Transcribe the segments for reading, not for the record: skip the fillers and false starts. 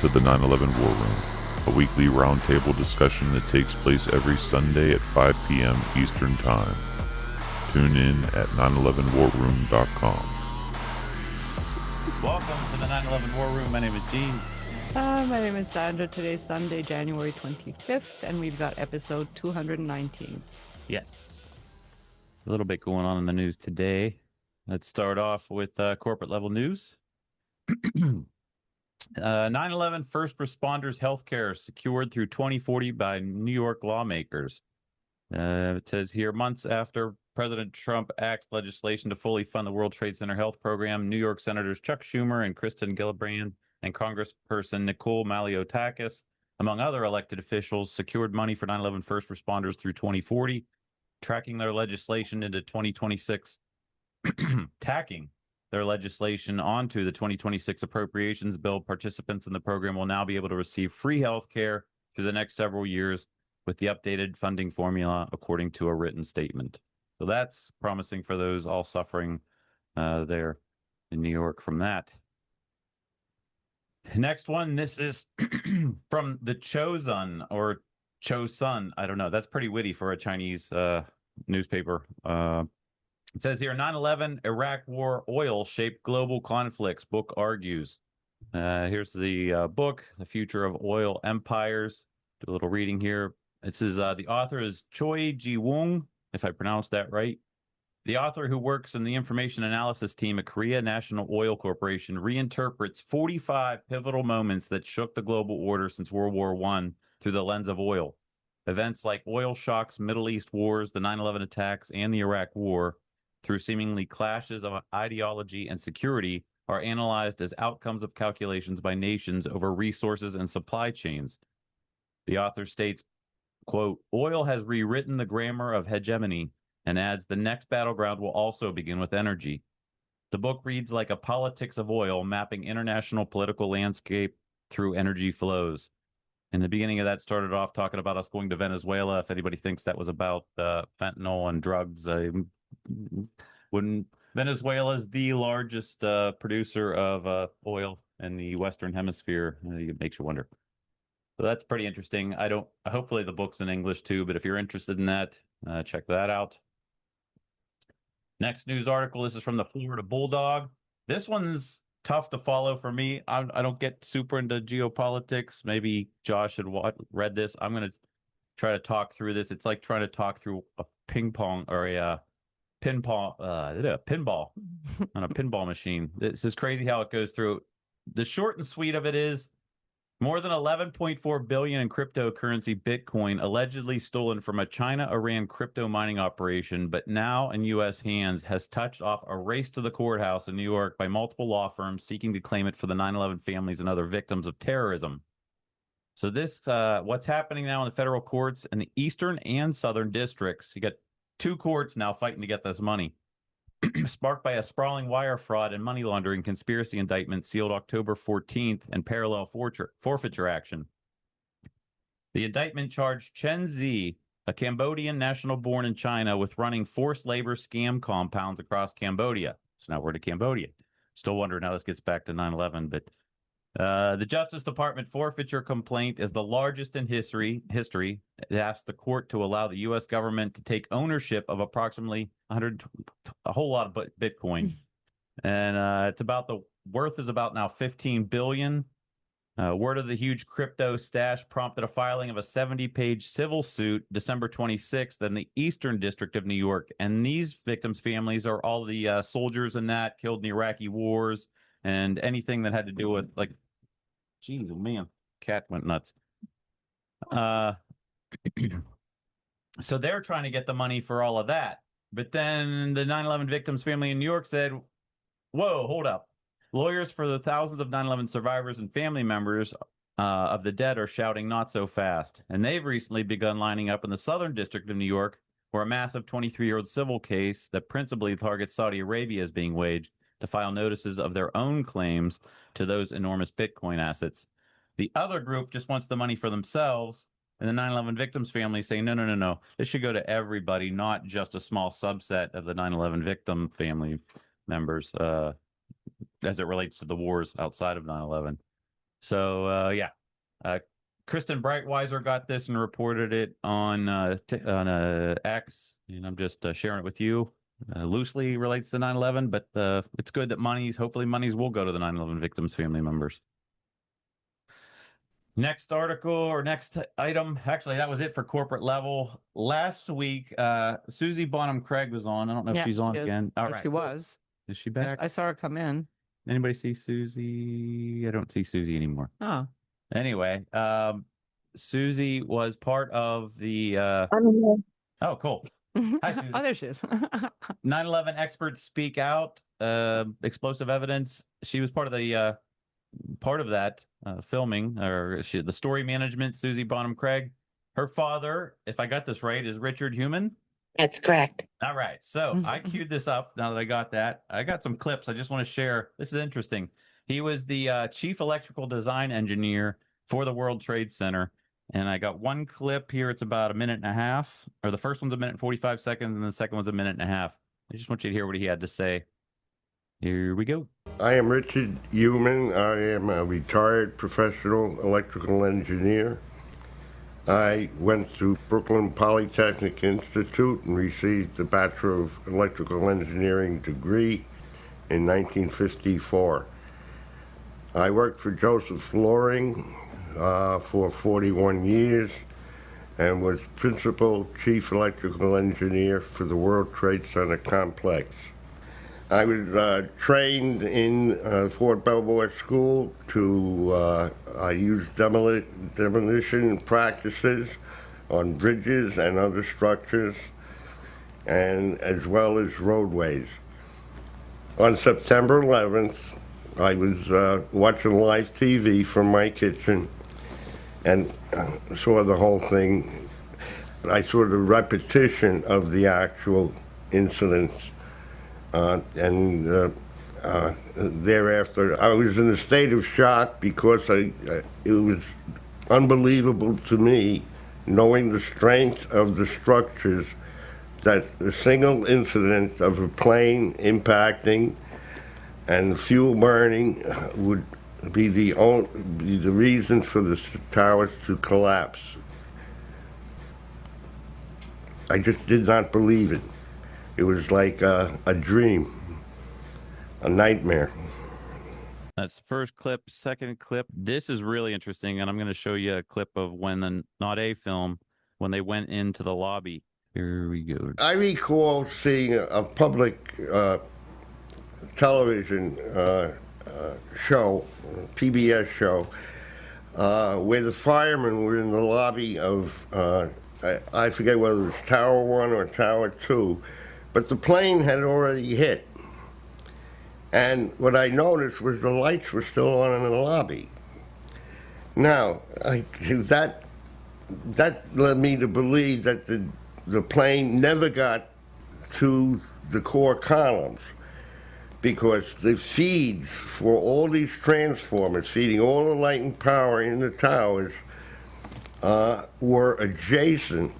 to the 9/11 War Room, a weekly roundtable discussion that takes place every Sunday at 5 p.m. Eastern Time. Tune in at 911warroom.com. Welcome to the 9/11 War Room. My name is Gene. My name is Sandra. Today's Sunday, January 25th, and we've got episode 219. Yes. A little bit going on in the news today. Let's start off with corporate level news. 9/11 first responders healthcare secured through 2040 by New York lawmakers. It says here, months after President Trump axed legislation to fully fund the World Trade Center health program, New York Senators Chuck Schumer and Kristen Gillibrand and Congressperson Nicole Maliotakis, among other elected officials, secured money for 9/11 first responders through 2040, tracking their legislation into 2026, tacking their legislation onto the 2026 appropriations bill. Participants in the program will now be able to receive free health care through the next several years with the updated funding formula, according to a written statement. So that's promising for those all suffering there in New York from that. Next one, this is from the Chosun or Chosun. I don't know. That's pretty witty for a Chinese newspaper. It says here, 9/11 Iraq War oil shaped global conflicts, book argues. Here's the book, The Future of Oil Empires. Do a little reading here. It says the author is Choi Ji-woong, if I pronounced that right. The author, who works in the information analysis team at Korea National Oil Corporation, reinterprets 45 pivotal moments that shook the global order since World War I through the lens of oil. Events like oil shocks, Middle East wars, the 9/11 attacks, and the Iraq War, through seemingly clashes of ideology and security, are analyzed as outcomes of calculations by nations over resources and supply chains. The author states, quote, oil has rewritten the grammar of hegemony, and adds the next battleground will also begin with energy. The book reads like a politics of oil, mapping international political landscape through energy flows. In the beginning of that, started off talking about us going to Venezuela. If anybody thinks that was about fentanyl and drugs, Venezuela is the largest producer of oil in the Western Hemisphere. It makes you wonder. So that's pretty interesting. Hopefully the book's in English too, but if you're interested in that, check that out. Next news article, this is from the Florida Bulldog. This one's tough to follow for me. I don't get super into geopolitics. Maybe Josh had read this. I'm going to try to talk through this. It's like trying to talk through a ping pong or a pinball on a pinball machine. This is crazy how it goes through. The short and sweet of it is, more than 11.4 billion in cryptocurrency Bitcoin allegedly stolen from a China-Iran crypto mining operation, but now in U.S. hands, has touched off a race to the courthouse in New York by multiple law firms seeking to claim it for the 9/11 families and other victims of terrorism. So this, what's happening now in the federal courts in the eastern and southern districts? You got two courts now fighting to get this money. Sparked by a sprawling wire fraud and money laundering conspiracy indictment sealed October 14th and parallel forfeiture action. The indictment charged Chen Zi, a Cambodian national born in China, with running forced labor scam compounds across Cambodia. So now we're to Cambodia. Still wondering how this gets back to 9/11, but the Justice Department forfeiture complaint is the largest in history. It asked the court to allow the U.S. government to take ownership of approximately a whole lot of Bitcoin. And it's about the worth is about now $15 billion. Word of the huge crypto stash prompted a filing of a 70-page civil suit December 26th in the Eastern District of New York. And these victims' families are all the soldiers in that killed in the Iraqi wars and anything that had to do with, like, geez, oh man, cat went nuts. So they're trying to get the money for all of that. But then the 9/11 victims' family in New York said, whoa, hold up. Lawyers for the thousands of 9/11 survivors and family members of the dead are shouting not so fast. And they've recently begun lining up in the Southern District of New York, where a massive 23-year-old civil case that principally targets Saudi Arabia is being waged to file notices of their own claims to those enormous Bitcoin assets. The other group just wants the money for themselves, and the 9/11 victims' families saying, no. This should go to everybody, not just a small subset of the 9/11 victim family members as it relates to the wars outside of 9/11. So yeah, Kristen Breitweiser got this and reported it on X, and I'm just sharing it with you. Loosely relates to 9/11, but it's good that hopefully monies will go to the 9/11 victims' family members. Next article or next item. Actually, that was it for corporate level. Last week, Susie Bonham-Craig was on. I don't know if she's on again. All right. She was. Is she back? I saw her come in. Anybody see Susie? I don't see Susie anymore. Oh. Anyway, Susie was part of the. Oh, cool. Hi, Susie. Oh, there she is. 9/11 experts speak out. Explosive evidence. She was part of the part of that filming, or the story management. Susie Bonham-Craig. Her father, if I got this right, is Richard Humenn. That's correct. All right. So I queued this up now that I got that. I got some clips I just want to share. This is interesting. He was the chief electrical design engineer for the World Trade Center. And I got one clip here. It's about a minute and a half, or the first one's a minute and 45 seconds, and the second one's a minute and a half. I just want you to hear what he had to say. Here we go. I am Richard Humenn. I am a retired professional electrical engineer. I went to Brooklyn Polytechnic Institute and received the Bachelor of Electrical Engineering degree in 1954. I worked for Joseph Loring for 41 years and was principal chief electrical engineer for the World Trade Center complex. I was trained in Fort Belvoir School to use demolition practices on bridges and other structures, and as well as roadways. On September 11th, I was watching live TV from my kitchen and saw the whole thing. I saw the repetition of the actual incidents. Thereafter, I was in a state of shock because it was unbelievable to me, knowing the strength of the structures, that a single incident of a plane impacting and fuel burning would be the reason for the towers to collapse. I just did not believe it. It was like a dream, a nightmare. That's the first clip. Second clip. This is really interesting, and I'm going to show you a clip of when the Not A film, when they went into the lobby. Here we go. I recall seeing a public television show, PBS show, where the firemen were in the lobby of, I forget whether it was Tower 1 or Tower 2, but the plane had already hit. And what I noticed was the lights were still on in the lobby. Now, that led me to believe that the plane never got to the core columns, because the feeds for all these transformers feeding all the light and power in the towers were adjacent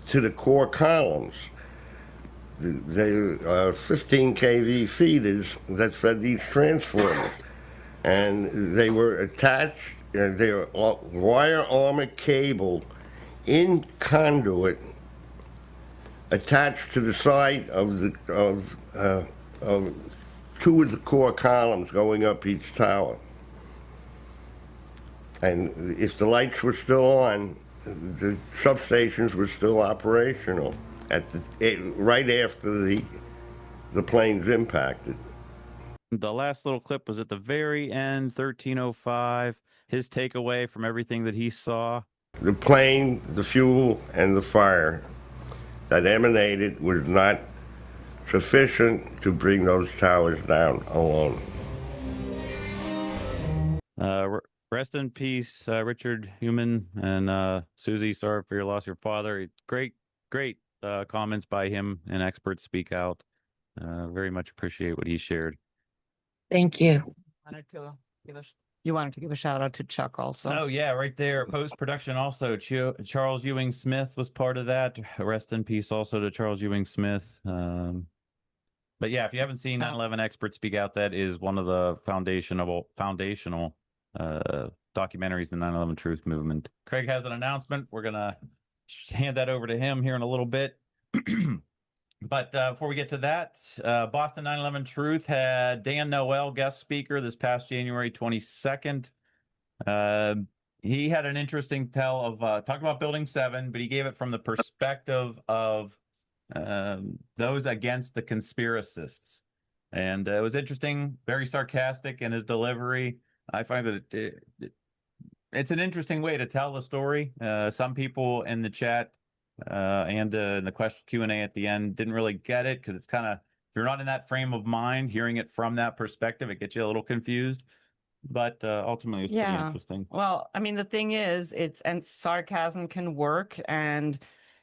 to the core columns. The 15 kV feeders that fed these transformers, and they were attached. They were wire armor cable in conduit attached to the side of two of the core columns going up each tower. And if the lights were still on, the substations were still operational right after the planes impacted. The last little clip was at the very end, 13:05. His takeaway from everything that he saw. The plane, the fuel, and the fire that emanated was not sufficient to bring those towers down alone. Rest in peace, Richard Humenn, and Susie, sorry for your loss of your father. Great comments by him, and experts speak out. Very much appreciate what he shared. Thank you. You wanted to give a shout out to Chuck also. Oh yeah, right there. Post-production also. Charles Ewing Smith was part of that. Rest in peace also to Charles Ewing Smith. But yeah, if you haven't seen 9/11 Experts Speak Out, that is one of the foundational documentaries, the 9/11 Truth Movement. Craig has an announcement. We're gonna hand that over to him here in a little bit. But before we get to that, Boston 9/11 Truth had Dan Noël guest speaker this past January 22nd. He had an interesting tell of talking about Building 7, but he gave it from the perspective of those against the conspiracists. And it was interesting, very sarcastic in his delivery. I find that it's an interesting way to tell the story. Some people in the chat and in the question Q&A at the end didn't really get it because it's kind of, if you're not in that frame of mind, hearing it from that perspective, it gets you a little confused. But ultimately, it's pretty interesting. Well, I mean, the thing is, and sarcasm can work, and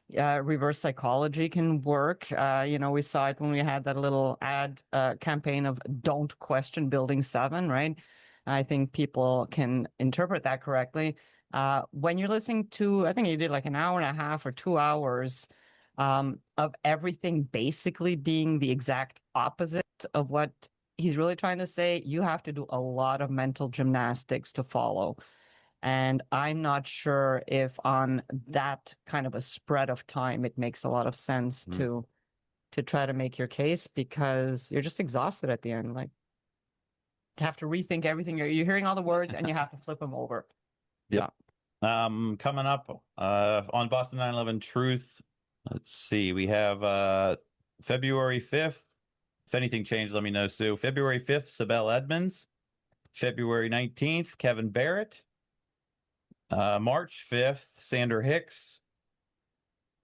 reverse psychology can work. We saw it when we had that little ad campaign of "Don't question Building 7," right? I think people can interpret that correctly. When you're listening to, I think you did like an hour and a half or 2 hours of everything basically being the exact opposite of what he's really trying to say, you have to do a lot of mental gymnastics to follow. And I'm not sure if on that kind of a spread of time, it makes a lot of sense to try to make your case, because you're just exhausted at the end. Like, you have to rethink everything. You're hearing all the words and you have to flip them over. Yep. So. Coming up on Boston 9/11 Truth, let's see. We have February 5th. If anything changed, let me know, Sue. February 5th, Sibel Edmonds. February 19th, Kevin Barrett. March 5th, Sander Hicks.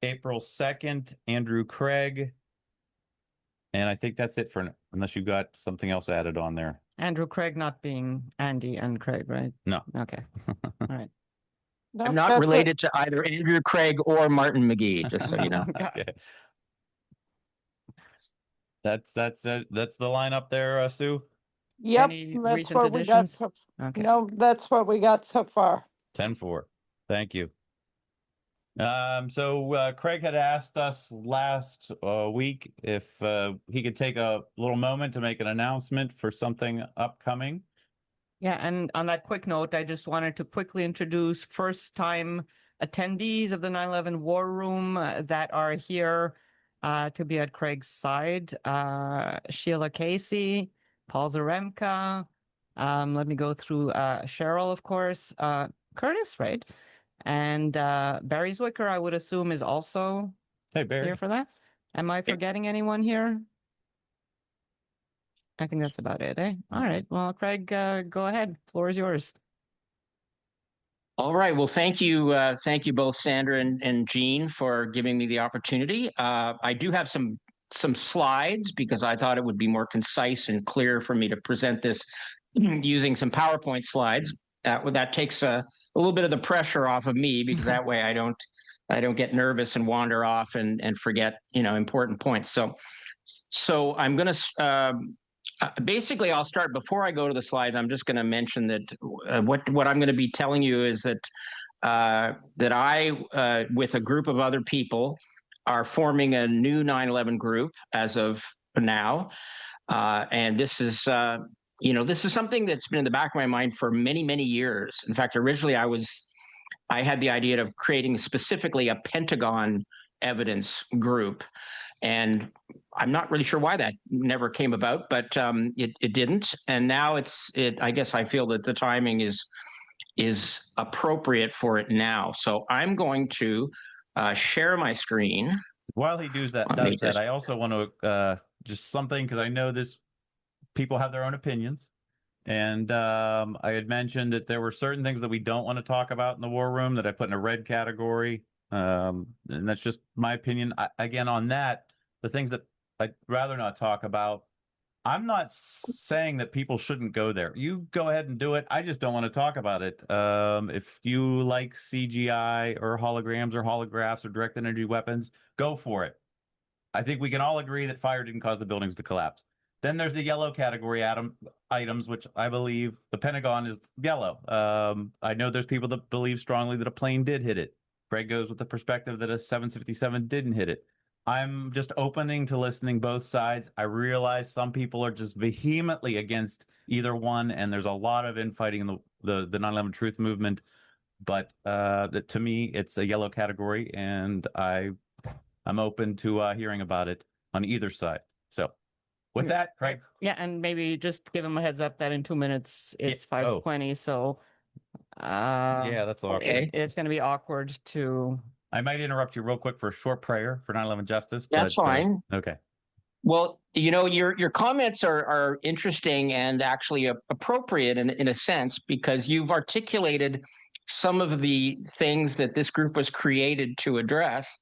April 2nd, Andrew Craig. And I think that's it for, unless you got something else added on there. Andrew Craig not being Andy and Craig, right? No. Okay. All right. I'm not related to either Andrew Craig or Martin McKee, just so you know. Okay. That's the lineup there, Sue. Yep, Any that's recent what we got. additions? Okay. No, that's what we got so far. 10-4. Thank you. So Craig had asked us last week if he could take a little moment to make an announcement for something upcoming. Yeah, and on that quick note, I just wanted to quickly introduce first-time attendees of the 9/11 War Room that are here to be at Craig's side. Sheila Casey, Paul Zarembka. Let me go through Cheryl, of course. Curtiss, right? And Barrie Zwicker, I would assume, is also here for that. Am I forgetting anyone here? I think that's about it, eh? All right. Well, Craig, go ahead. Floor is yours. All right. Well, thank you both, Sandra and Jean, for giving me the opportunity. I do have some slides because I thought it would be more concise and clear for me to present this using some PowerPoint slides. That takes a little bit of the pressure off of me, because that way I don't get nervous and wander off and forget important points. So I'm going to basically, I'll start before I go to the slides. I'm just going to mention that what I'm going to be telling you is that I, with a group of other people, are forming a new 9/11 group as of now, and this is something that's been in the back of my mind for many, many years. In fact, originally I had the idea of creating specifically a Pentagon evidence group. And I'm not really sure why that never came about, but it didn't. And now I guess I feel that the timing is appropriate for it now. So I'm going to share my screen. While he does that, I also want to just something, because I know people have their own opinions. And I had mentioned that there were certain things that we don't want to talk about in the war room that I put in a red category. And that's just my opinion. Again, on that, the things that I'd rather not talk about, I'm not saying that people shouldn't go there. You go ahead and do it. I just don't want to talk about it. If you like CGI or holograms or holographs or direct energy weapons, go for it. I think we can all agree that fire didn't cause the buildings to collapse. Then there's the yellow category items, which I believe the Pentagon is yellow. I know there's people that believe strongly that a plane did hit it. Craig goes with the perspective that a 757 didn't hit it. I'm just opening to listening both sides. I realize some people are just vehemently against either one, and there's a lot of infighting the 9/11 Truth Movement, but to me, it's a yellow category, and I'm open to hearing about it on either side. So, with that, Craig. Yeah, and maybe just give them a heads up that in 2 minutes it's 5:20. So, Yeah, that's awkward. Okay. It's going to be awkward to. I might interrupt you real quick for a short prayer for 9/11 justice. That's but, fine. Okay. Well, your comments are interesting and actually appropriate in a sense, because you've articulated some of the things that this group was created to address.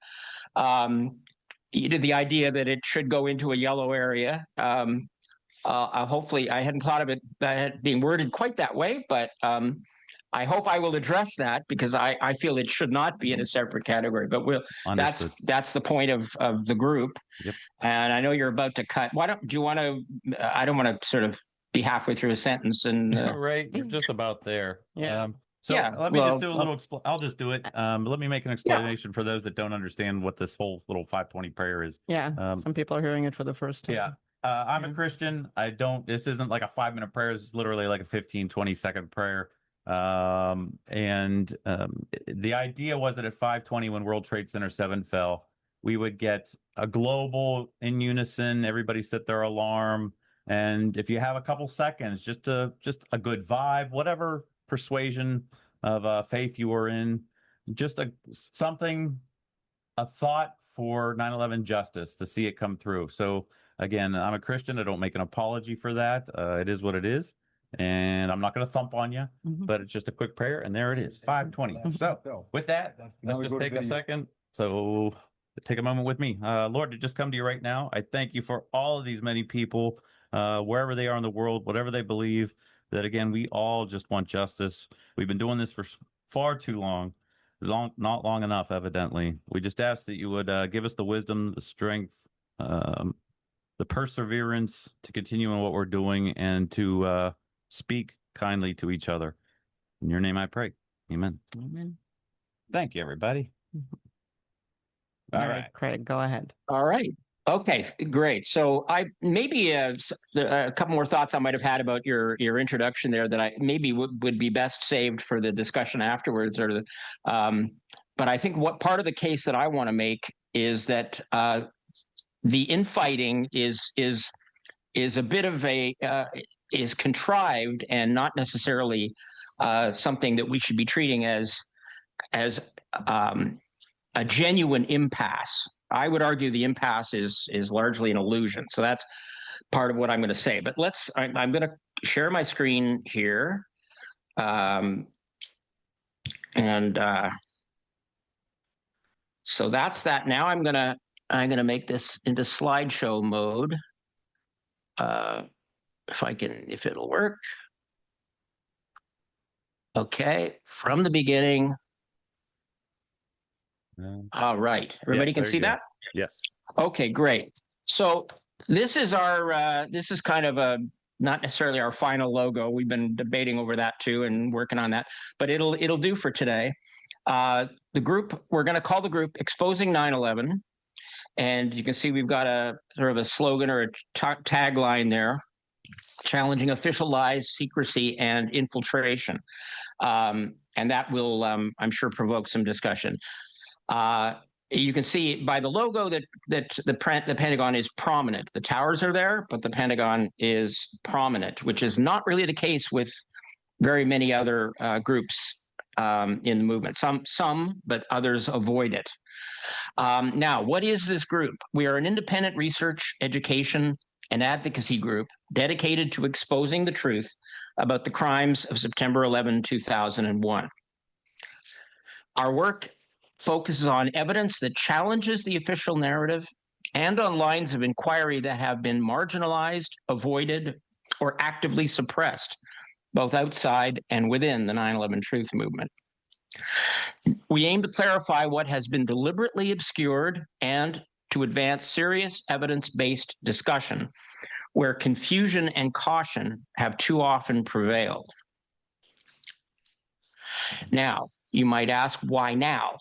The idea that it should go into a yellow area. Hopefully, I hadn't thought of it being worded quite that way, but I hope I will address that, because I feel it should not be in a separate category. But that's the point of the group. Yep. And I know you're about to cut. I don't want to sort of be halfway through a sentence and right. You're just about there. Yeah. Let me just do a little. I'll just do it. Let me make an explanation for those that don't understand what this whole little 520 prayer is. Yeah. Some people are hearing it for the first time. Yeah. I'm a Christian. This isn't like a 5-minute prayer. It's literally like a 15-20-second prayer. The idea was that at 5:20, when World Trade Center 7 fell, we would get a global in unison, everybody set their alarm, and if you have a couple seconds, just a good vibe, whatever persuasion of faith you were in, just a thought for 9/11 justice, to see it come through. So again, I'm a Christian. I don't make an apology for that. It is what it is. And I'm not going to thump on you, but it's just a quick prayer. And there it is, 5:20. So with that, let's just take a second. So take a moment with me. Lord, to just come to you right now. I thank you for all of these many people, wherever they are in the world, whatever they believe, that again, we all just want justice. We've been doing this for far too long, not long enough, evidently. We just ask that you would give us the wisdom, the strength, the perseverance to continue in what we're doing, and to speak kindly to each other. In your name I pray. Amen. Amen. Thank you, everybody. All right, Craig, go ahead. All right. Okay, great. So I maybe a couple more thoughts I might have had about your introduction there that I maybe would be best saved for the discussion afterwards. But I think what part of the case that I want to make is that the infighting is a bit of is contrived and not necessarily something that we should be treating as a genuine impasse. I would argue the impasse is largely an illusion. So that's part of what I'm going to say. But I'm going to share my screen here, so that's that. Now I'm going to make this into slideshow mode. If it'll work. Okay, from the beginning. All right, everybody can see that? Yes. Okay, great. So this is this is kind of not necessarily our final logo. We've been debating over that too and working on that, but it'll do for today. The group, we're going to call the group Exposing 9/11. And you can see we've got a sort of a slogan or a tagline there: challenging official lies, secrecy, and infiltration. And that will, I'm sure, provoke some discussion. You can see by the logo that the Pentagon is prominent. The towers are there, but the Pentagon is prominent, which is not really the case with very many other groups in the movement. Some, but others avoid it. Now, what is this group? We are an independent research, education, and advocacy group dedicated to exposing the truth about the crimes of September 11, 2001. Our work focuses on evidence that challenges the official narrative and on lines of inquiry that have been marginalized, avoided, or actively suppressed, both outside and within the 9/11 Truth Movement. We aim to clarify what has been deliberately obscured and to advance serious evidence-based discussion where confusion and caution have too often prevailed. Now, you might ask, why now?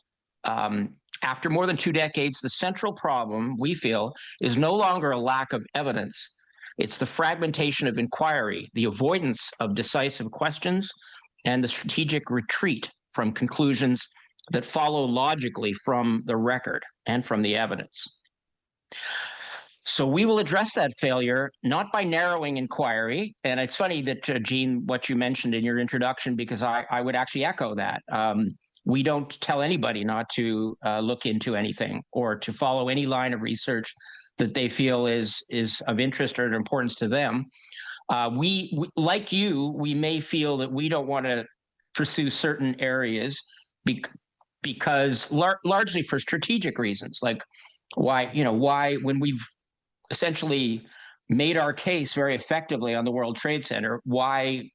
After more than 2 decades, the central problem, we feel, is no longer a lack of evidence. It's the fragmentation of inquiry, the avoidance of decisive questions, and the strategic retreat from conclusions that follow logically from the record and from the evidence. So we will address that failure, not by narrowing inquiry. And it's funny that, Jean, what you mentioned in your introduction, because I would actually echo that. We don't tell anybody not to look into anything or to follow any line of research that they feel is of interest or importance to them. We, like you, we may feel that we don't want to pursue certain areas because largely for strategic reasons, like why when we've essentially made our case very effectively on the World Trade Center, why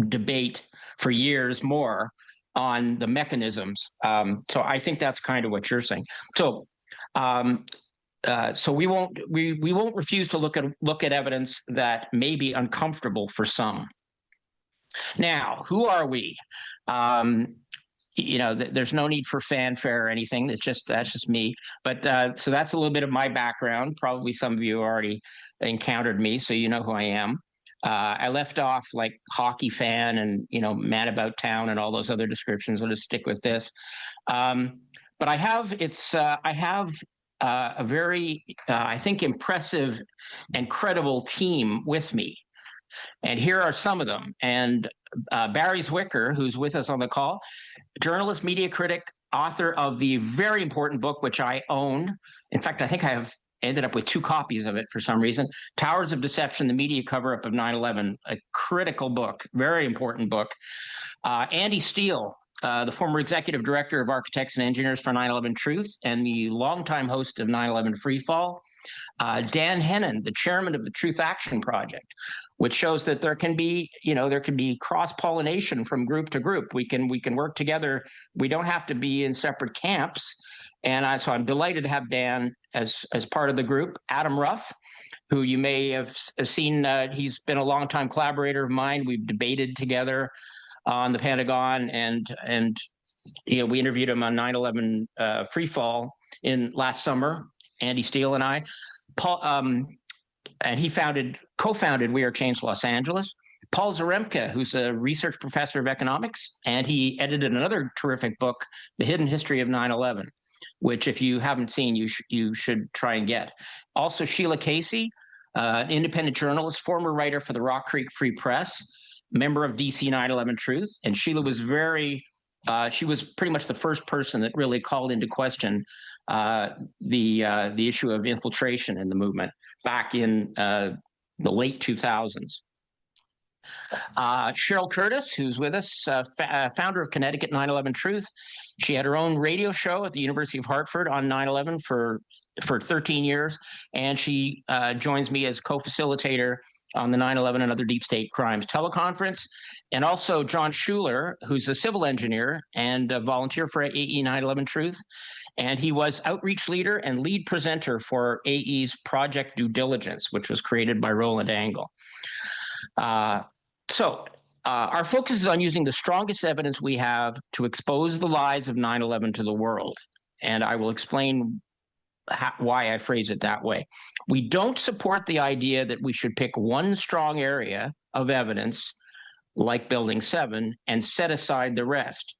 debate for years more on the mechanisms? So I think that's kind of what you're saying. So so we won't refuse to look at evidence that may be uncomfortable for some. Now, who are we? There's no need for fanfare or anything. That's just me. But so that's a little bit of my background. Probably some of you already encountered me, so you know who I am. I left off like hockey fan and man about town and all those other descriptions. I'll just stick with this. But I have a very I think impressive and credible team with me. And here are some of them. And Barrie Zwicker, who's with us on the call, journalist, media critic, author of the very important book, which I own. In fact, I think I have ended up with 2 copies of it for some reason. Towers of Deception, the Media Cover-Up of 9/11, a critical book, very important book. Andy Steele, the former executive director of Architects and Engineers for 9/11 Truth and the longtime host of 9/11 Freefall. Dan Hennen, the chairman of the Truth Action Project, which shows that there can be cross-pollination from group to group. We can work together. We don't have to be in separate camps. And so I'm delighted to have Dan as part of the group. Adam Ruff, who you may have seen, he's been a longtime collaborator of mine. We've debated together on the Pentagon, and we interviewed him on 9/11 Freefall last summer. Andy Steele and I. Paul, and he co-founded We Are Change Los Angeles. Paul Zarembka, who's a research professor of economics, and he edited another terrific book, The Hidden History of 9/11, which if you haven't seen, you should try and get. Also, Sheila Casey, an independent journalist, former writer for the Rock Creek Free Press, member of DC 9/11 Truth, and Sheila was she was pretty much the first person that really called into question the issue of infiltration in the movement back in the late 2000s. Cheryl Curtiss, who's with us, founder of Connecticut 9/11 Truth. She had her own radio show at the University of Hartford on 9/11 for 13 years, and she joins me as co-facilitator on the 9/11 and Other Deep State Crimes teleconference. And also John Schuler, who's a civil engineer and a volunteer for AE 9/11 Truth. And he was outreach leader and lead presenter for AE's Project Due Diligence, which was created by Roland Angle. So our focus is on using the strongest evidence we have to expose the lies of 9/11 to the world. And I will explain why I phrase it that way. We don't support the idea that we should pick one strong area of evidence like Building 7 and set aside the rest.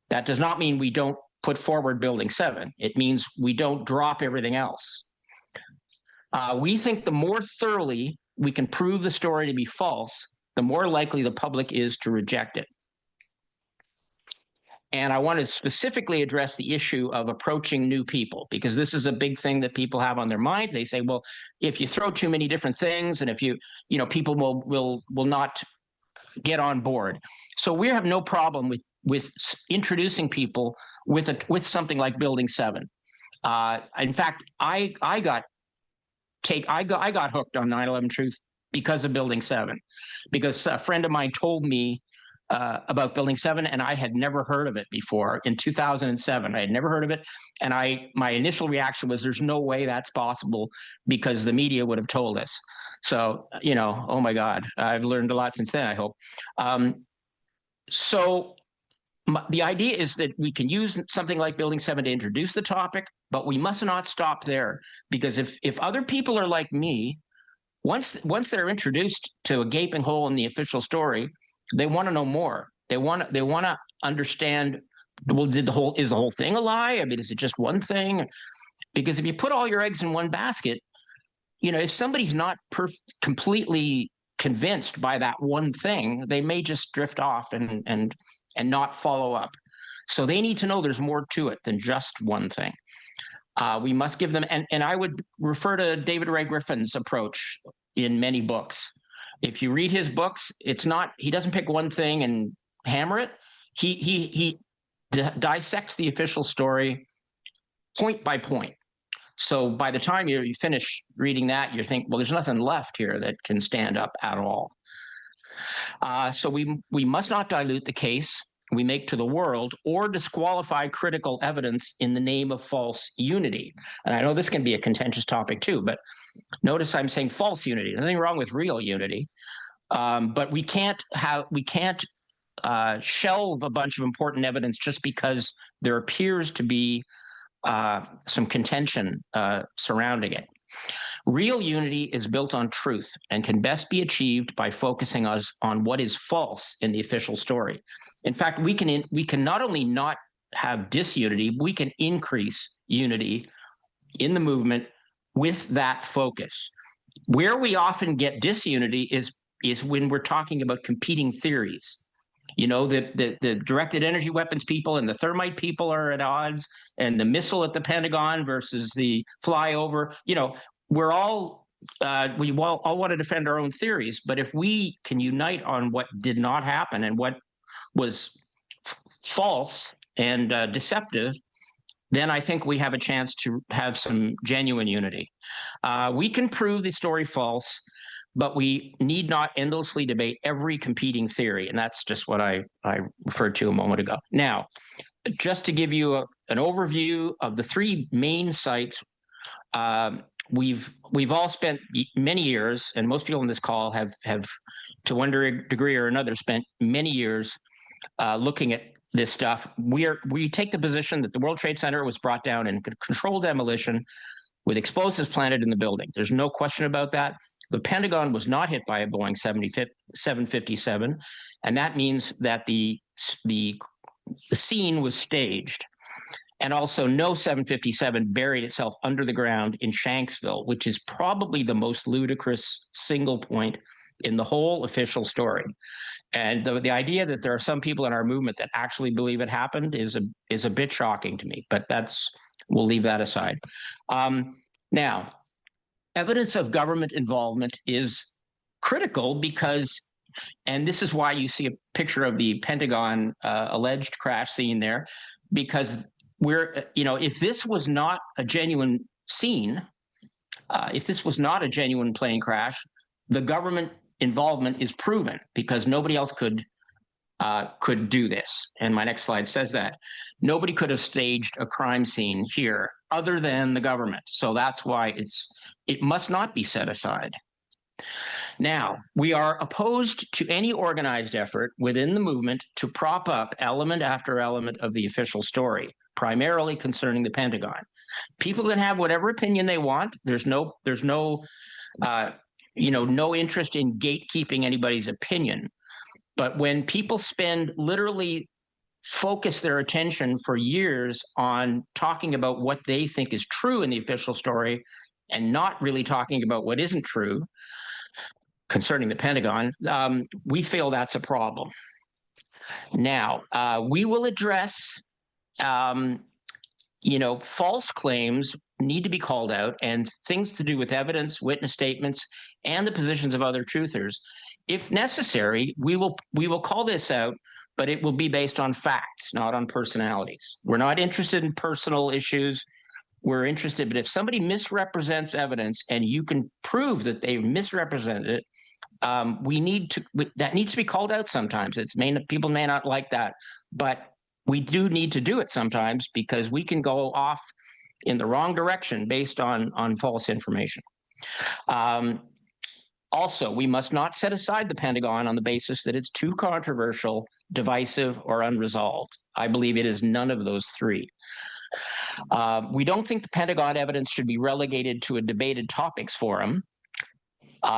That does not mean we don't put forward Building 7. It means we don't drop everything else. We think the more thoroughly we can prove the story to be false, the more likely the public is to reject it. And I want to specifically address the issue of approaching new people, because this is a big thing that people have on their mind. They say, well, if you throw too many different things, and if people will not get on board. So we have no problem with introducing people with something like Building 7. In fact, I got hooked on 9/11 Truth because of Building 7, because a friend of mine told me about Building 7, and I had never heard of it before. In 2007, I had never heard of it, and my initial reaction was, "There's no way that's possible," because the media would have told us. So, oh my God, I've learned a lot since then, I hope. The idea is that we can use something like Building 7 to introduce the topic, but we must not stop there, because if other people are like me, once they're introduced to a gaping hole in the official story, They want to know more. They want to understand, well, is the whole thing a lie? I mean, is it just one thing? Because if you put all your eggs in one basket, if somebody's not completely convinced by that one thing, they may just drift off and not follow up. So they need to know there's more to it than just one thing. We must give them, and I would refer to David Ray Griffin's approach in many books. If you read his books, he doesn't pick one thing and hammer it. He dissects the official story point by point. So by the time you finish reading that, you think, well, there's nothing left here that can stand up at all. So we must not dilute the case we make to the world or disqualify critical evidence in the name of false unity. And I know this can be a contentious topic too, but notice I'm saying false unity. Nothing wrong with real unity, but we can't shelve a bunch of important evidence just because there appears to be some contention surrounding it. Real unity is built on truth and can best be achieved by focusing us on what is false in the official story. In fact, we can not only not have disunity, we can increase unity in the movement with that focus. Where we often get disunity is when we're talking about competing theories. The directed energy weapons people and the thermite people are at odds, and the missile at the Pentagon versus the flyover. We're all we all want to defend our own theories, but if we can unite on what did not happen and what was false and deceptive, then I think we have a chance to have some genuine unity. We can prove the story false, but we need not endlessly debate every competing theory. And that's just what I referred to a moment ago. Now, just to give you an overview of the three main sites, we've all spent many years, and most people on this call have to one degree or another spent many years looking at this stuff. We take the position that the World Trade Center was brought down in controlled demolition with explosives planted in the building. There's no question about that. The Pentagon was not hit by a Boeing 757, and that means that the scene was staged. And also, no 757 buried itself under the ground in Shanksville, which is probably the most ludicrous single point in the whole official story. And the idea that there are some people in our movement that actually believe it happened is a bit shocking to me, but we'll leave that aside. Now, evidence of government involvement is critical because, and this is why you see a picture of the Pentagon alleged crash scene there, because if this was not a genuine scene, if this was not a genuine plane crash, the government involvement is proven because nobody else could do this. And my next slide says that. Nobody could have staged a crime scene here other than the government. So that's why it must not be set aside. Now, we are opposed to any organized effort within the movement to prop up element after element of the official story, primarily concerning the Pentagon. People can have whatever opinion they want. There's no interest in gatekeeping anybody's opinion. But when people focus their attention for years on talking about what they think is true in the official story and not really talking about what isn't true concerning the Pentagon, we feel that's a problem. Now, we will address, false claims need to be called out, and things to do with evidence, witness statements, and the positions of other truthers. If necessary, we will call this out, but it will be based on facts, not on personalities. We're not interested in personal issues. We're interested, but if somebody misrepresents evidence and you can prove that they've misrepresented it, that needs to be called out sometimes. People may not like that, but we do need to do it sometimes because we can go off in the wrong direction based on false information. Also, we must not set aside the Pentagon on the basis that it's too controversial, divisive, or unresolved. I believe it is none of those three. We don't think the Pentagon evidence should be relegated to a debated topics forum.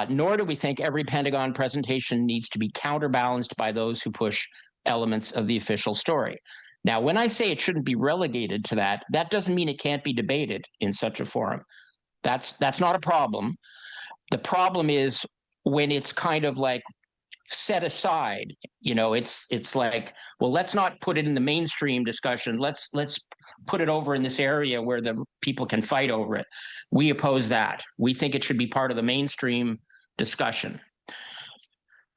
Nor do we think every Pentagon presentation needs to be counterbalanced by those who push elements of the official story. Now, when I say it shouldn't be relegated to that, that doesn't mean it can't be debated in such a forum. That's not a problem. The problem is when it's kind of like set aside. It's like, well, let's not put it in the mainstream discussion. Let's put it over in this area where the people can fight over it. We oppose that. We think it should be part of the mainstream discussion.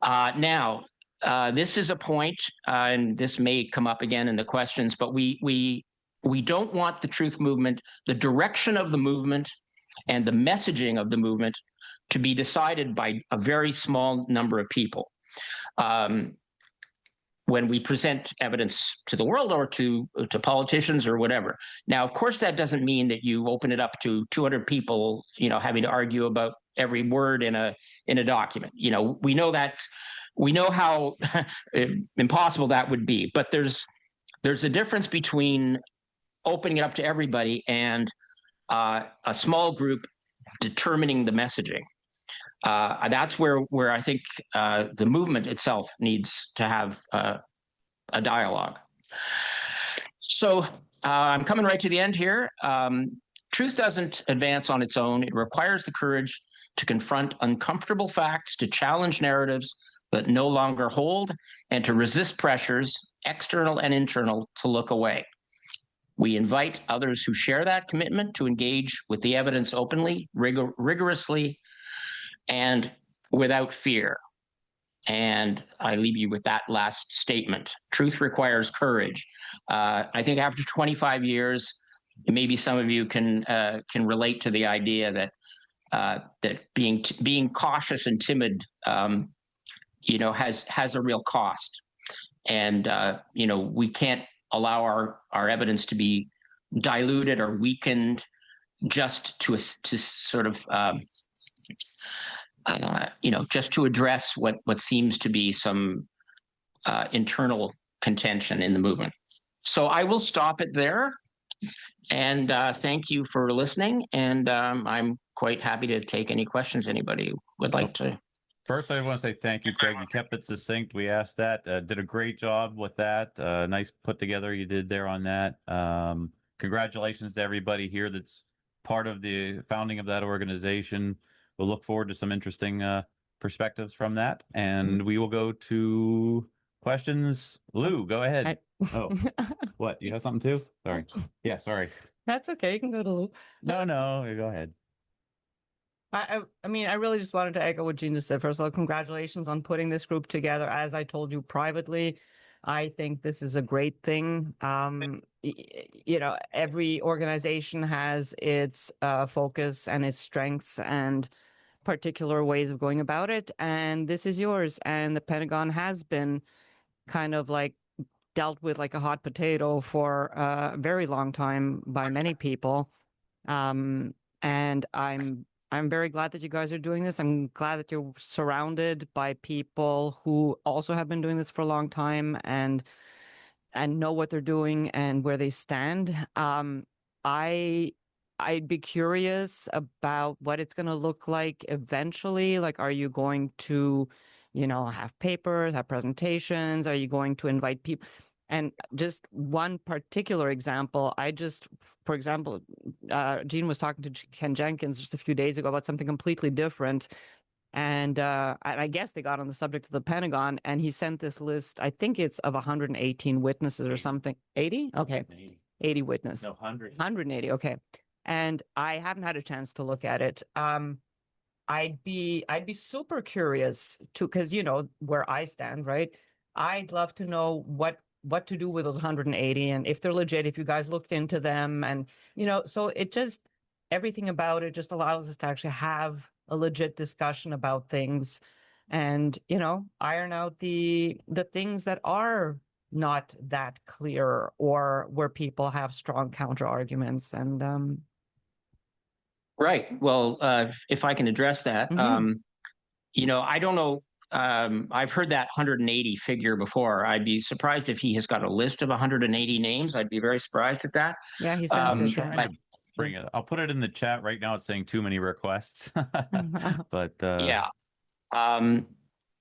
Now, this is a point, and this may come up again in the questions, but we don't want the truth movement, the direction of the movement, and the messaging of the movement to be decided by a very small number of people. When we present evidence to the world or to politicians or whatever. Now, of course, that doesn't mean that you open it up to 200 people, having to argue about every word in a document. We know how impossible that would be. But there's a difference between opening it up to everybody and a small group determining the messaging. That's where I think the movement itself needs to have a dialogue. So I'm coming right to the end here. Truth doesn't advance on its own. It requires the courage to confront uncomfortable facts, to challenge narratives that no longer hold, and to resist pressures, external and internal, to look away. We invite others who share that commitment to engage with the evidence openly, rigorously, and without fear. And I leave you with that last statement. Truth requires courage. I think after 25 years, maybe some of you can relate to the idea that being cautious and timid, has a real cost. And we can't allow our evidence to be diluted or weakened just to sort of just to address what seems to be some internal contention in the movement. So I will stop it there. And thank you for listening. And I'm quite happy to take any questions anybody would like to. First, I want to say thank you, Craig. You kept it succinct. We asked that. Did a great job with that. Nice put together you did there on that. Congratulations to everybody here that's part of the founding of that organization. We'll look forward to some interesting perspectives from that. And we will go to questions. Lou, go ahead. Oh, what? You have something too? Sorry. Yeah, sorry. That's okay. You can go to Lou. No, go ahead. I mean, I really just wanted to echo what Gina said. First of all, congratulations on putting this group together. As I told you privately, I think this is a great thing. Every organization has its focus and its strengths and particular ways of going about it. And this is yours. And the Pentagon has been kind of like dealt with like a hot potato for a very long time by many people. And I'm very glad that you guys are doing this. I'm glad that you're surrounded by people who also have been doing this for a long time and know what they're doing and where they stand. I'd be curious about what it's going to look like eventually. Like, are you going to, have papers, have presentations? Are you going to invite people? And just one particular example, for example, Gene was talking to Ken Jenkins just a few days ago about something completely different. And I guess they got on the subject of the Pentagon, and he sent this list, I think it's of 118 witnesses or something. 80? Okay. 80 witnesses. No, 100. 180, okay. And I haven't had a chance to look at it. I'd be super curious because where I stand, right? I'd love to know what to do with those 180 and if they're legit, if you guys looked into them, and so it just, everything about it just allows us to actually have a legit discussion about things and iron out the things that are not that clear or where people have strong counter arguments. And Right. Well, if I can address that, I don't know. I've heard that 180 figure before. I'd be surprised if he has got a list of 180 names. I'd be very surprised at that. Yeah, he sounded bring it. I'll put it in the chat right now. It's saying too many requests, but Yeah.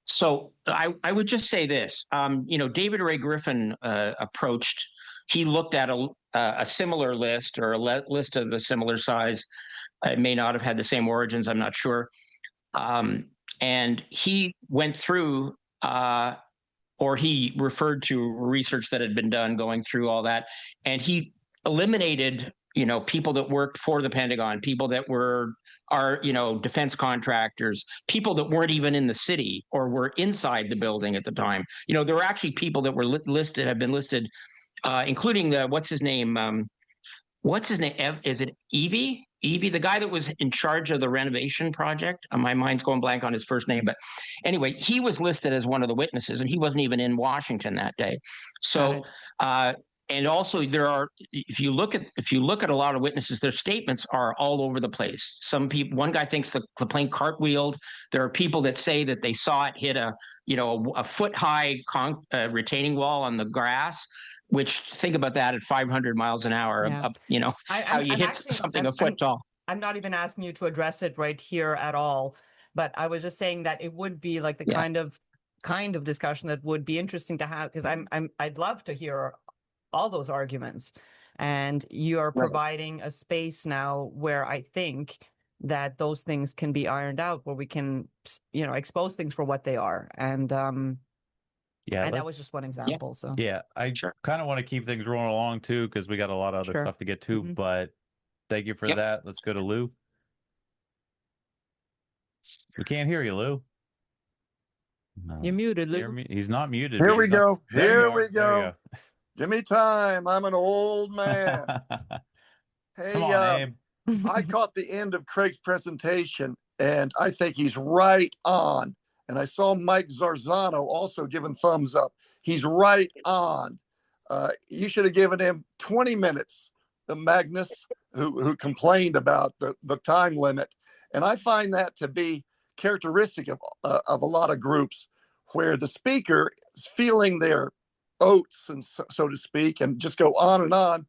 So I would just say this. David Ray Griffin he looked at a similar list or list of a similar size. It may not have had the same origins. I'm not sure. And he went through, or he referred to research that had been done going through all that. And he eliminated, people that worked for the Pentagon, people that are defense contractors, people that weren't even in the city or were inside the building at the time. There were actually people that were have been listed, including what's his name? Is it Evie? Evie, the guy that was in charge of the renovation project. My mind's going blank on his first name, but anyway, he was listed as one of the witnesses, and he wasn't even in Washington that day. So, and also there are, if you look at a lot of witnesses, their statements are all over the place. Some people, one guy thinks the plane cartwheeled. There are people that say that they saw it hit a foot high retaining wall on the grass. Which, think about that at 500 miles an hour, how you hit something a foot tall. I'm not even asking you to address it right here at all, but I was just saying that it would be like the kind of discussion that would be interesting to have, because I'd love to hear all those arguments, and you are providing a space now where I think that those things can be ironed out, where we can, expose things for what they are, and that was just one example. So I kind of want to keep things rolling along too, because we got a lot of other stuff to get to. But thank you for that. Let's go to Lou. We can't hear you, Lou. No. You're muted, Lou. He's not muted. Here we go. There we go. Give me time. I'm an old man. Hey, come on, Abe. I caught the end of Craig's presentation, and I think he's right on. And I saw Mike Zarzano also giving thumbs up. He's right on. You should have given him 20 minutes, the Magnus, who complained about the time limit. And I find that to be characteristic of a lot of groups, where the speaker is feeling their oats, and so to speak, and just go on and on.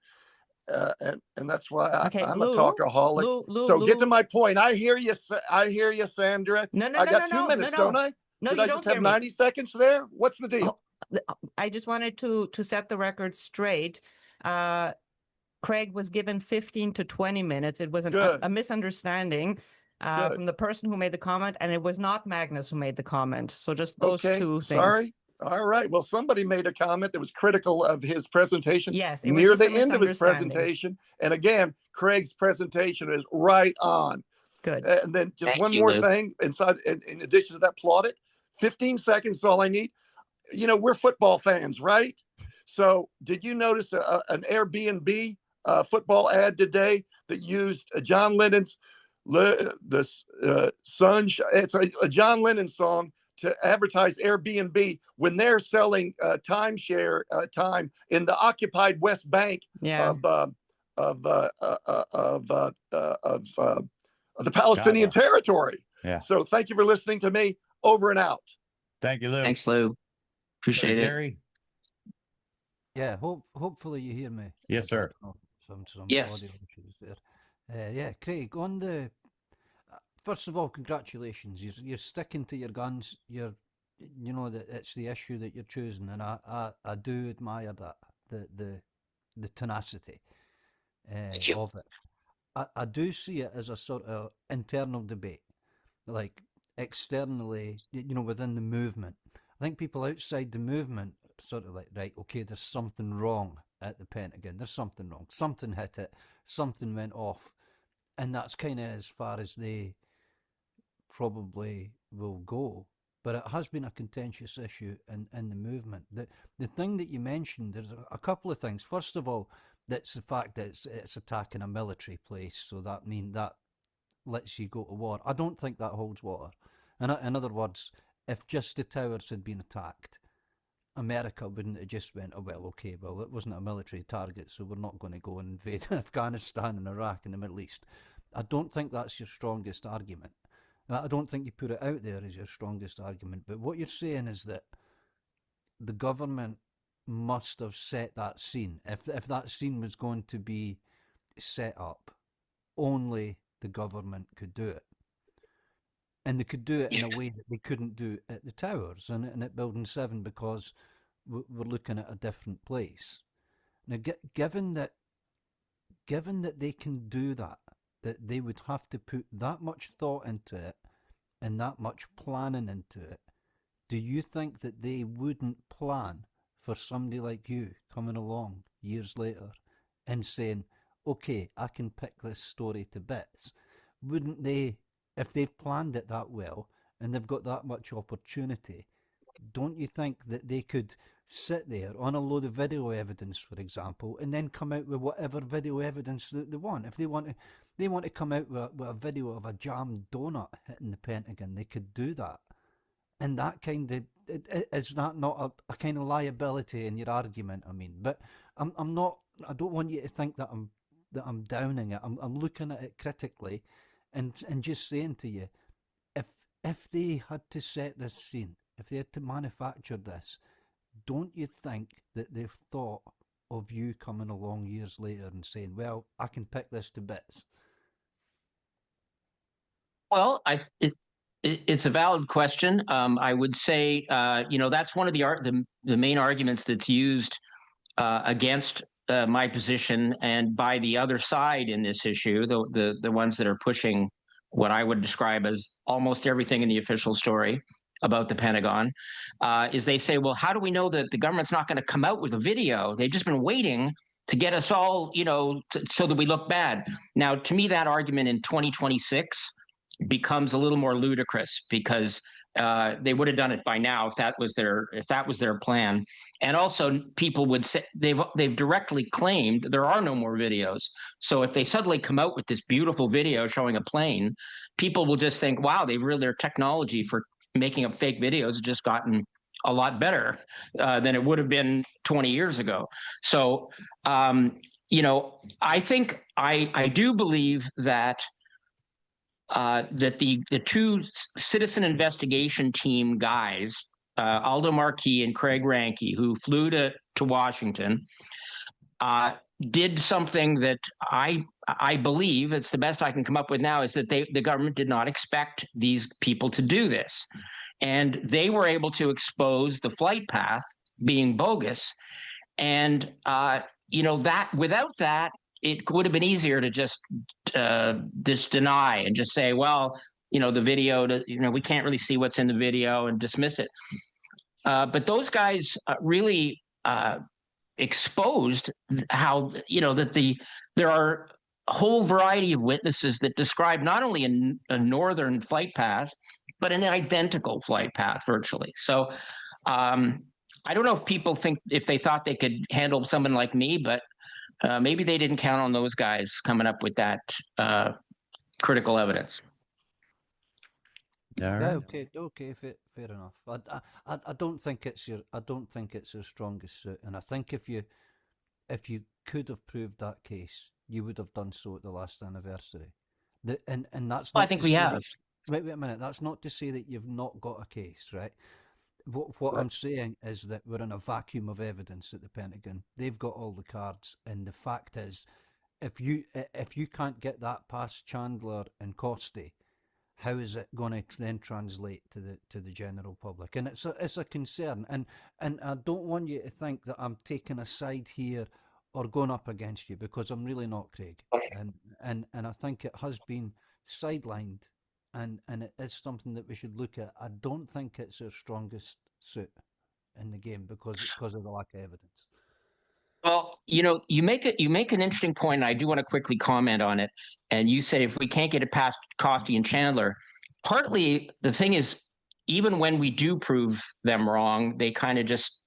And that's why I'm Lou, a talkaholic. Lou, get to my point. I hear you, Sandra. I got 2 minutes, don't I? No, Did you I don't just have hear 90 seconds there? What's the deal? I just wanted to set the record straight. Craig was given 15 to 20 minutes. It was a misunderstanding from the person who made the comment, and it was not Magnus who made the comment. So just those two things. Sorry. All right. Well, somebody made a comment that was critical of his presentation. Yes, near the end of his presentation. And again, Craig's presentation is right on. Good. And then just one more thing inside, in addition to that, plaudit. 15 seconds is all I need. We're football fans, right? So did you notice an Airbnb football ad today that used John Lennon's Sunshine? It's a John Lennon song to advertise Airbnb when they're selling timeshare time in the occupied West Bank of the Palestinian territory. Yeah. So thank you for listening to me. Over and out. Thank you, Lou. Thanks, Lou. Appreciate it. Terry. Yeah. Hopefully you hear me. Yes, sir. Some yes. audio issues there. Yeah, Craig. On the first of all, congratulations. You're sticking to your guns. That it's the issue that you're choosing, and I do admire that, the tenacity of it. I do see it as a sort of internal debate, like externally, within the movement. I think people outside the movement sort of like, right, okay, there's something wrong at the Pentagon. There's something wrong. Something hit it. Something went off, and that's kind of as far as they probably will go. But it has been a contentious issue in the movement. The thing that you mentioned, there's a couple of things. First of all, that's the fact that it's attacking a military place, so that lets you go to war. I don't think that holds water. In other words, if just the towers had been attacked, America wouldn't have just went, it wasn't a military target, so we're not going to go and invade Afghanistan and Iraq and the Middle East. I don't think that's your strongest argument. I don't think you put it out there as your strongest argument. But what you're saying is that the government must have set that scene. If that scene was going to be set up, only the government could do it. And they could do it in a way that they couldn't do at the towers and at Building 7 because we're looking at a different place. Now, given that they can do that they would have to put that much thought into it and that much planning into it, do you think that they wouldn't plan for somebody like you coming along years later and saying, okay, I can pick this story to bits? Wouldn't they, if they've planned it that well and they've got that much opportunity, don't you think that they could sit there on a load of video evidence, for example, and then come out with whatever video evidence that they want? If they want to come out with a video of a jammed donut hitting the Pentagon, they could do that. And that kind of, is that not a kind of liability in your argument? I mean, but I'm not, I don't want you to think that I'm downing it. I'm looking at it critically and just saying to you, if they had to set this scene, if they had to manufacture this, don't you think that they've thought of you coming along years later and saying, well, I can pick this to bits? Well, it's a valid question. I would say, that's one of the main arguments that's used against my position and by the other side in this issue, the ones that are pushing what I would describe as almost everything in the official story about the Pentagon, is they say, well, how do we know that the government's not going to come out with a video? They've just been waiting to get us all, so that we look bad. Now, to me, that argument in 2026 becomes a little more ludicrous because they would have done it by now if that was their plan. And also, people would say they've directly claimed there are no more videos. So if they suddenly come out with this beautiful video showing a plane, people will just think, wow, their technology for making up fake videos has just gotten a lot better than it would have been 20 years ago. So, I think I do believe that that the two citizen investigation team guys, Aldo Marquis and Craig Ranke, who flew to Washington, did something that I believe, it's the best I can come up with now, is that the government did not expect these people to do this. And they were able to expose the flight path being bogus. And, that without that, it would have been easier to just deny and just say, well, the video, we can't really see what's in the video and dismiss it. But those guys really exposed how, that there are a whole variety of witnesses that describe not only a northern flight path, but an identical flight path virtually. So I don't know if people think, if they thought they could handle someone like me, but maybe they didn't count on those guys coming up with that critical evidence. Yeah, okay, fair enough. I don't think it's your strongest suit, and I think if you could have proved that case, you would have done so at the last anniversary. And that's not. Well, I think we have. Wait a minute. That's not to say that you've not got a case, right? What I'm saying is that we're in a vacuum of evidence at the Pentagon. They've got all the cards, and the fact is, if you can't get that past Chandler and Costi, how is it going to then translate to the general public? And it's a concern, and I don't want you to think that I'm taking a side here or going up against you, because I'm really not, Craig. And I think it has been sidelined. And it is something that we should look at. I don't think it's our strongest suit in the game because of the lack of evidence. Well, you make an interesting point, and I do want to quickly comment on it. And you say if we can't get it past Costi and Chandler, partly the thing is, even when we do prove them wrong, they kind of just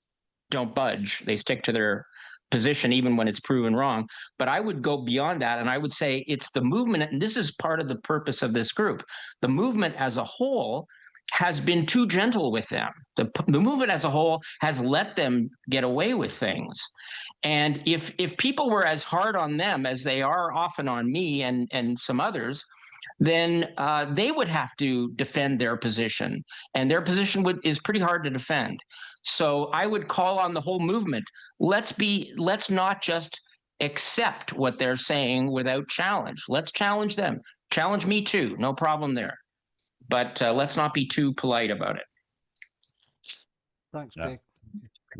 don't budge. They stick to their position even when it's proven wrong. But I would go beyond that, and I would say it's the movement, and this is part of the purpose of this group. The movement as a whole has been too gentle with them. The movement as a whole has let them get away with things. And if people were as hard on them as they are often on me and some others, then they would have to defend their position, and their position is pretty hard to defend. So I would call on the whole movement. Let's not just accept what they're saying without challenge. Let's challenge them. Challenge me too. No problem there. But let's not be too polite about it. Thanks, Yeah. Craig.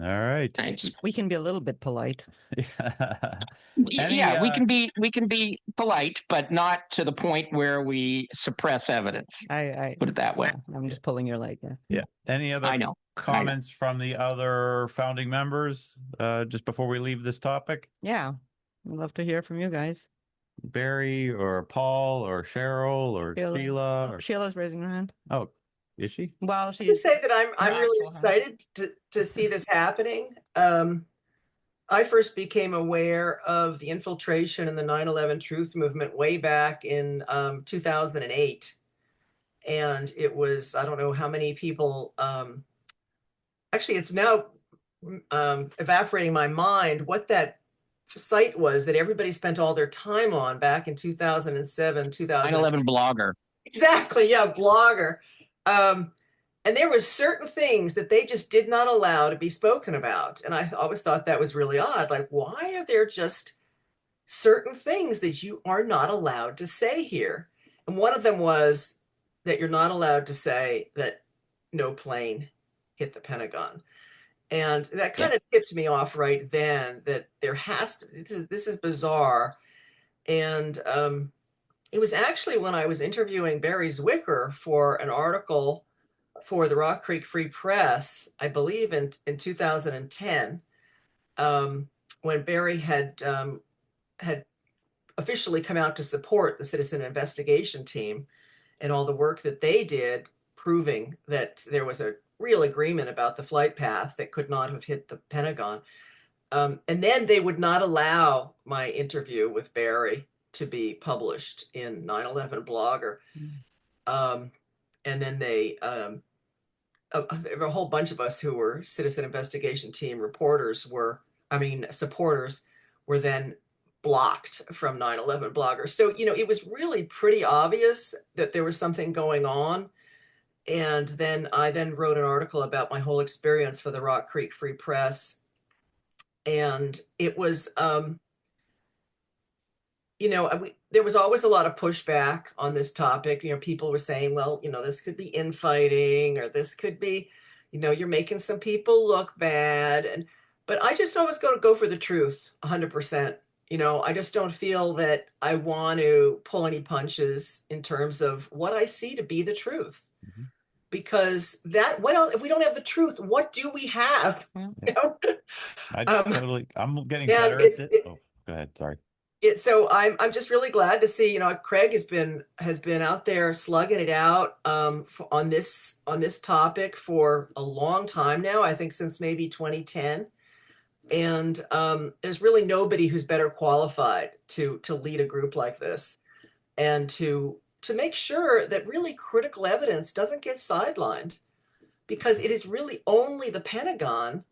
All right. Thanks. We can be a little bit polite. Yeah, we can be polite, but not to the point where we suppress evidence. I Put it that way. yeah, I'm just pulling your leg. Yeah. Yeah. Any other I know. comments from the other founding members just before we leave this topic? Yeah. I'd love to hear from you guys. Barry or Paul or Cheryl or Sheila or Sheila's raising her hand. oh, is she? Well, I she's just say that I'm her really actual hand. excited to see this happening. I first became aware of the infiltration in the 9/11 Truth Movement way back in 2008, and it was, I don't know how many people. Actually, it's now evaporating my mind what that site was that everybody spent all their time on back in 2007, 2000. 9/11 blogger. Exactly, yeah, Blogger. And there were certain things that they just did not allow to be spoken about. And I always thought that was really odd. Like, why are there just certain things that you are not allowed to say here? And one of them was that you're not allowed to say that no plane hit the Pentagon. And that kind of tipped me off right then that there has to, this is bizarre. And it was actually when I was interviewing Barrie Zwicker for an article for the Rock Creek Free Press, I believe in 2010, when Barrie had officially come out to support the citizen investigation team and all the work that they did, proving that there was a real agreement about the flight path that could not have hit the Pentagon. And then they would not allow my interview with Barrie to be published in 9/11 Blogger. And then they, there were a whole bunch of us who were citizen investigation team supporters were then blocked from 9/11 Blogger. So, it was really pretty obvious that there was something going on. And then I wrote an article about my whole experience for the Rock Creek Free Press. And it was, there was always a lot of pushback on this topic. People were saying, well, this could be infighting, or this could be, you're making some people look bad. But I just always go for the truth 100%. I just don't feel that I want to pull any punches in terms of what I see to be the truth. Mm-hmm. Because what else, if we don't have the truth, what do we have? I'm getting better at it. Go ahead. Sorry. So I'm just really glad to see, Craig has been out there slugging it out on this topic for a long time now. I think since maybe 2010, and there's really nobody who's better qualified to lead a group like this, and to make sure that really critical evidence doesn't get sidelined, because it is really only the Pentagon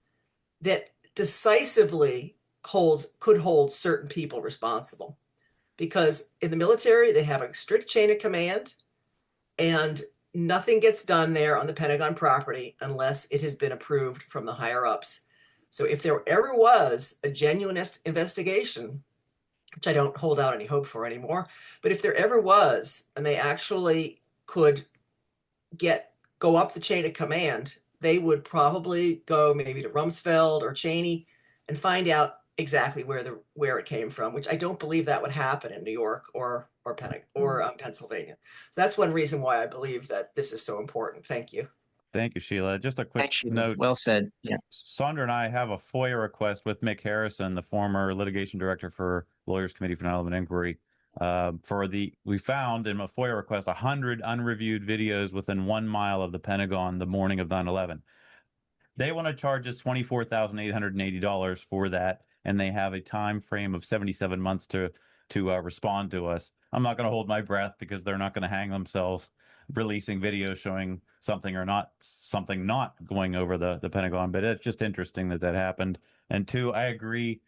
that decisively could hold certain people responsible, because in the military they have a strict chain of command, and nothing gets done there on the Pentagon property unless it has been approved from the higher ups. So if there ever was a genuine investigation, which I don't hold out any hope for anymore, but if there ever was, and they actually could go up the chain of command, they would probably go maybe to Rumsfeld or Cheney and find out exactly where it came from, which I don't believe that would happen in New York or Pennsylvania. So that's one reason why I believe that this is so important. Thank you. Thank you, Sheila. Just a quick note. Well said. Yeah. Sandra and I have a FOIA request with Mick Harrison, the former litigation director for Lawyers Committee for 9/11 Inquiry. We found in a FOIA request 100 unreviewed videos within 1 mile of the Pentagon the morning of 9/11. They want to charge us $24,880 for that, and they have a time frame of 77 months to respond to us. I'm not going to hold my breath, because they're not going to hang themselves releasing videos showing something not going over the Pentagon. But it's just interesting that happened. And two, I agree.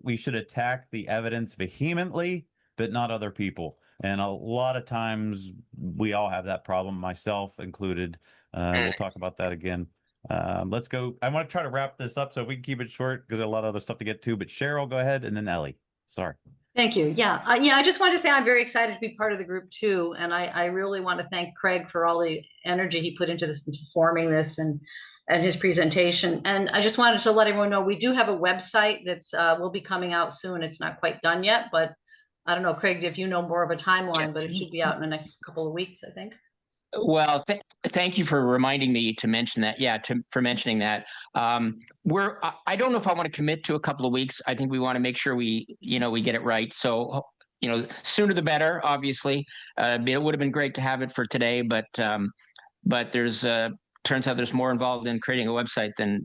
We should attack the evidence vehemently, but not other people. And a lot of times we all have that problem, myself included. We'll talk about that again Let's go. I want to try to wrap this up, so if we can keep it short because there's a lot of other stuff to get to. But Cheryl, go ahead, and then Ellie. Sorry. Thank you. Yeah. I just wanted to say I'm very excited to be part of the group too. And I really want to thank Craig for all the energy he put into this and forming this and his presentation. And I just wanted to let everyone know we do have a website that's will be coming out soon. It's not quite done yet, but I don't know, Craig, if you know more of a timeline, but it should be out in the next couple of weeks, I think. Well, thank you for reminding me to mention that. Yeah, for mentioning that. I don't know if I want to commit to a couple of weeks. I think we want to make sure we get it right. So, sooner the better, obviously. It would have been great to have it for today, but there's turns out there's more involved in creating a website than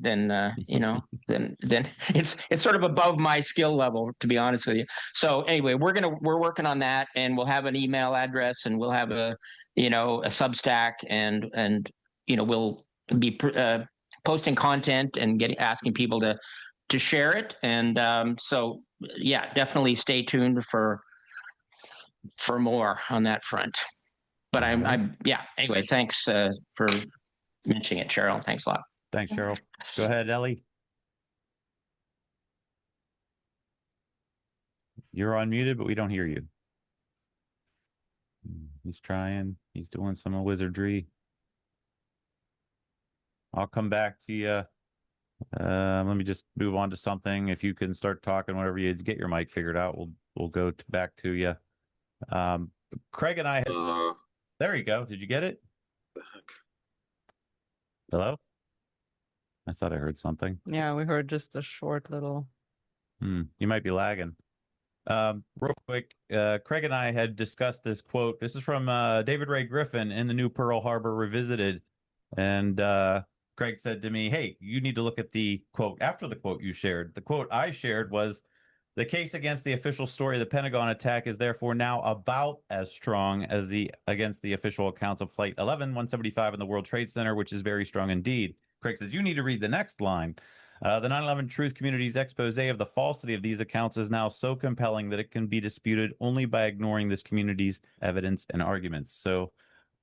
it's sort of above my skill level, to be honest with you. So anyway, we're working on that, and we'll have an email address, and we'll have a Substack, and we'll be posting content and asking people to share it. And so yeah, definitely stay tuned for more on that front. But anyway, thanks for mentioning it, Cheryl. Thanks a lot. Thanks, Cheryl. Go ahead, Ellie. You're unmuted, but we don't hear you. He's trying. He's doing some wizardry. I'll come back to you. Let me just move on to something. If you can start talking whenever you get your mic figured out, we'll go back to you. Craig and I. There you go. Did you get it? The heck? Hello? I thought I heard something. Yeah, we heard just a short little. You might be lagging. Real quick, Craig and I had discussed this quote. This is from David Ray Griffin in the new Pearl Harbor Revisited. And Craig said to me, hey, you need to look at the quote after the quote you shared. The quote I shared was, the case against the official story of the Pentagon attack is therefore now about as strong as against the official accounts of Flight 11-175 in the World Trade Center, which is very strong indeed. Craig says, you need to read the next line. The 9/11 truth community's expose of the falsity of these accounts is now so compelling that it can be disputed only by ignoring this community's evidence and arguments. So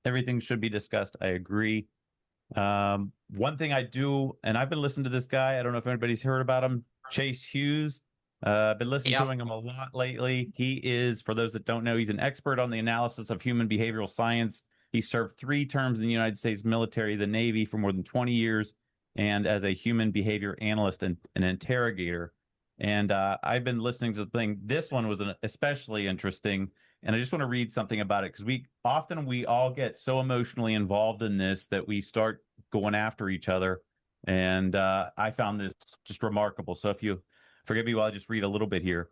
everything should be discussed. I agree. One thing I do, and I've been listening to this guy. I don't know if anybody's heard about him, Chase Hughes. I've been listening to him a lot lately. He is, for those that don't know, he's an expert on the analysis of human behavioral science. He served 3 terms in the United States military, the Navy, for more than 20 years, and as a human behavior analyst and an interrogator. And I've been listening to the thing. This one was especially interesting, and I just want to read something about it, because we all get so emotionally involved in this that we start going after each other. And I found this just remarkable. So if you forgive me while I just read a little bit here.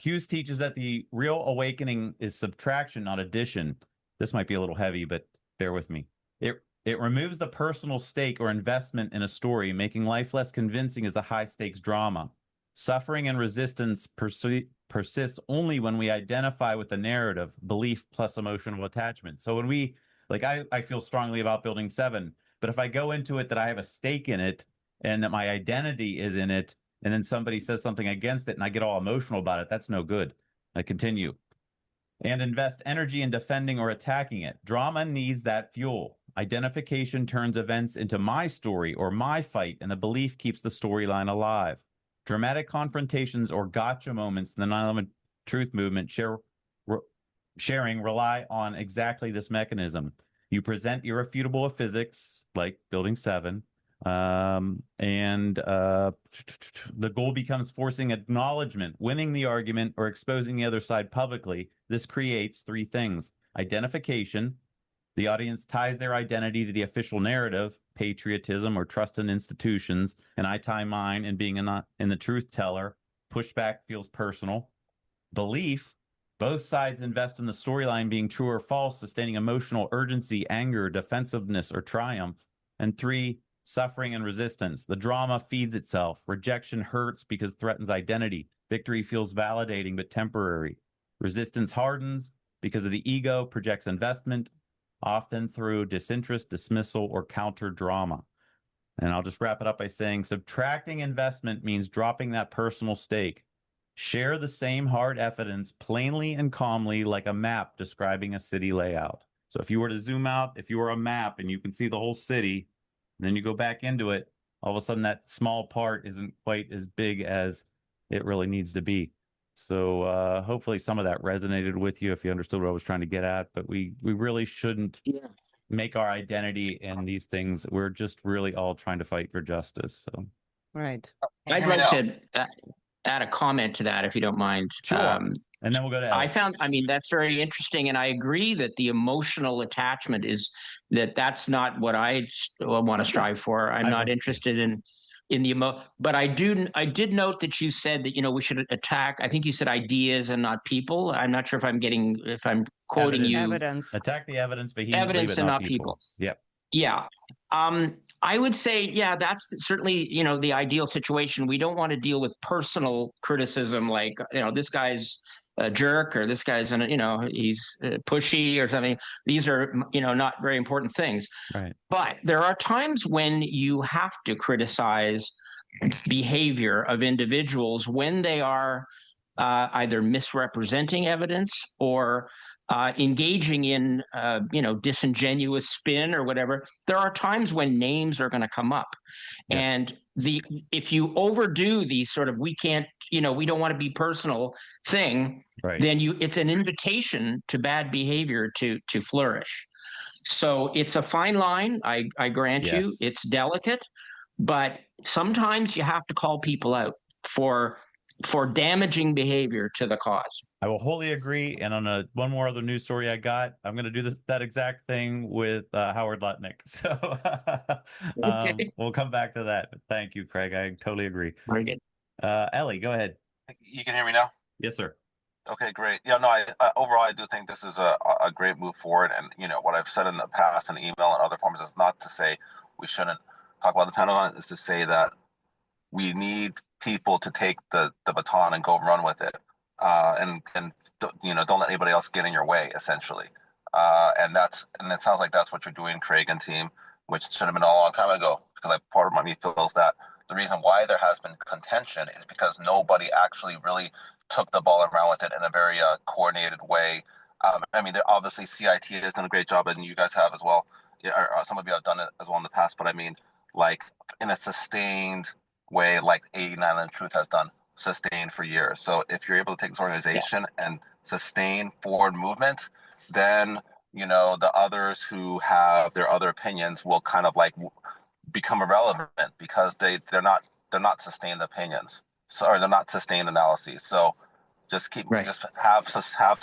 Hughes teaches that the real awakening is subtraction, not addition. This might be a little heavy, but bear with me. It removes the personal stake or investment in a story, making life less convincing as a high-stakes drama. Suffering and resistance persists only when we identify with the narrative, belief plus emotional attachment. So when we, I feel strongly about Building 7, but if I go into it that I have a stake in it and that my identity is in it, and then somebody says something against it and I get all emotional about it, that's no good. I continue. And invest energy in defending or attacking it. Drama needs that fuel. Identification turns events into my story or my fight, and the belief keeps the storyline alive. Dramatic confrontations or gotcha moments in the 9/11 truth movement sharing rely on exactly this mechanism. You present irrefutable physics, like Building 7, and the goal becomes forcing acknowledgement, winning the argument, or exposing the other side publicly. This creates 3 things: identification. The audience ties their identity to the official narrative, patriotism or trust in institutions, and I tie mine in being in the truth teller. Pushback feels personal. Belief. Both sides invest in the storyline being true or false, sustaining emotional urgency, anger, defensiveness, or triumph. And 3, suffering and resistance. The drama feeds itself. Rejection hurts because it threatens identity. Victory feels validating but temporary. Resistance hardens because of the ego, projects investment, often through disinterest, dismissal, or counter drama. And I'll just wrap it up by saying subtracting investment means dropping that personal stake. Share the same hard evidence plainly and calmly, like a map describing a city layout. So if you were to zoom out, if you were a map and you can see the whole city, And then you go back into it, all of a sudden that small part isn't quite as big as it really needs to be. So hopefully some of that resonated with you if you understood what I was trying to get at. But we really shouldn't make our identity in these things. We're just really all trying to fight for justice. So Right. I'd like to add a comment to that, if you don't mind. Sure. And then we'll go to Ellie. I mean, that's very interesting. And I agree that the emotional attachment that's not what I want to strive for. I'm not interested in the but I did note that you said that, we should attack, I think you said ideas and not people. I'm not sure if I'm quoting you. Evidence. Attack the evidence, but evidence and not people. Yep. Yeah. I would say, that's certainly, the ideal situation. We don't want to deal with personal criticism like, this guy's a jerk or this guy's, he's pushy or something. These are, not very important things. Right. But there are times when you have to criticize behavior of individuals when they are either misrepresenting evidence or engaging in, disingenuous spin or whatever. There are times when names are going to come up. Yes. And if you overdo the sort of, we can't, we don't want to be personal thing, right, then it's an invitation to bad behavior to flourish. So it's a fine line. I grant you, it's delicate, but sometimes you have to call people out for damaging behavior to the cause. I will wholly agree. And on one more other news story I got, I'm going to do that exact thing with Howard Lutnick. So we'll come back to that. Thank you, Craig. I totally agree. Very good. Ellie, go ahead. You can hear me now? Yes, sir. Okay, great. Yeah, no, overall, I do think this is a great move forward. And, what I've said in the past in email and other forms is not to say we shouldn't talk about the Pentagon, is to say that we need people to take the baton and go run with it. And don't let anybody else get in your way, essentially. And it sounds like that's what you're doing, Craig and team, which should have been a long time ago, because part of me feels that the reason why there has been contention is because nobody actually really took the ball and ran with it in a very coordinated way. Obviously CIT has done a great job, and you guys have as well. Or some of you have done it as well in the past, but like in a sustained way, like 89 and Truth has done, sustained for years. So if you're able to take this organization and sustain forward movement, then the others who have their other opinions will kind of like become irrelevant, because they're not sustained opinions, or they're not sustained analyses. So just have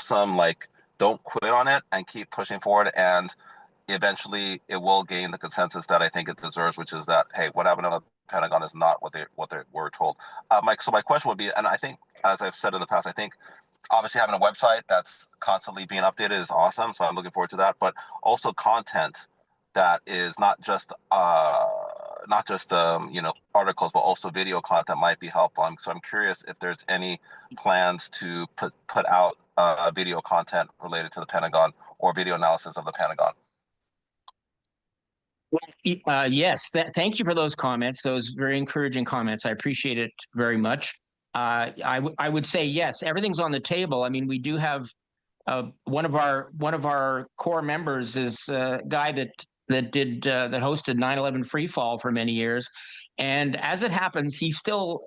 some, like, don't quit on it and keep pushing forward, and eventually it will gain the consensus that I think it deserves, which is that, hey, what happened on the Pentagon is not what they were told. My question would be, and I think, as I've said in the past, I think obviously having a website that's constantly being updated is awesome. So I'm looking forward to that, but also content that is not just articles, but also video content might be helpful. So I'm curious if there's any plans to put out video content related to the Pentagon or video analysis of the Pentagon. Yes, thank you for those comments. Those very encouraging comments. I appreciate it very much. I would say yes. Everything's on the table. I mean, we do have one of our core members is a guy that hosted 9/11 Freefall for many years, and as it happens, he still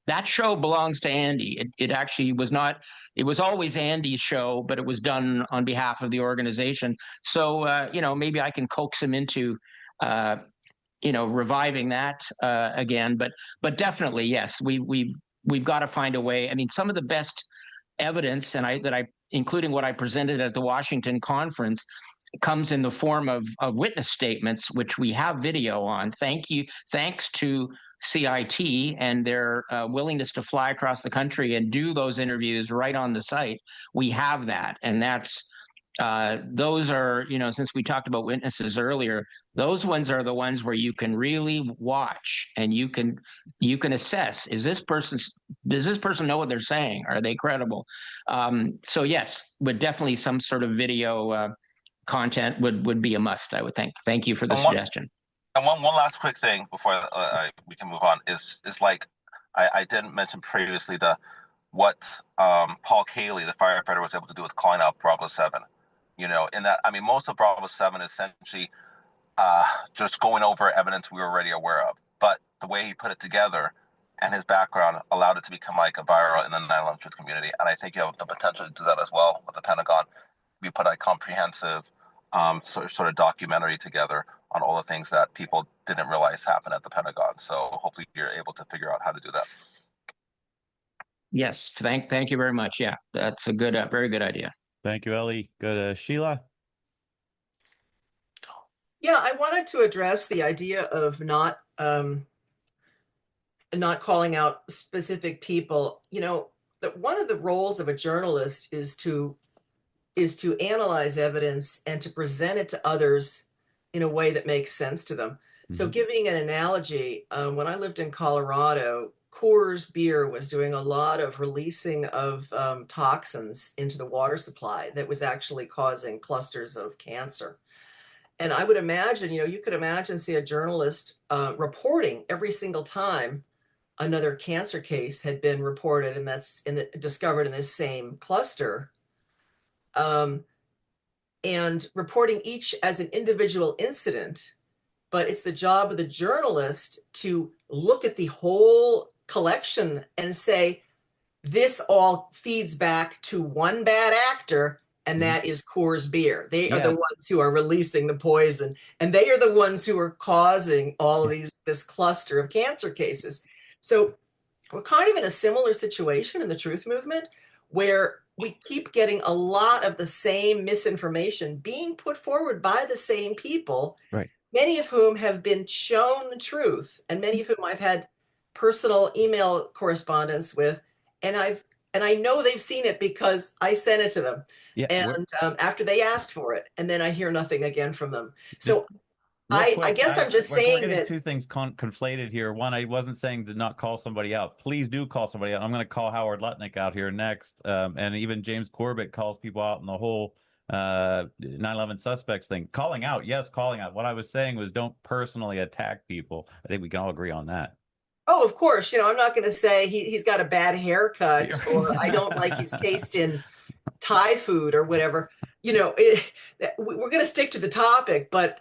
that show belongs to Andy. It actually was not. It was always Andy's show, but it was done on behalf of the organization. So maybe I can coax him into reviving that again. But definitely yes, we've got to find a way. I mean, some of the best evidence, including what I presented at the Washington conference, comes in the form of witness statements, which we have video on. Thanks to CIT and their willingness to fly across the country and do those interviews right on the site. We have that, and that's those are, since we talked about witnesses earlier, those ones are the ones where you can really watch and you can assess, does this person know what they're saying? Are they credible? So yes, but definitely some sort of video content would be a must, I would think. Thank you for the suggestion. And one last quick thing before we can move on is like I didn't mention previously what Paul Cayley, the firefighter, was able to do with calling out Bravo 7. In that, most of Bravo 7 is essentially just going over evidence we were already aware of. But the way he put it together and his background allowed it to become like a viral in the 9/11 truth community. And I think you have the potential to do that as well with the Pentagon. We put a comprehensive sort of documentary together on all the things that people didn't realize happened at the Pentagon. So hopefully you're able to figure out how to do that. Yes, thank you very much. Yeah, that's a good, very good idea. Thank you, Ellie. Good, Sheila. Yeah, I wanted to address the idea of not calling out specific people. You know, that one of the roles of a journalist is to analyze evidence and to present it to others in a way that makes sense to them. So giving an analogy, when I lived in Colorado, Coors beer was doing a lot of releasing of toxins into the water supply that was actually causing clusters of cancer. And I would imagine, you could imagine, see a journalist reporting every single time another cancer case had been reported, and that's discovered in this same cluster, and reporting each as an individual incident. But it's the job of the journalist to look at the whole collection and say, this all feeds back to one bad actor, and that is Coors beer. They are the ones who are releasing the poison, and they are the ones who are causing all of this cluster of cancer cases. So we're kind of in a similar situation in the truth movement, where we keep getting a lot of the same misinformation being put forward by the same people, right? Many of whom have been shown the truth, and many of whom I've had personal email correspondence with, and I know they've seen it because I sent it to them. Yeah, and after they asked for it, and then I hear nothing again from them. So I guess I'm just saying we're getting that two things conflated here. One, I wasn't saying to not call somebody out. Please do call somebody out. I'm going to call Howard Lutnick out here next. And even James Corbett calls people out in the whole 9/11 suspects thing. Calling out, yes, calling out. What I was saying was don't personally attack people. I think we can all agree on that. Oh, of course. I'm not going to say he's got a bad haircut or I don't like his taste in Thai food or whatever. We're going to stick to the topic, but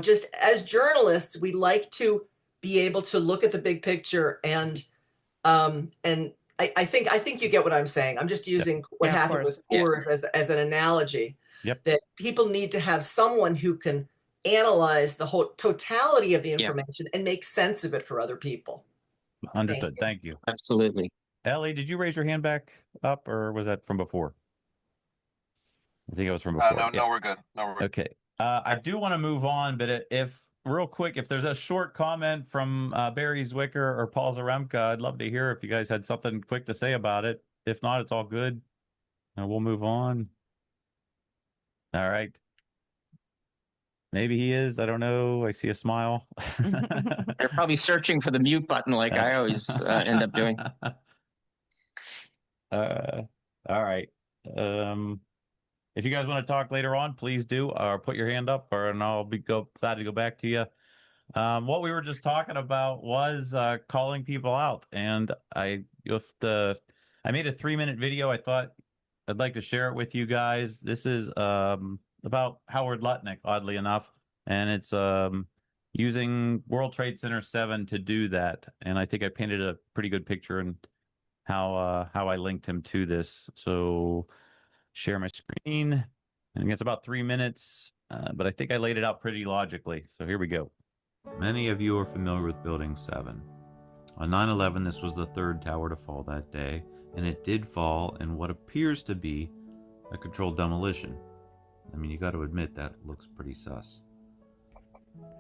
just as journalists, we like to be able to look at the big picture, and I think you get what I'm saying. I'm just using what happened with Coors as an analogy. That people need to have someone who can analyze the whole totality of the information and make sense of it for other people. Understood. Thank you. Absolutely. Ellie, did you raise your hand back up, or was that from before? I think it was from before. No, we're good. No, we're good. Okay. I do want to move on, but if real quick, if there's a short comment from Barrie Zwicker or Paul Zarembka, I'd love to hear if you guys had something quick to say about it. If not, it's all good. And we'll move on. All right. Maybe he is. I don't know. I see a smile. They're probably searching for the mute button like I always end up doing. All right. If you guys want to talk later on, please do, or put your hand up, and I'll be glad to go back to you. What we were just talking about was calling people out, and I made a 3-minute video. I thought I'd like to share it with you guys. This is about Howard Lutnick, oddly enough, and it's using World Trade Center 7 to do that. And I think I painted a pretty good picture and how I linked him to this. So share my screen. And it's about 3 minutes, but I think I laid it out pretty logically. So here we go. Many of you are familiar with Building 7. On 9/11, this was the third tower to fall that day, and it did fall in what appears to be a controlled demolition. I mean, you got to admit that looks pretty sus.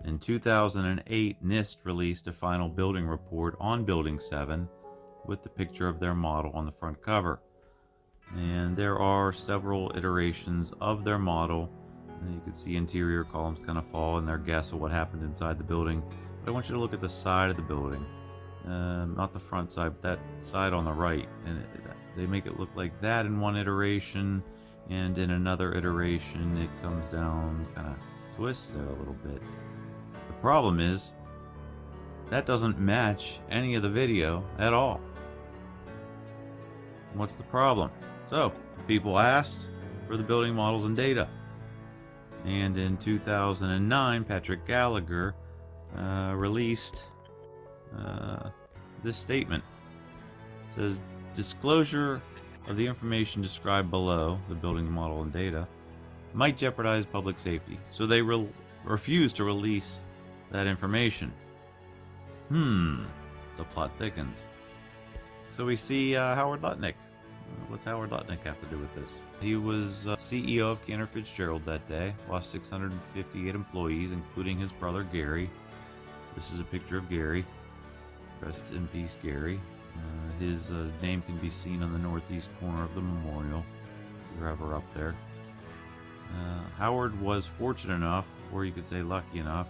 In 2008, NIST released a final building report on Building 7 with the picture of their model on the front cover. And there are several iterations of their model, and you can see interior columns kind of fall in their guess of what happened inside the building. But I want you to look at the side of the building, not the front side, but that side on the right. And they make it look like that in one iteration, and in another iteration it comes down, kind of twists there a little bit. The problem is that doesn't match any of the video at all. What's the problem? So, people asked for the building models and data. And in 2009, Patrick Gallagher released this statement. It says, disclosure of the information described below, the building model and data, might jeopardize public safety. So they refuse to release that information. The plot thickens. So we see Howard Lutnick. What's Howard Lutnick have to do with this? He was CEO of Cantor Fitzgerald that day, lost 658 employees, including his brother Gary. This is a picture of Gary. Rest in peace, Gary. His name can be seen on the northeast corner of the memorial, if you're ever up there. Howard was fortunate enough, or you could say lucky enough,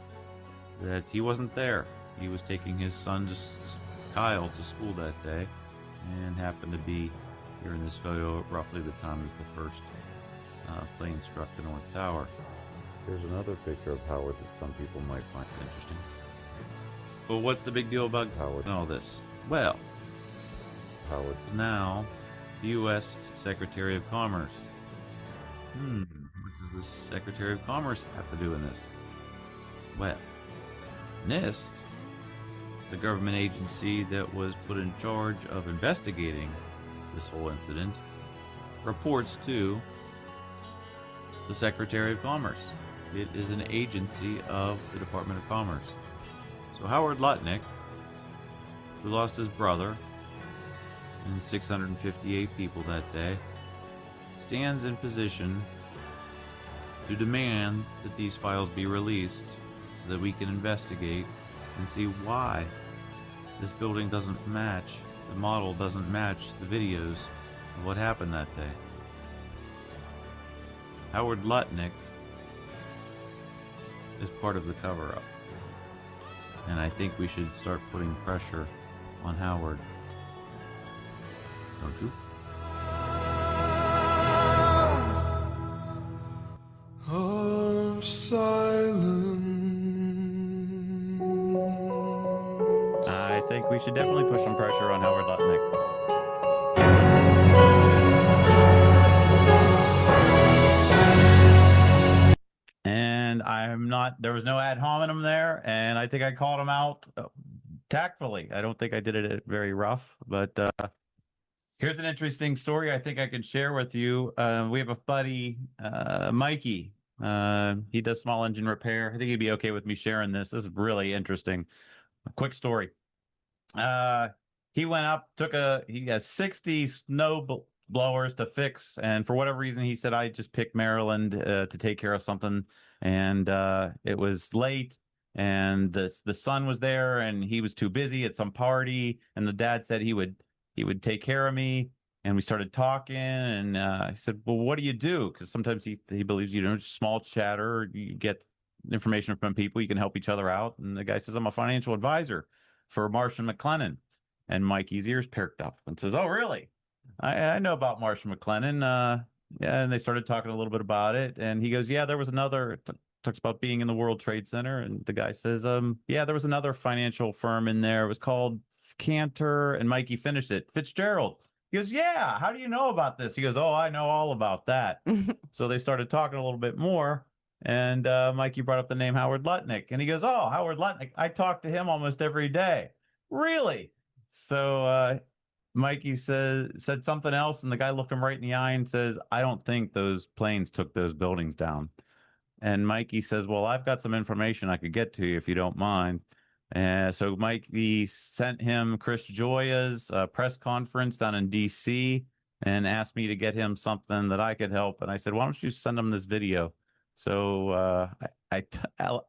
that he wasn't there. He was taking his son, Kyle, to school that day, and happened to be here in this photo at roughly the time that the first plane struck the North Tower. Here's another picture of Howard that some people might find interesting. Well, what's the big deal about Howard and all this? Well, Howard is now the U.S. Secretary of Commerce. What does the Secretary of Commerce have to do in this? Well, NIST, the government agency that was put in charge of investigating this whole incident, reports to the Secretary of Commerce. It is an agency of the Department of Commerce. So Howard Lutnick, who lost his brother and 658 people that day, stands in position to demand that these files be released so that we can investigate and see why this building doesn't match, the model doesn't match the videos of what happened that day. Howard Lutnick is part of the cover-up. And I think we should start putting pressure on Howard. Don't you? Of silence. I think we should definitely put some pressure on Howard Lutnick. And there was no ad hominem there, and I think I called him out tactfully. I don't think I did it very rough, but here's an interesting story I think I can share with you. We have a buddy, McKee. He does small engine repair. I think he'd be okay with me sharing this. This is really interesting. A quick story. He went up, he has 60 snow blowers to fix, and for whatever reason he said, I just picked Maryland to take care of something, and it was late, and the son was there, and he was too busy at some party, and the dad said he would take care of me, and we started talking, and I said, well, what do you do? Because sometimes he believes, small chatter, you get information from people, you can help each other out, and the guy says, I'm a financial advisor for Marsh and McLennan. And Mikey's ears perked up and says, oh, really? I know about Marsh and McLennan. Yeah, and they started talking a little bit about it. And he goes, yeah, there was another, talks about being in the World Trade Center. And the guy says, yeah, there was another financial firm in there. It was called Cantor. And Mikey finished it. Fitzgerald. He goes, yeah, how do you know about this? He goes, oh, I know all about that. So they started talking a little bit more. And Mikey brought up the name Howard Lutnick. And he goes, oh, Howard Lutnick. I talk to him almost every day. Really? So Mikey said something else, and the guy looked him right in the eye and says, I don't think those planes took those buildings down. And Mikey says, well, I've got some information I could get to you if you don't mind. So Mikey sent him Chris Joya's press conference down in D.C. and asked me to get him something that I could help. And I said, why don't you send him this video? So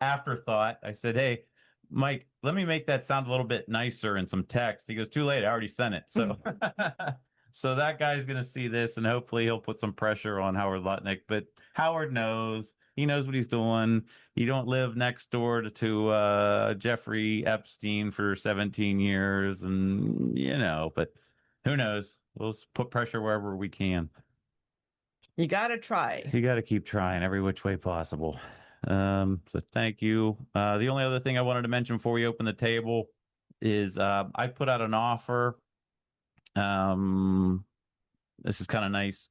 afterthought, I said, hey, Mike, let me make that sound a little bit nicer in some text. He goes, too late. I already sent it. So, so that guy's going to see this, and hopefully he'll put some pressure on Howard Lutnick. But Howard knows. He knows what he's doing. You don't live next door to Jeffrey Epstein for 17 years. And, but who knows? We'll put pressure wherever we can. You got to try. You got to keep trying every which way possible. So thank you. The only other thing I wanted to mention before we open the table is I put out an offer. This is kind of nice.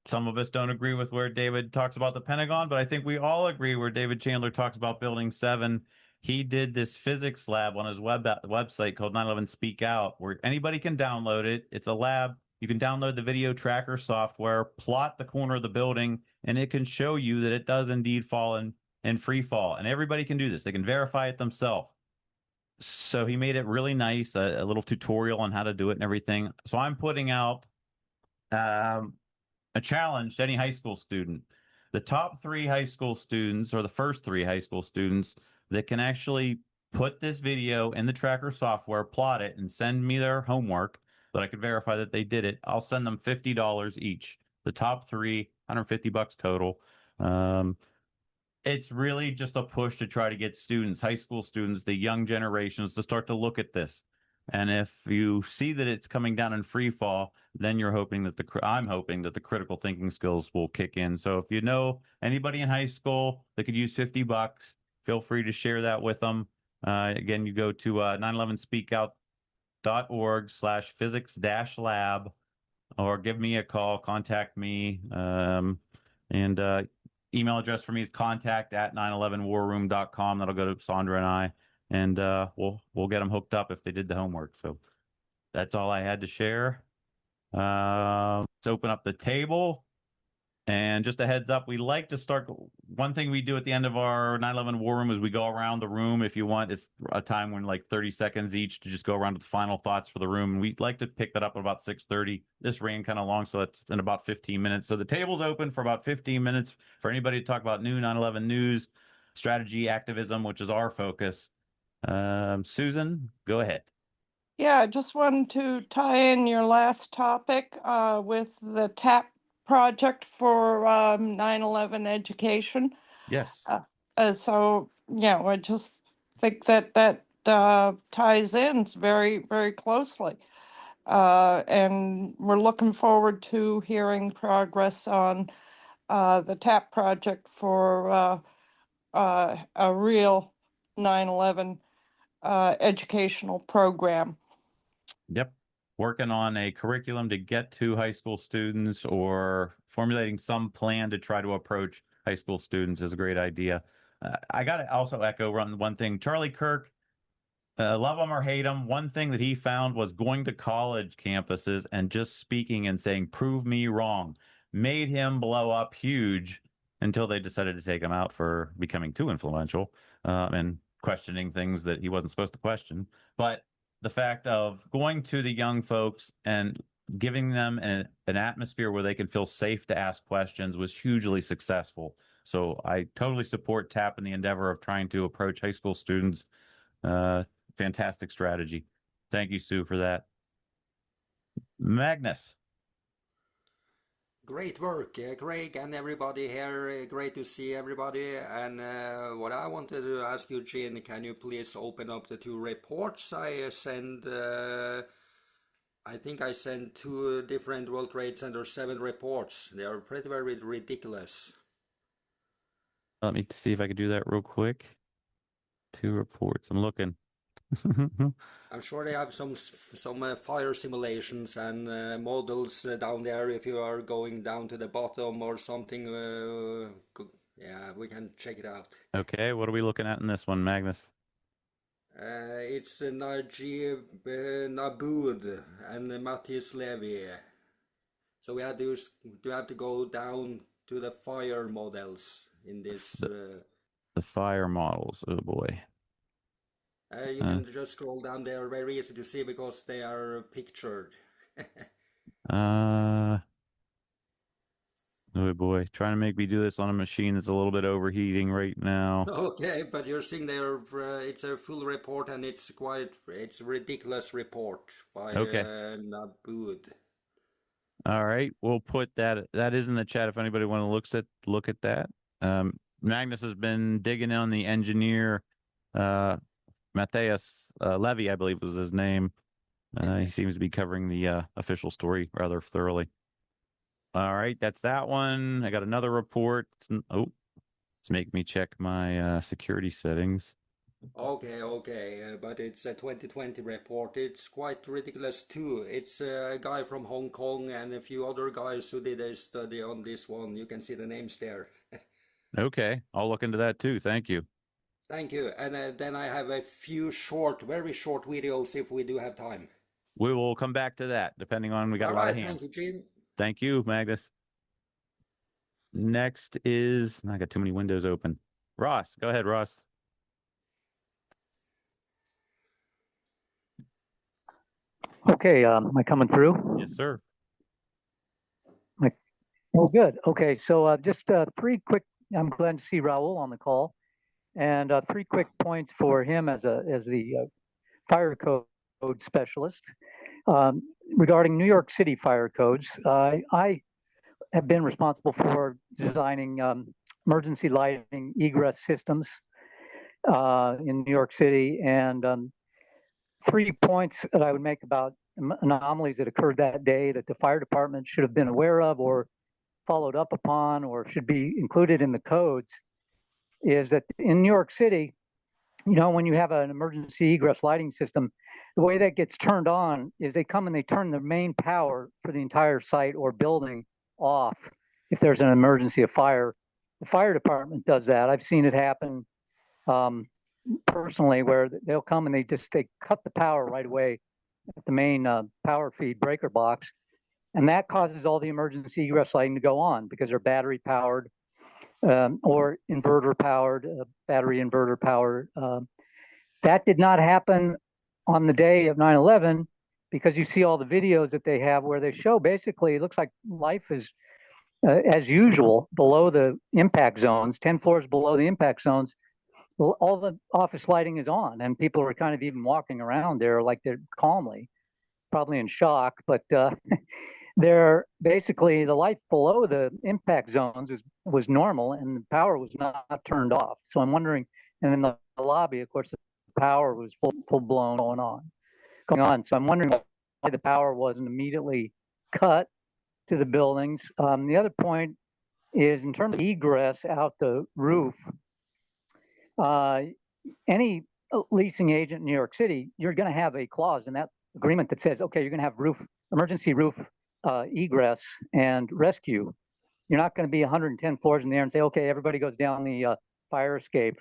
some of us don't agree with where David talks about the Pentagon, but I think we all agree where David Chandler talks about Building 7. He did this physics lab on his website called 9/11 Speak Out, where anybody can download it. It's a lab. You can download the video tracker software, plot the corner of the building, and it can show you that it does indeed fall in free fall. And everybody can do this. They can verify it themselves. So he made it really nice, a little tutorial on how to do it and everything. So I'm putting out a challenge to any high school student. The top 3 high school students, or the first 3 high school students that can actually put this video in the tracker software, plot it, and send me their homework that I could verify that they did it, I'll send them $50 each. The top 3, $150 total. It's really just a push to try to get students, high school students, the young generations, to start to look at this. And if you see that it's coming down in free fall, then you're hoping that I'm hoping that the critical thinking skills will kick in. So if you know anybody in high school that could use $50, feel free to share that with them. Again, you go to 911speakout.org/physics-lab, or give me a call, contact me. And email address for me is contact@911warroom.com. That'll go to Sandra and I. And we'll get them hooked up if they did the homework. So that's all I had to share. Let's open up the table. And just a heads up, we like to start. One thing we do at the end of our 9/11 War Room is we go around the room. If you want, it's a time when like 30 seconds each to just go around with the final thoughts for the room. And we'd like to pick that up at about 6:30. This ran kind of long, so that's in about 15 minutes. So the table's open for about 15 minutes for anybody to talk about new 9/11 news, strategy, activism, which is our focus. Susan, go ahead. Yeah, I just wanted to tie in your last topic with the TAP project for 9/11 education. Yes. So, yeah, I just think that ties in very, very closely. And we're looking forward to hearing progress on the TAP project for a real 9/11 educational program. Yep. Working on a curriculum to get to high school students, or formulating some plan to try to approach high school students is a great idea. I got to also echo one thing. Charlie Kirk, love him or hate him, one thing that he found was going to college campuses and just speaking and saying, prove me wrong, made him blow up huge until they decided to take him out for becoming too influential and questioning things that he wasn't supposed to question. But the fact of going to the young folks and giving them an atmosphere where they can feel safe to ask questions was hugely successful. So I totally support TAP in the endeavor of trying to approach high school students. Fantastic strategy. Thank you, Sue, for that. Magnus. Great work, Craig, and everybody here. Great to see everybody. And what I wanted to ask you, Jean, can you please open up the 2 reports I sent? I think I sent 2 different World Trade Center 7 reports. They are pretty very ridiculous. Let me see if I can do that real quick. 2 reports. I'm looking. I'm sure they have some fire simulations and models down there if you are going down to the bottom or something. Yeah, we can check it out. Okay, what are we looking at in this one, Magnus? It's Najib Nabood and Matthias Levy. So we have to go down to the fire models in this. The fire models. Oh boy. You can just scroll down. They are very easy to see because they are pictured. Oh boy, trying to make me do this on a machine that's a little bit overheating right now. Okay, but you're seeing there, it's a full report and it's a ridiculous report by Nabood. All right, we'll put that is in the chat if anybody want to look at that. Magnus has been digging on the engineer, Matthias Levy, I believe was his name. He seems to be covering the official story rather thoroughly. All right, that's that one. I got another report. Oh, let's make me check my security settings. Okay, but it's a 2020 report. It's quite ridiculous too. It's a guy from Hong Kong and a few other guys who did a study on this one. You can see the names there. Okay, I'll look into that too. Thank you. Thank you. And then I have a few short, very short videos if we do have time. We will come back to that depending on, we got All a lot right, of hands. thank you, Gene. Thank you, Magnus. Next is, I got too many windows open. Ross, go ahead, Ross. Okay, am I coming through? Yes, sir. Oh, good. Okay, so just three quick. I'm glad to see Raul on the call, and three quick points for him as the fire code specialist regarding New York City fire codes. I have been responsible for designing emergency lighting egress systems in New York City, and 3 points that I would make about anomalies that occurred that day that the fire department should have been aware of or followed up upon or should be included in the codes is that in New York City, you know, when you have an emergency egress lighting system, the way that gets turned on is they come and they turn the main power for the entire site or building off if there's an emergency of fire. The fire department does that. I've seen it happen personally where they'll come and they cut the power right away at the main power feed breaker box. And that causes all the emergency egress lighting to go on because they're battery powered or inverter powered, battery inverter powered. That did not happen on the day of 9/11 because you see all the videos that they have where they show basically it looks like life is as usual below the impact zones, 10 floors below the impact zones. All the office lighting is on and people are kind of even walking around there like they're calmly, probably in shock, but they're basically the light below the impact zones was normal and the power was not turned off. So I'm wondering, and in the lobby, of course, the power was full blown going on. So I'm wondering why the power wasn't immediately cut to the buildings. The other point is in terms of egress out the roof, any leasing agent in New York City, you're going to have a clause in that agreement that says, okay, you're going to have emergency roof egress and rescue. You're not going to be 110 floors in the air and say, okay, everybody goes down the fire escape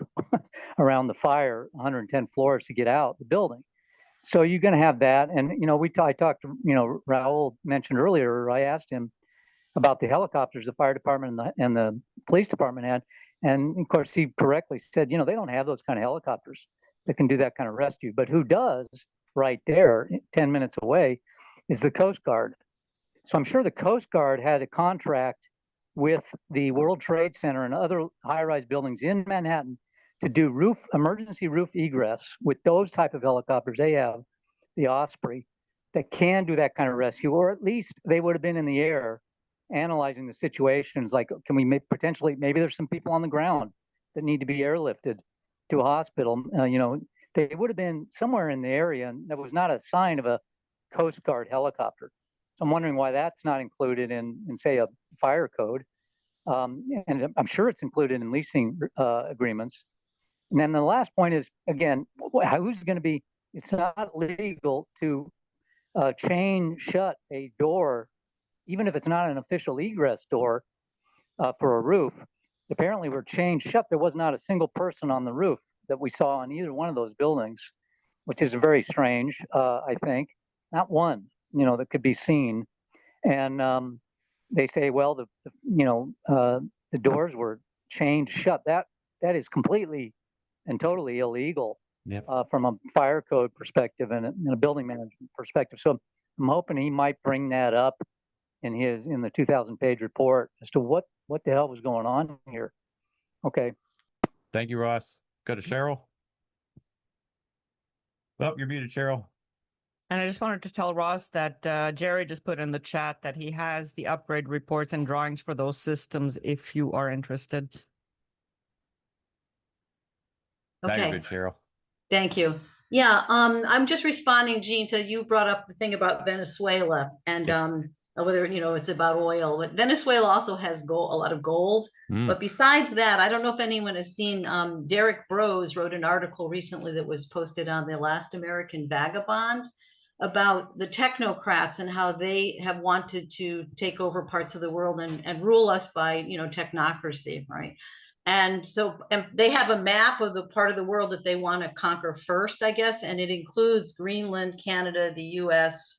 around the fire, 110 floors to get out the building. So you're going to have that. And, you know, I talked to, you know, Raul mentioned earlier, I asked him about the helicopters the fire department and the police department had. And of course, he correctly said, you know, they don't have those kind of helicopters that can do that kind of rescue. But who does right there, 10 minutes away, is the Coast Guard. So I'm sure the Coast Guard had a contract with the World Trade Center and other high-rise buildings in Manhattan to do emergency roof egress with those type of helicopters. They have the Osprey that can do that kind of rescue, or at least they would have been in the air analyzing the situations. Like, can we potentially, maybe there's some people on the ground that need to be airlifted to a hospital. You know, they would have been somewhere in the area, and there was not a sign of a Coast Guard helicopter. So I'm wondering why that's not included in say, a fire code. And I'm sure it's included in leasing agreements. And then the last point is, again, who's going to be, it's not legal to chain shut a door, even if it's not an official egress door for a roof. Apparently we're chained shut. There was not a single person on the roof that we saw on either one of those buildings, which is very strange, I think. Not one, you know, that could be seen. And they say, well, the doors were chained shut. That is completely and totally illegal. Yep. From a fire code perspective and a building management perspective. So I'm hoping he might bring that up in the 2,000-page report as to what the hell was going on here. Okay. Thank you, Ross. Go to Cheryl. Oh, you're muted, Cheryl. And I just wanted to tell Ross that Jerry just put in the chat that he has the upgrade reports and drawings for those systems if you are interested. Now Okay. you're good, Cheryl. Thank you. Yeah, I'm just responding, Gene, to you brought up the thing about Venezuela. And whether, it's about oil. But Venezuela also has gold, a lot of gold. But besides that, I don't know if anyone has seen, Derek Brose wrote an article recently that was posted on The Last American Vagabond about the technocrats and how they have wanted to take over parts of the world and rule us by, technocracy, right? And so they have a map of the part of the world that they want to conquer first, I guess, and it includes Greenland, Canada, the US,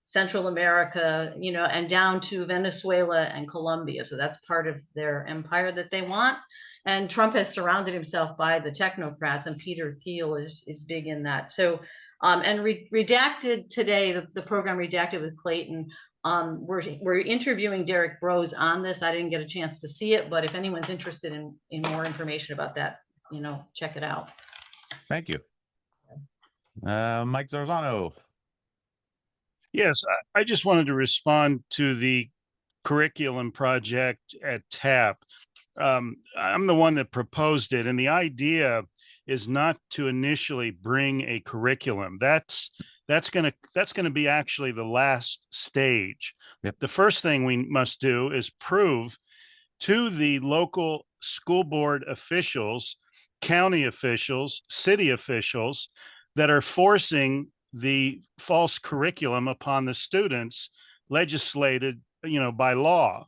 Central America, and down to Venezuela and Colombia. So that's part of their empire that they want. And Trump has surrounded himself by the technocrats, and Peter Thiel is big in that. So, and Redacted today, the program Redacted with Clayton, we're interviewing Derek Brose on this. I didn't get a chance to see it, but if anyone's interested in more information about that, check it out. Thank you. Mike Zarzano. Yes, I just wanted to respond to the curriculum project at TAP. I'm the one that proposed it, and the idea is not to initially bring a curriculum. That's going to be actually the last stage. Yep. The first thing we must do is prove to the local school board officials, county officials, city officials that are forcing the false curriculum upon the students legislated, by law.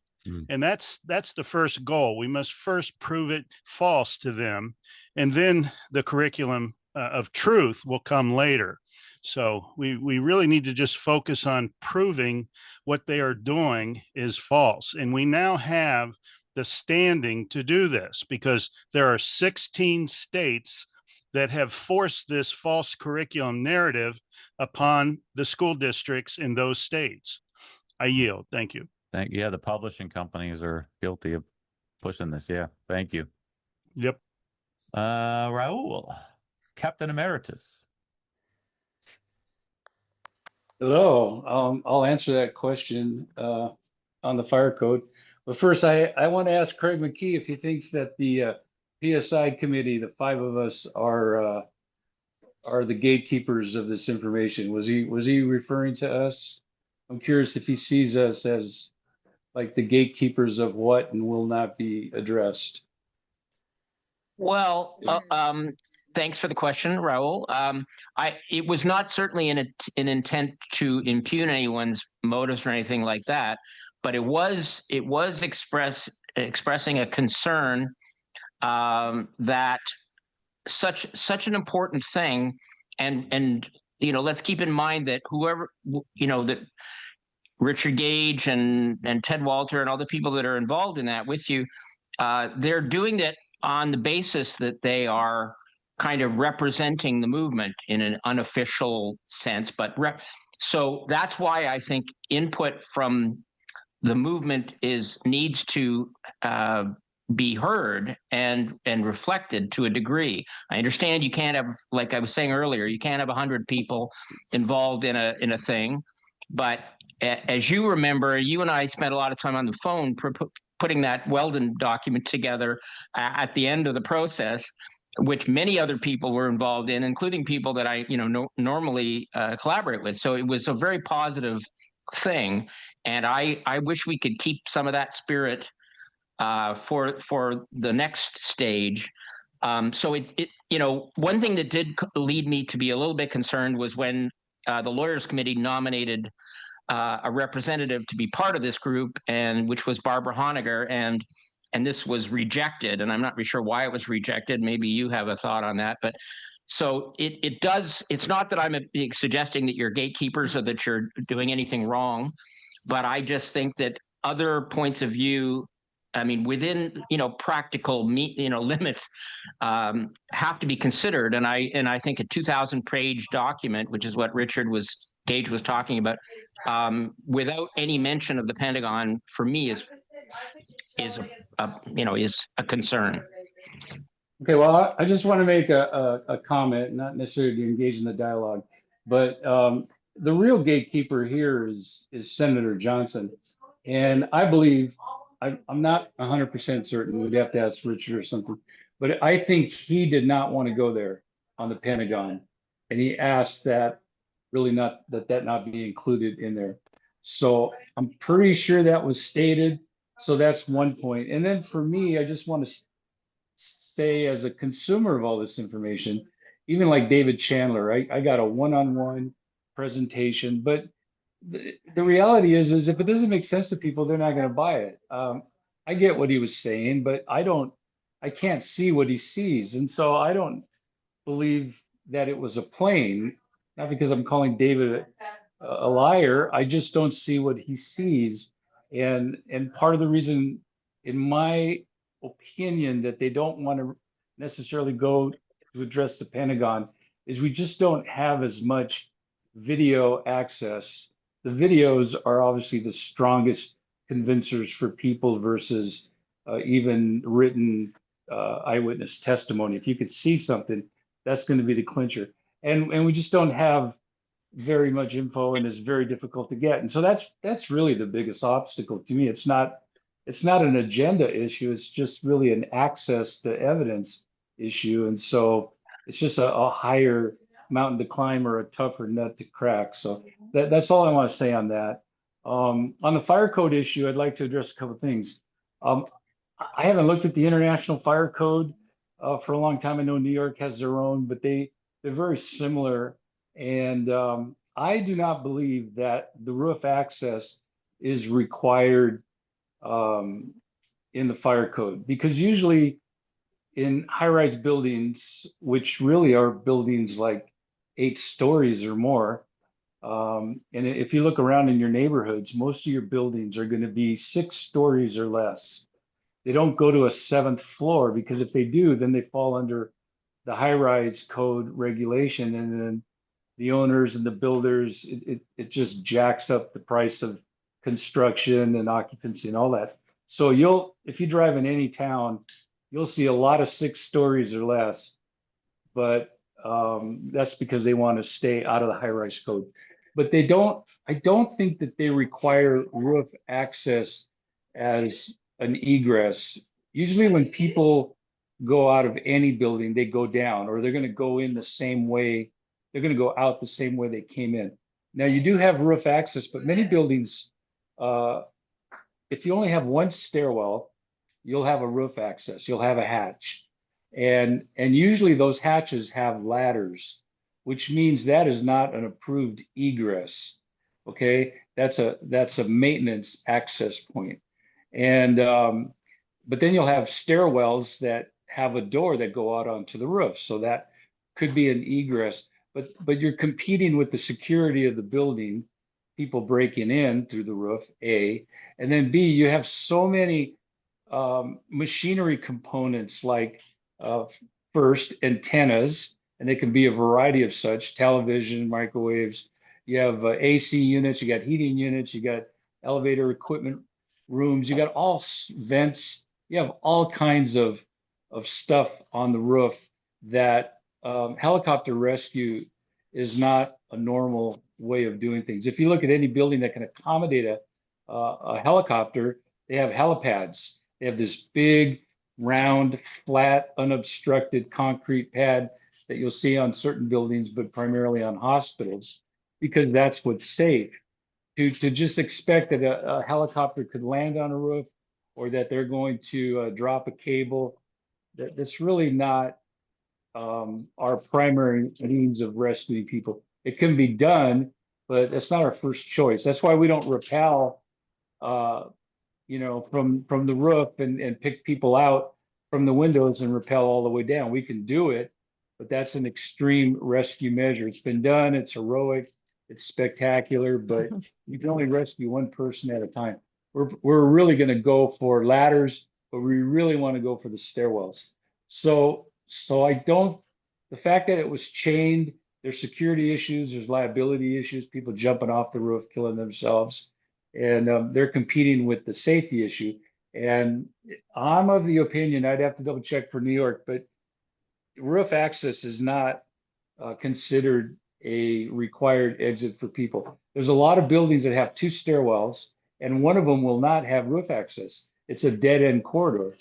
And that's the first goal. We must first prove it false to them, and then the curriculum of truth will come later. So we really need to just focus on proving what they are doing is false. And we now have the standing to do this because there are 16 states that have forced this false curriculum narrative upon the school districts in those states. I yield. Thank you. Yeah, the publishing companies are guilty of pushing this. Yeah, thank you. Yep. Raul, Captain Emeritus. Hello. I'll answer that question on the fire code. But first, I want to ask Craig McKee if he thinks that the PSI committee, the 5 of us, are the gatekeepers of this information. Was he referring to us? I'm curious if he sees us as like the gatekeepers of what and will not be addressed. Well, thanks for the question, Raul. It was not certainly an intent to impugn anyone's motives or anything like that, but it was expressing a concern that such an important thing, and let's keep in mind that whoever that Richard Gage and Ted Walter and all the people that are involved in that with you, they're doing that on the basis that they are kind of representing the movement in an unofficial sense. So that's why I think input from the movement needs to be heard and reflected to a degree. I understand you can't have, like I was saying earlier, you can't have 100 people involved in a thing, but as you remember, you and I spent a lot of time on the phone putting that Weldon document together at the end of the process, which many other people were involved in, including people that I normally collaborate with. So it was a very positive thing, and I wish we could keep some of that spirit for the next stage. So one thing that did lead me to be a little bit concerned was when the Lawyers Committee nominated a representative to be part of this group, and which was Barbara Honegger, and this was rejected, and I'm not really sure why it was rejected. Maybe you have a thought on that, but so it's not that I'm suggesting that you're gatekeepers or that you're doing anything wrong, but I just think that other points of view, I mean, within practical limits, have to be considered. And I think a 2,000-page document, which is what Gage was talking about, without any mention of the Pentagon, for me is a concern. Okay, well, I just want to make a comment, not necessarily to engage in the dialogue, but the real gatekeeper here is Senator Johnson, and I believe I'm not 100% certain. We'd have to ask Richard or something, but I think he did not want to go there on the Pentagon, and he asked that really not be included in there. So I'm pretty sure that was stated. So that's one point. And then for me, I just want to say, as a consumer of all this information, even like David Chandler, I got a one-on-one presentation, but the reality is if it doesn't make sense to people, they're not going to buy it. I get what he was saying, but I can't see what he sees. And so I don't believe that it was a plane, not because I'm calling David a liar. I just don't see what he sees. And part of the reason, in my opinion, that they don't want to necessarily go to address the Pentagon is we just don't have as much video access. The videos are obviously the strongest convincers for people versus even written eyewitness testimony. If you could see something, that's going to be the clincher. And we just don't have very much info, and it's very difficult to get. And so that's really the biggest obstacle to me. It's not an agenda issue. It's just really an access to evidence issue. And so it's just a higher mountain to climb or a tougher nut to crack. So that's all I want to say on that. On the fire code issue, I'd like to address a couple of things. I haven't looked at the international fire code for a long time. I know New York has their own, but they're very similar. And I do not believe that the roof access is required in the fire code, because usually in high-rise buildings, which really are buildings like 8 stories or more, and if you look around in your neighborhoods, most of your buildings are going to be 6 stories or less. They don't go to a 7th floor, because if they do, then they fall under the high-rise code regulation, and then the owners and the builders, it just jacks up the price of construction and occupancy and all that. So if you drive in any town, you'll see a lot of 6 stories or less, but that's because they want to stay out of the high-rise code. But I don't think that they require roof access as an egress. Usually when people go out of any building, they go down, or they're going to go in the same way. They're going to go out the same way they came in. Now, you do have roof access, but many buildings, if you only have one stairwell, you'll have a roof access. You'll have a hatch. And usually those hatches have ladders, which means that is not an approved egress. Okay, that's a maintenance access point. And but then you'll have stairwells that have a door that go out onto the roof. So that could be an egress. But you're competing with the security of the building, people breaking in through the roof, A. And then B, you have so many machinery components, like first, antennas, and they can be a variety of such: television, microwaves. You have AC units, you got heating units, you got elevator equipment rooms, you got all vents, you have all kinds of stuff on the roof that helicopter rescue is not a normal way of doing things. If you look at any building that can accommodate a helicopter, they have helipads. They have this big, round, flat, unobstructed concrete pad that you'll see on certain buildings, but primarily on hospitals, because that's what's safe. To just expect that a helicopter could land on a roof, or that they're going to drop a cable, that's really not our primary means of rescuing people. It can be done, but that's not our first choice. That's why we don't rappel, from the roof and pick people out from the windows and rappel all the way down. We can do it, but that's an extreme rescue measure. It's been done. It's heroic. It's spectacular, but you can only rescue one person at a time. We're really going to go for ladders, but we really want to go for the stairwells. So the fact that it was chained, there's security issues, there's liability issues, people jumping off the roof, killing themselves, and they're competing with the safety issue. And I'm of the opinion, I'd have to double check for New York, but roof access is not considered a required exit for people. There's a lot of buildings that have 2 stairwells, and one of them will not have roof access. It's a dead end corridor.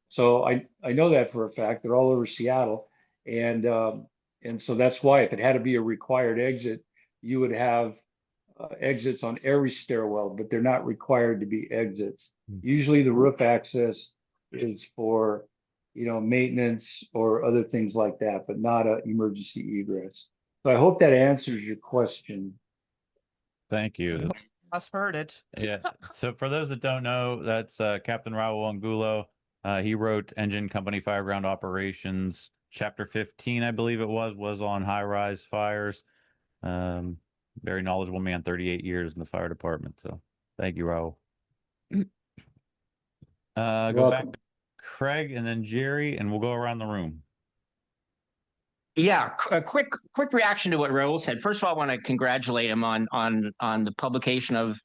So I know that for a fact. They're all over Seattle. And so that's why, if it had to be a required exit, you would have exits on every stairwell, but they're not required to be exits. Usually the roof access is for, maintenance or other things like that, but not an emergency egress. So I hope that answers your question. Thank you. I've heard it. Yeah. So for those that don't know, that's Captain Raul Angulo. He wrote Engine Company Fireground Operations. Chapter 15, I believe it was on high-rise fires. Very knowledgeable man, 38 years in the fire department. So thank you, Raul. Go back to Craig and then Jerry, and we'll go around the room. Yeah, a quick reaction to what Raul said. First of all, I want to congratulate him on the publication of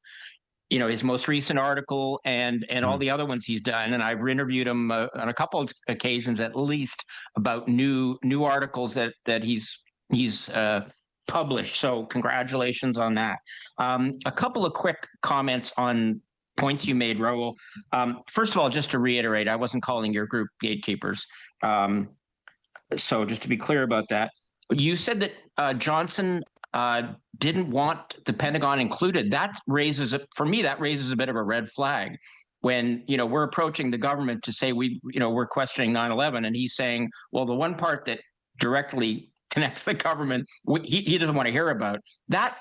his most recent article and all the other ones he's done. And I've interviewed him on a couple of occasions at least about new articles that he's published. So congratulations on that. A couple of quick comments on points you made, Raul. First of all, just to reiterate, I wasn't calling your group gatekeepers. So just to be clear about that, you said that Johnson didn't want the Pentagon included. That raises for me a bit of a red flag when we're approaching the government to say we're questioning 9/11, and he's saying, well, the one part that directly connects the government he doesn't want to hear about. That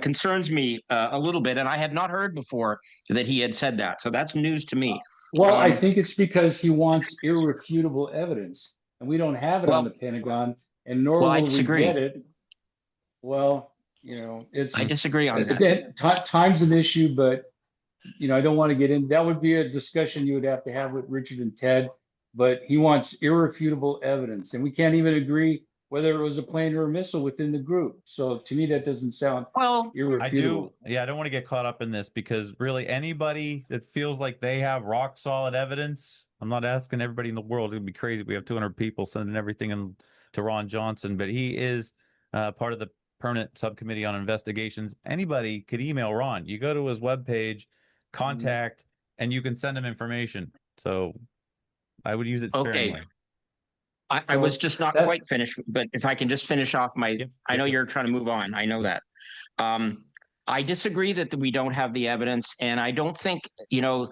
concerns me a little bit, and I had not heard before that he had said that. So that's news to me. Well, I think it's because he wants irrefutable evidence, and we don't have it on the Pentagon, and nor will we get it. Well, I disagree on that. Time's an issue, but I don't want to get in. That would be a discussion you would have to have with Richard and Ted. But he wants irrefutable evidence, and we can't even agree whether it was a plane or a missile within the group. So to me, that doesn't sound irrefutable. I don't want to get caught up in this because really anybody that feels like they have rock solid evidence, I'm not asking everybody in the world. It'd be crazy. We have 200 people sending everything to Ron Johnson, but he is part of the permanent subcommittee on investigations. Anybody could email Ron. You go to his webpage, contact, and you can send him information. So I would use it sparingly. Okay. I was just not quite finished, but if I can just finish off I know you're trying to move on. I know that. I disagree that we don't have the evidence, and I don't think, there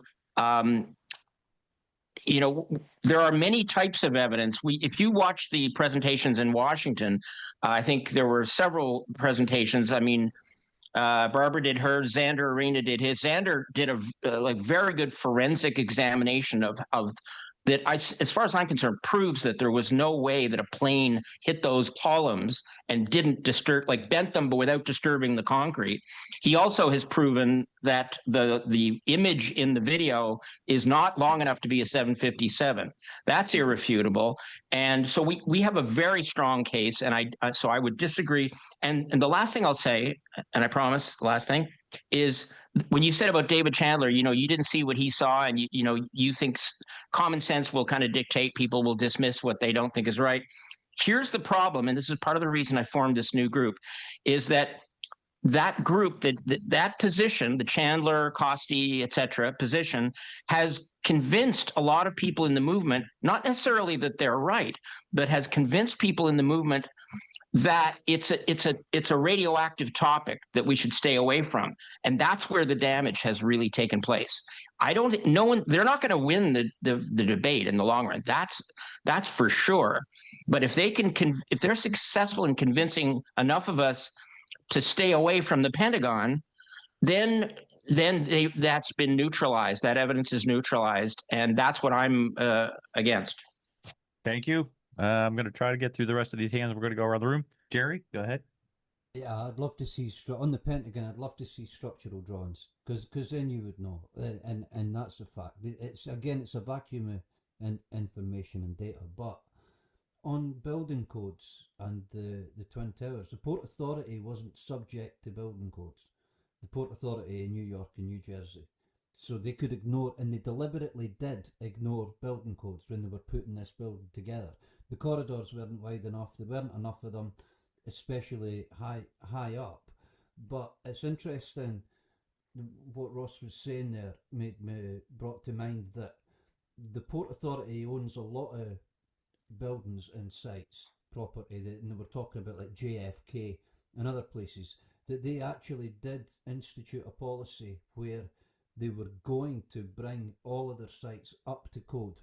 are many types of evidence. If you watch the presentations in Washington, I think there were several presentations. I mean, Barbara did hers, Xander Arena did his. Xander did a very good forensic examination of that, as far as I'm concerned, proves that there was no way that a plane hit those columns and didn't bent them, but without disturbing the concrete. He also has proven that the image in the video is not long enough to be a 757. That's irrefutable. And so we have a very strong case, and so I would disagree. And the last thing I'll say, and I promise the last thing, is when you said about David Chandler, you didn't see what he saw, and you think common sense will kind of dictate, people will dismiss what they don't think is right. Here's the problem, and this is part of the reason I formed this new group, is that group, that position, the Chandler, Costi, etc. position, has convinced a lot of people in the movement, not necessarily that they're right, but has convinced people in the movement that it's a radioactive topic that we should stay away from, and that's where the damage has really taken place. They're not going to win the debate in the long run. That's for sure. But if they're successful in convincing enough of us to stay away from the Pentagon, then that's been neutralized. That evidence is neutralized, and that's what I'm against. Thank you. I'm going to try to get through the rest of these hands. We're going to go around the room. Jerry, go ahead. Yeah, I'd love to see on the Pentagon. I'd love to see structural drawings because then you would know, and that's a fact. It's a vacuum of information and data. But on building codes and the Twin Towers, the Port Authority wasn't subject to building codes. The Port Authority in New York and New Jersey. So they could ignore, and they deliberately did ignore building codes when they were putting this building together. The corridors weren't wide enough. There weren't enough of them, especially high up. But it's interesting what Ross was saying there brought to mind that the Port Authority owns a lot of buildings and sites, property, and they were talking about like JFK and other places, that they actually did institute a policy where they were going to bring all of their sites up to code.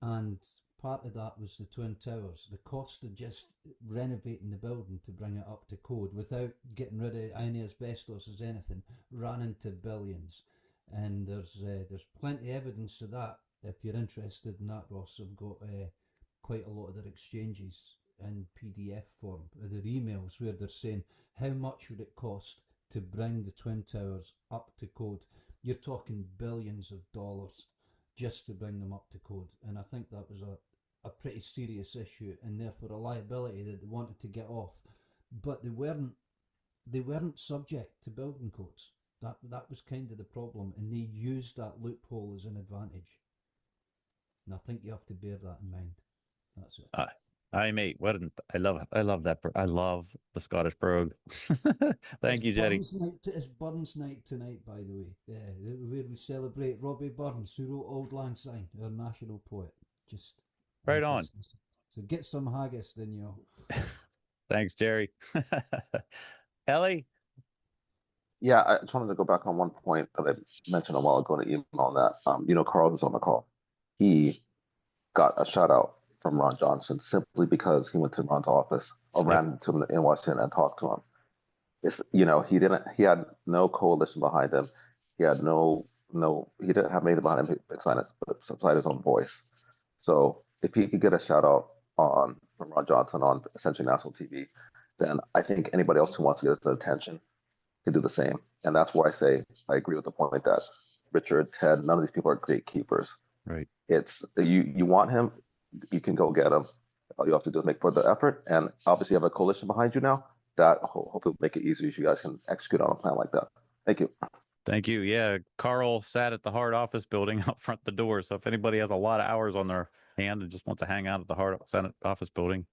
And part of that was the Twin Towers. The cost of just renovating the building to bring it up to code without getting rid of any asbestos as anything ran into billions. And there's plenty of evidence of that. If you're interested in that, Ross, I've got quite a lot of their exchanges in PDF form, their emails, where they're saying how much would it cost to bring the Twin Towers up to code. You're talking billions of dollars just to bring them up to code. And I think that was a pretty serious issue, and therefore a liability that they wanted to get off. But they weren't subject to building codes. That was kind of the problem, and they used that loophole as an advantage. And I think you have to bear that in mind. That's it. Mate, I love that. I love the Scottish brogue. Thank you, Jetty. It's Burns night tonight, by the way. Yeah, where we celebrate Robbie Burns, who wrote Auld Lang Syne, our national poet. Just right on. So get some haggis, then you. Thanks, Jerry. Ellie. Yeah, I just wanted to go back on one point that I mentioned a while ago in the email on that. Carl is on the call. He got a shout out from Ron Johnson simply because he went to Ron's office or ran to him in Washington and talked to him. He had no coalition behind him. He had he didn't have anything behind him besides his own voice. So if he could get a shout out from Ron Johnson on essentially national TV, then I think anybody else who wants to get his attention can do the same. And that's why I say I agree with the point that Richard, Ted, none of these people are gatekeepers. Right. It's you want him, you can go get him. All you have to do is make further effort. And obviously you have a coalition behind you now that hopefully will make it easier so you guys can execute on a plan like that. Thank you. Thank you. Yeah, Carl sat at the Hart office building out front the door. So if anybody has a lot of hours on their hand and just wants to hang out at the Hart Senate office building,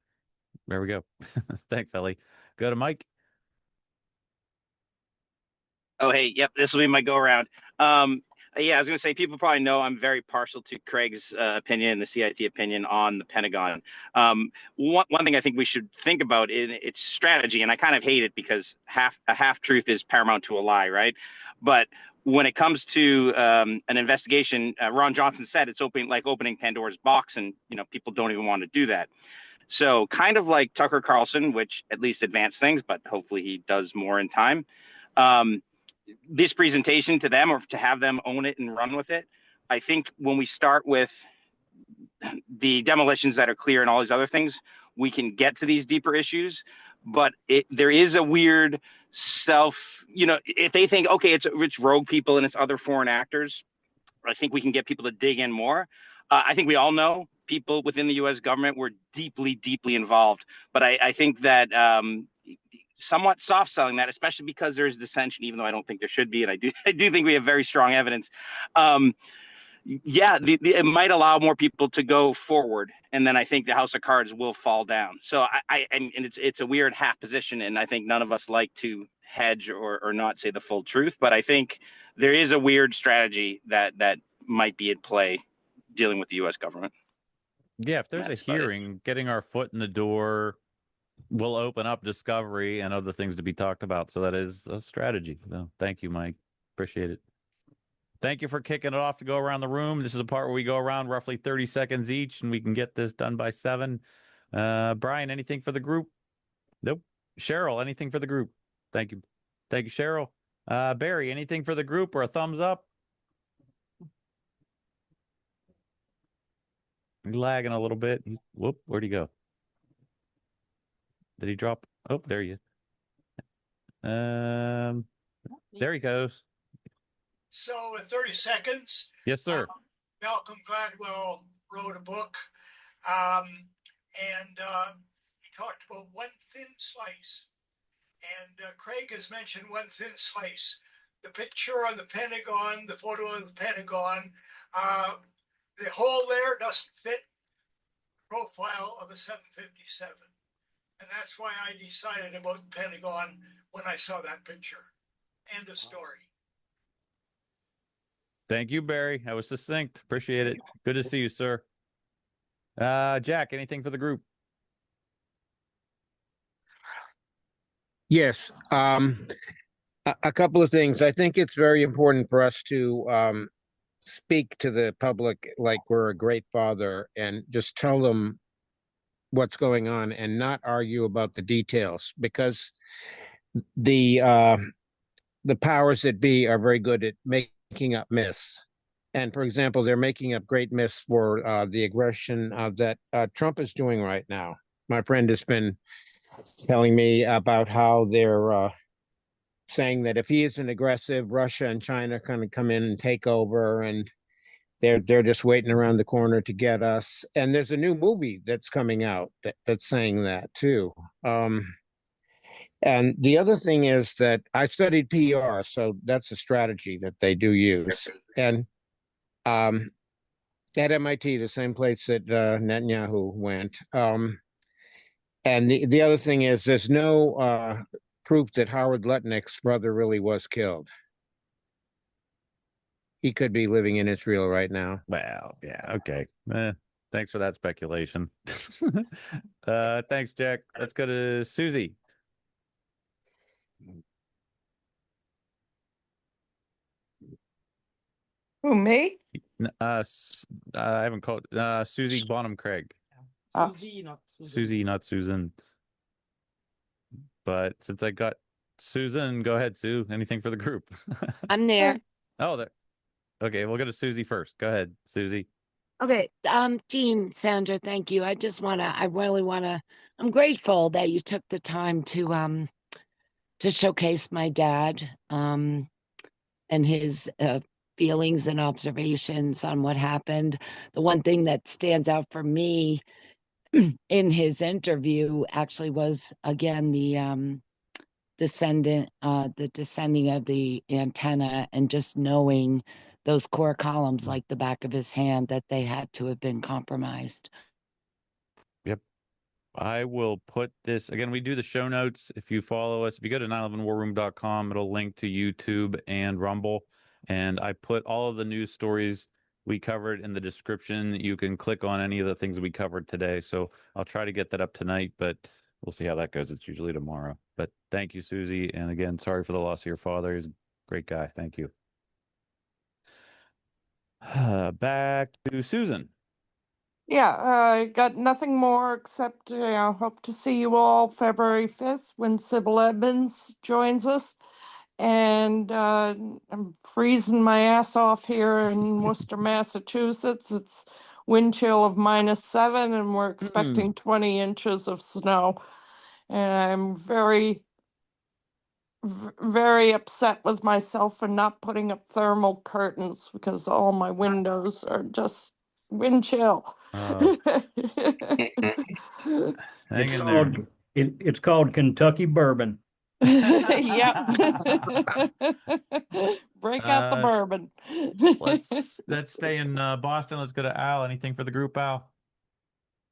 there we go. Thanks, Ellie. Go to Mike. Oh, hey, yep, this will be my go around. Yeah, I was going to say, people probably know I'm very partial to Craig's opinion, the CIT opinion on the Pentagon. One thing I think we should think about it's strategy, and I kind of hate it because a half truth is paramount to a lie, right? But when it comes to an investigation, Ron Johnson said it's opening Pandora's box, and people don't even want to do that. So kind of like Tucker Carlson, which at least advanced things, but hopefully he does more in time. This presentation to them, or to have them own it and run with it, I think when we start with the demolitions that are clear and all these other things, we can get to these deeper issues. But there is a weird if they think, okay, it's rogue people and it's other foreign actors, I think we can get people to dig in more. I think we all know people within the U.S. government were deeply, deeply involved. But I think that somewhat soft selling that, especially because there's dissension, even though I don't think there should be, and I do think we have very strong evidence. It might allow more people to go forward, and then I think the house of cards will fall down. So it's a weird half position, and I think none of us like to hedge or not say the full truth. But I think there is a weird strategy that might be at play dealing with the U.S. government. Yeah, if there's a hearing, getting our foot in the door will open up discovery and other things to be talked about. So that is a strategy. So thank you, Mike. Appreciate it. Thank you for kicking it off to go around the room. This is the part where we go around roughly 30 seconds each, and we can get this done by 7. Brian, anything for the group? Nope. Cheryl, anything for the group? Thank you. Thank you, Cheryl. Barrie, anything for the group or a thumbs up? He's lagging a little bit. Whoop, where'd he go? Did he drop? Oh, there he is. There he goes. So in 30 seconds. Yes, sir. Malcolm Gladwell wrote a book, and he talked about one thin slice. And Craig has mentioned one thin slice. The picture on the Pentagon, the photo of the Pentagon, the hole there doesn't fit the profile of a 757. And that's why I decided about the Pentagon when I saw that picture. End of story. Thank you, Barrie. That was succinct. Appreciate it. Good to see you, sir. Jack, anything for the group? Yes. A couple of things. I think it's very important for us to speak to the public like we're a great father and just tell them what's going on and not argue about the details, because the powers that be are very good at making up myths. And for example, they're making up great myths for the aggression that Trump is doing right now. My friend has been telling me about how they're saying that if he isn't aggressive, Russia and China kind of come in and take over, and they're just waiting around the corner to get us. And there's a new movie that's coming out that's saying that too. And the other thing is that I studied PR, so that's a strategy that they do use. And at MIT, the same place that Netanyahu went. And the other thing is there's no proof that Howard Lutnick's brother really was killed. He could be living in Israel right now. Well, yeah, okay. Thanks for that speculation. Thanks, Jack. Let's go to Susie. Who, me? I haven't called Susie Bonham Craig. Susie, not Susan. But since I got Susan, go ahead, Sue. Anything for the group? I'm there. Oh, there. Okay, we'll go to Susie first. Go ahead, Susie. Okay. Jean, Sandra, thank you. I really wanna, I'm grateful that you took the time to showcase my dad, and his feelings and observations on what happened. The one thing that stands out for me in his interview actually was, again, the descending of the antenna, and just knowing those core columns like the back of his hand, that they had to have been compromised. Yep. I will put this again. We do the show notes. If you follow us, if you go to 911warroom.com, it'll link to YouTube and Rumble. And I put all of the news stories we covered in the description. You can click on any of the things we covered today. So I'll try to get that up tonight, but we'll see how that goes. It's usually tomorrow. But thank you, Susie. And again, sorry for the loss of your father. He's a great guy. Thank you. Back to Susan. Yeah, I got nothing more except hope to see you all February 5th when Sybil Edmonds joins us. And I'm freezing my ass off here in Worcester, Massachusetts. It's wind chill of -7, and we're expecting 20 inches of snow. And I'm very upset with myself for not putting up thermal curtains, because all my windows are just wind chill. It's called Kentucky bourbon. Yep. Break out the bourbon. Let's stay in Boston. Let's go to Al. Anything for the group, Al?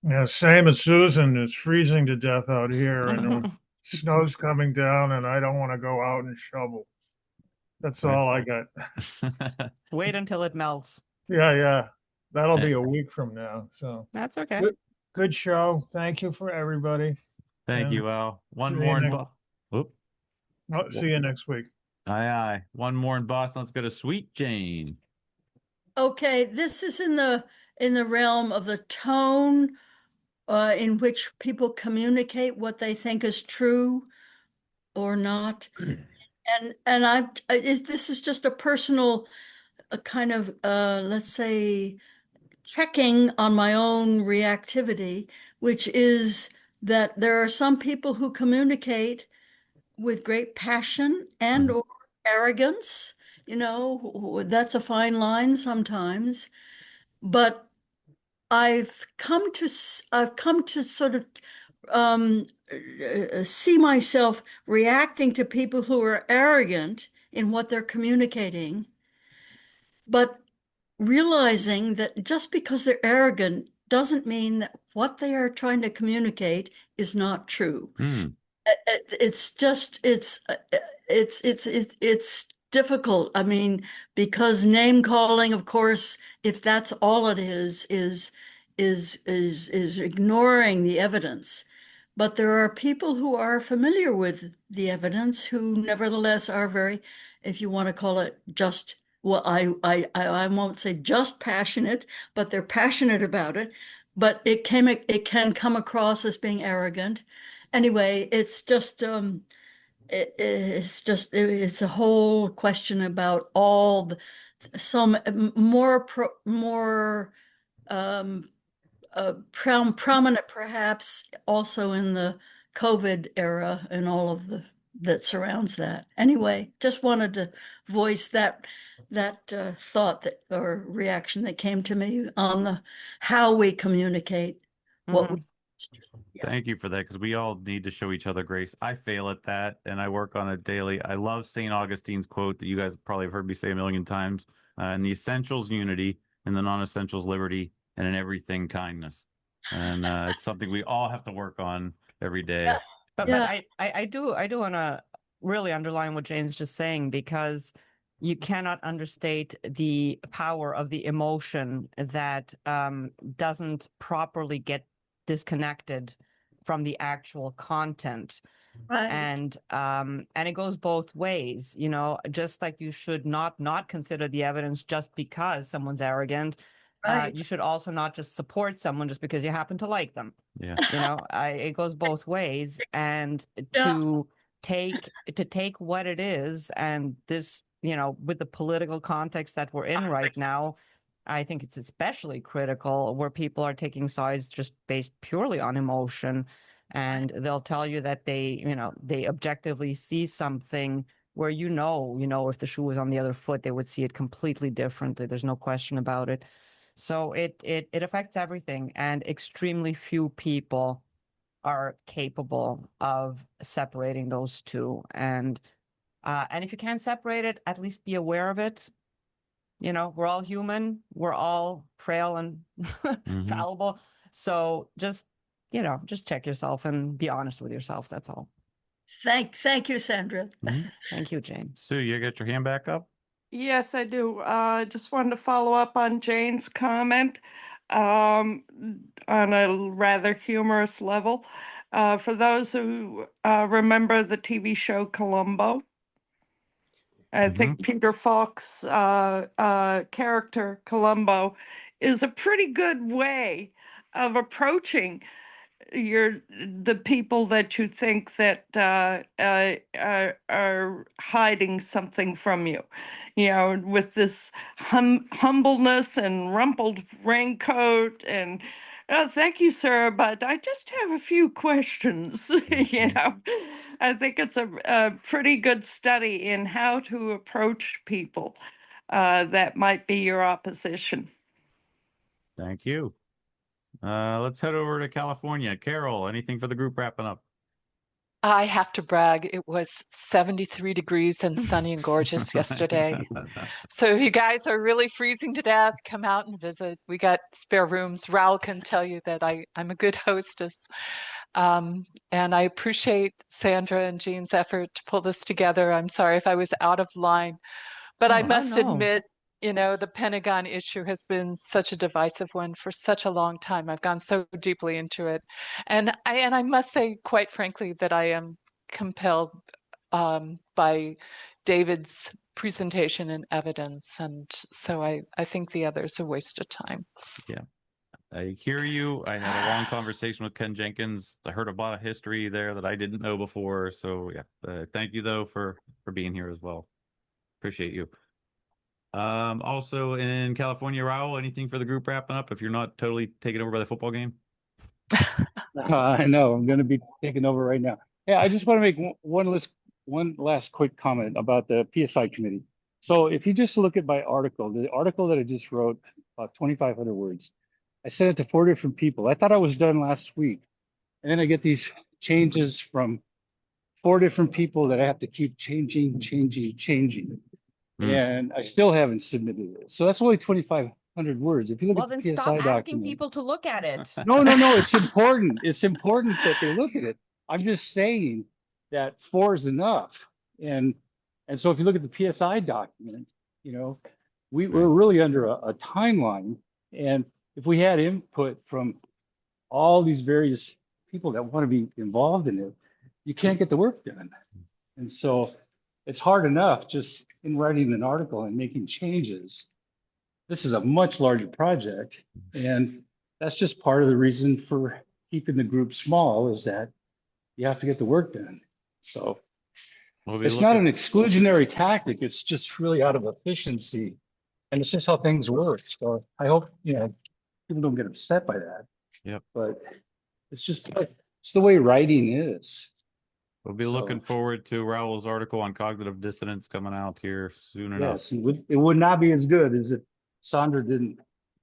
Yeah, same as Susan. It's freezing to death out here, and snow's coming down, and I don't want to go out and shovel. That's all I got. Wait until it melts. Yeah. That'll be a week from now. So that's okay. Good show. Thank you for everybody. Thank you, Al. One more in see you next week. Aye. One more in Boston. Let's go to Sweet Jane. Okay, this is in the realm of the tone in which people communicate what they think is true or not. And this is just a personal kind of let's say checking on my own reactivity, which is that there are some people who communicate with great passion and or arrogance. That's a fine line sometimes, but I've come to sort of see myself reacting to people who are arrogant in what they're communicating, but realizing that just because they're arrogant doesn't mean that what they are trying to communicate is not true. It's just it's difficult. I mean, because name calling, of course, if that's all it is ignoring the evidence. but there are people who are familiar with the evidence who nevertheless are very, if you want to call it just, well, I won't say just passionate, but they're passionate about it. But it can come across as being arrogant. Anyway, it's just it's a whole question about all the, some more prominent perhaps also in the COVID era and all of the that surrounds that. Anyway, just wanted to voice that thought that or reaction that came to me on the how we communicate what we. Thank you for that, because we all need to show each other grace. I fail at that, and I work on it daily. I love St. Augustine's quote that you guys probably have heard me say a million times: in the essentials, unity; in the non-essentials, liberty; and in everything, kindness. And it's something we all have to work on every day. But I do want to really underline what Jane's just saying, because you cannot understate the power of the emotion that doesn't properly get disconnected from the actual content. Right. And it goes both ways, you know, just like you should not consider the evidence just because someone's arrogant. Right. You should also not just support someone just because you happen to like them. Yeah. You know, it goes both ways. And to take what it is, and this, you know, with the political context that we're in right now, I think it's especially critical where people are taking sides just based purely on emotion, and they'll tell you that they objectively see something where, you know, if the shoe was on the other foot, they would see it completely differently. There's no question about it. So it affects everything, and extremely few people are capable of separating those two. And if you can't separate it, at least be aware of it. You know, we're all human. We're all frail and fallible. So just check yourself and be honest with yourself. That's all. Thank you, Sandra. Thank you, Jane. Sue, you got your hand back up? Yes, I do. Just wanted to follow up on Jane's comment on a rather humorous level. For those who remember the TV show Columbo, I think Peter Falk's character, Columbo, is a pretty good way of approaching the people that you think that are hiding something from you, you know, with this humbleness and rumpled raincoat and thank you, sir, but I just have a few questions. You know, I think it's a pretty good study in how to approach people that might be your opposition. Thank you. Let's head over to California. Carol, anything for the group wrapping up? I have to brag, it was 73 degrees and sunny and gorgeous yesterday. So if you guys are really freezing to death, come out and visit. We got spare rooms. Raul can tell you that I'm a good hostess. And I appreciate Sandra and Jean's effort to pull this together. I'm sorry if I was out of line, but I must admit, you know, the Pentagon issue has been such a divisive one for such a long time. I've gone so deeply into it. And I must say, quite frankly, that I am compelled by David's presentation and evidence. And so I think the other's a waste of time. Yeah. I hear you. I had a long conversation with Ken Jenkins. I heard a lot of history there that I didn't know before. So yeah, thank you though for being here as well. Appreciate you. Also in California, Raul, anything for the group wrapping up if you're not totally taken over by the football game? I know I'm going to be taking over right now. Yeah, I just want to make one last quick comment about the PSI committee. So if you just look at my article, the article that I just wrote, about 2,500 words, I sent it to 4 different people. I thought I was done last week. And then I get these changes from 4 different people that I have to keep changing. And I still haven't submitted it. So that's only 2,500 words. If you look at the PSI stop asking document, people to look at it. No, it's important. It's important that they look at it. I'm just saying that 4 is enough. And so if you look at the PSI document, you know, we're really under a timeline. And if we had input from all these various people that want to be involved in it, you can't get the work done. And so it's hard enough just in writing an article and making changes. This is a much larger project. And that's just part of the reason for keeping the group small, is that you have to get the work done. So it's not an exclusionary tactic. It's just really out of efficiency. And it's just how things work. So I hope, people don't get upset by that. Yep. But it's just, it's the way writing is. We'll be looking forward to Raoul's article on cognitive dissonance coming out here soon enough. Yes, it would not be as good as if Sandra didn't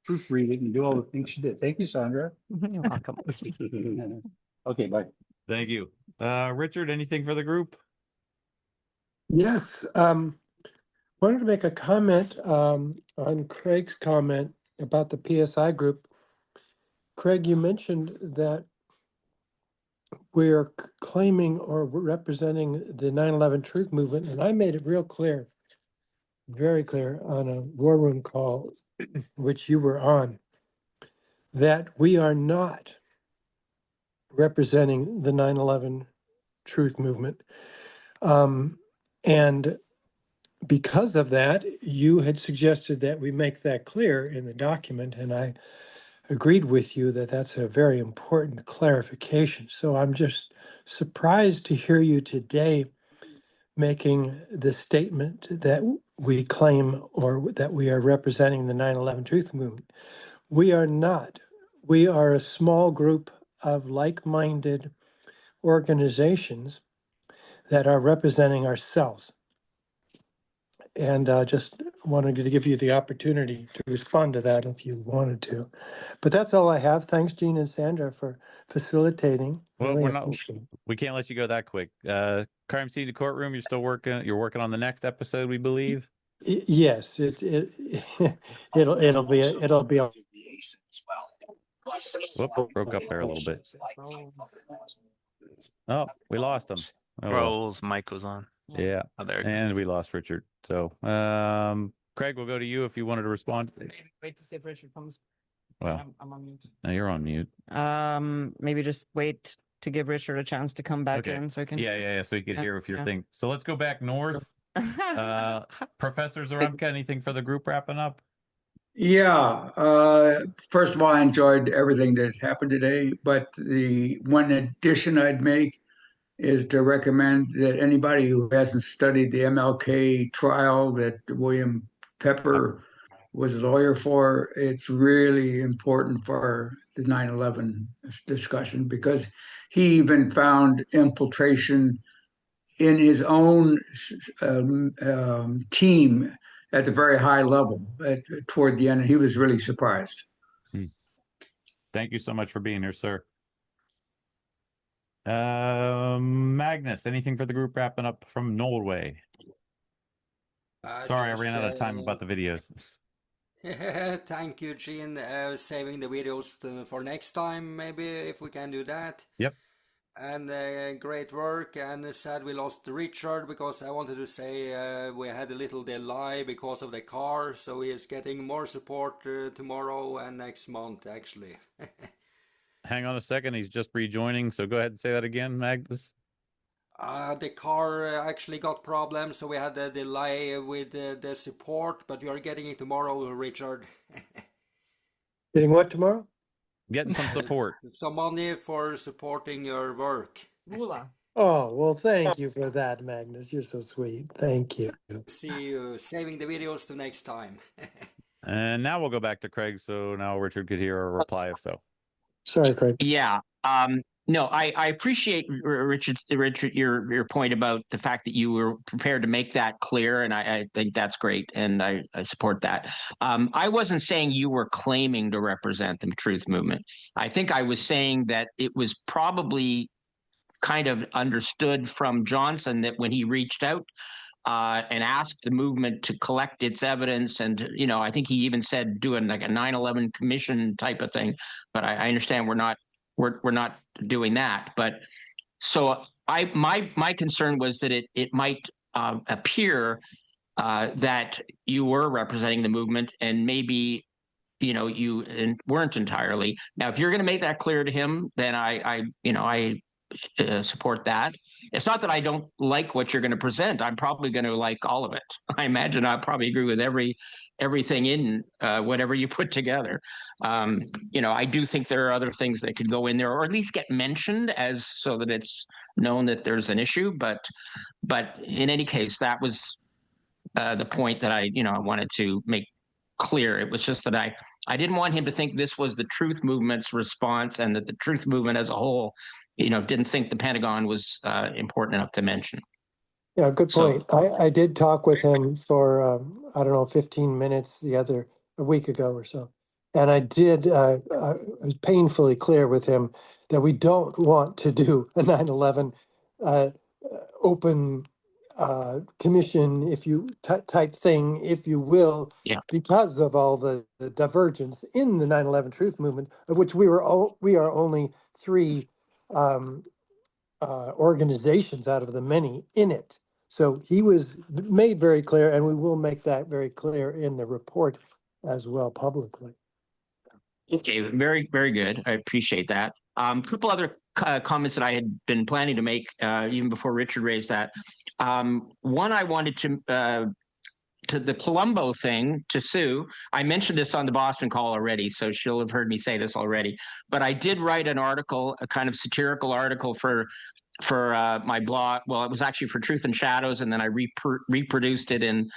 proofread it and do all the things she did. Thank you, Sandra. You're welcome. Okay, bye. Thank you. Richard, anything for the group? Yes. Wanted to make a comment on Craig's comment about the PSI group. Craig, you mentioned that we're claiming or representing the 9/11 truth movement, and I made it real clear, very clear on a war room call, which you were on, that we are not representing the 9/11 truth movement. And because of that, you had suggested that we make that clear in the document, and I agreed with you that that's a very important clarification. So I'm just surprised to hear you today making the statement that we claim or that we are representing the 9/11 truth movement. We are not. We are a small group of like-minded organizations that are representing ourselves. And just wanted to give you the opportunity to respond to that if you wanted to. But that's all I have. Thanks, Gene and Sandra, for facilitating. Well, Really we're not. appreciate it. We can't let you go that quick. Crime Scene Courtroom. You're still working. You're working on the next episode, we believe. Yes, it'll be a Whoop, broke up there a little bit. Oh, we lost him. Oh, well. Raoul's mic was on. Yeah. Oh, there. And we lost Richard. So, Craig, we'll go to you if you wanted to respond. Wait to see if Richard comes. Well, I'm on mute. no, you're on mute. Maybe just wait to give Richard a chance to come back Okay. in so I can. Yeah. So you could hear if your thing. So let's go back north. Professor Zarembka, anything for the group wrapping up? Yeah. First of all, I enjoyed everything that happened today, but the one addition I'd make is to recommend that anybody who hasn't studied the MLK trial that William Pepper was a lawyer for, it's really important for the 9/11 discussion, because he even found infiltration in his own team at the very high level toward the end. And he was really surprised. Thank you so much for being here, sir. Magnus, anything for the group wrapping up from Norway? Sorry, I ran out of time about the videos. Thank you, Gene. Saving the videos for next time, maybe, if we can do that. Yep. And great work. And sad we lost Richard, because I wanted to say we had a little delay because of the car, so he is getting more support tomorrow and next month, actually. Hang on a second, he's just rejoining, so go ahead and say that again, Magnus. The car actually got problems, so we had a delay with the support, but we are getting it tomorrow, Richard. Getting what tomorrow? Getting some support. Some money for supporting your work. Oh, well, thank you for that, Magnus. You're so sweet. Thank you. See you. Saving the videos to next time. And now we'll go back to Craig, so now Richard could hear a reply if so. Sorry, Craig. Yeah. No, I appreciate, Richard, your point about the fact that you were prepared to make that clear, and I think that's great, and I support that. I wasn't saying you were claiming to represent the truth movement. I think I was saying that it was probably kind of understood from Johnson that when he reached out and asked the movement to collect its evidence, and I think he even said doing like a 9/11 commission type of thing. But I understand we're not doing that. But so my concern was that it might appear that you were representing the movement, and maybe you weren't entirely. Now, if you're going to make that clear to him, then I support that. It's not that I don't like what you're going to present. I'm probably going to like all of it. I imagine I'll probably agree with everything in whatever you put together. I do think there are other things that could go in there, or at least get mentioned so that it's known that there's an issue. But in any case, that was the point that I wanted to make clear. It was just that I didn't want him to think this was the Truth Movement's response, and that the Truth Movement as a whole, didn't think the Pentagon was important enough to mention. Yeah, good point. I did talk with him for, 15 minutes a week ago or so. And I was painfully clear with him that we don't want to do a 9/11 open commission, type thing, if you will, because of all the divergence in the 9/11 Truth Movement, of which we are only 3 organizations out of the many in it. So he was made very clear, and we will make that very clear in the report as well publicly. Okay, very, very good. I appreciate that. A couple other comments that I had been planning to make even before Richard raised that. One, I wanted to the Colombo thing, to Sue. I mentioned this on the Boston call already, so she'll have heard me say this already. But I did write an article, a kind of satirical article for my blog. Well, it was actually for Truth and Shadows, and then I reproduced it in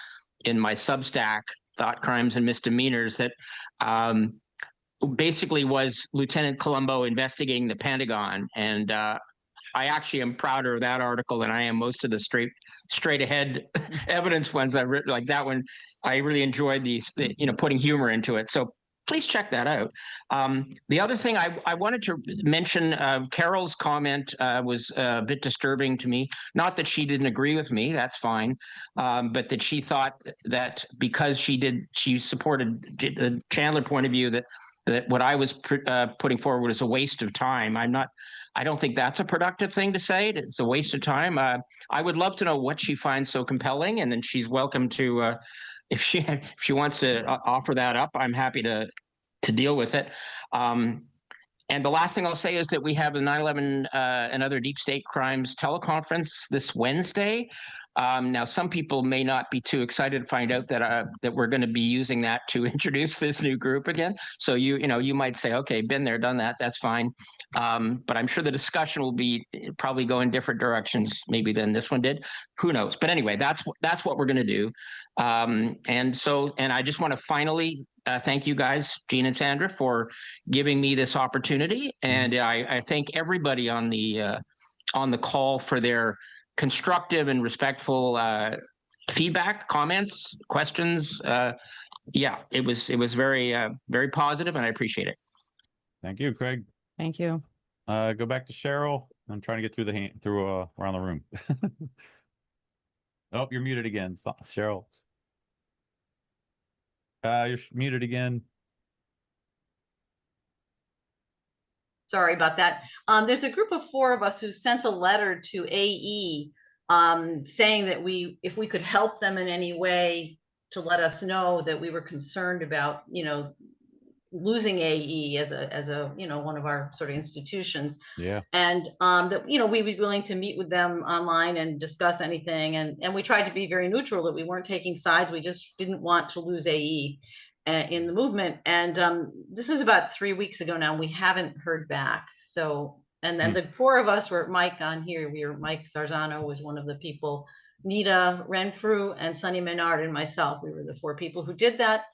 my Substack, Thought Crimes and Misdemeanors, that basically was Lieutenant Colombo investigating the Pentagon. And I actually am prouder of that article than I am most of the straight ahead evidence ones I've written. Like that one, I really enjoyed putting humor into it. So please check that out. The other thing I wanted to mention, Carol's comment was a bit disturbing to me. Not that she didn't agree with me, that's fine, but that she thought that because she supported the Chandler point of view, that what I was putting forward was a waste of time. I don't think that's a productive thing to say. It's a waste of time. I would love to know what she finds so compelling, and then she's welcome to, if she wants to offer that up, I'm happy to deal with it. And the last thing I'll say is that we have the 9/11 and other deep state crimes teleconference this Wednesday. Now, some people may not be too excited to find out that we're going to be using that to introduce this new group again. So you might say, okay, been there, done that. That's fine. But I'm sure the discussion will probably go in different directions maybe than this one did. Who knows? But anyway, that's what we're going to do. And I just want to finally thank you guys, Gene and Sandra, for giving me this opportunity. And I thank everybody on the call for their constructive and respectful feedback, comments, questions. It was very, very positive, and I appreciate it. Thank you, Craig. Thank you. Go back to Cheryl. I'm trying to get through around the room. Oh, you're muted again, Cheryl. You're muted again. Sorry about that. There's a group of 4 of us who sent a letter to AE saying that if we could help them in any way, to let us know that we were concerned about, losing AE as a one of our sort of institutions. Yeah. And that we'd be willing to meet with them online and discuss anything. And we tried to be very neutral, that we weren't taking sides. We just didn't want to lose AE in the movement. And this was about 3 weeks ago now, and we haven't heard back. So, and then the 4 of us were Mike on here. Mike Zarzano was one of the people, Nita Renfrew and Sonny Menard and myself. We were the 4 people who did that.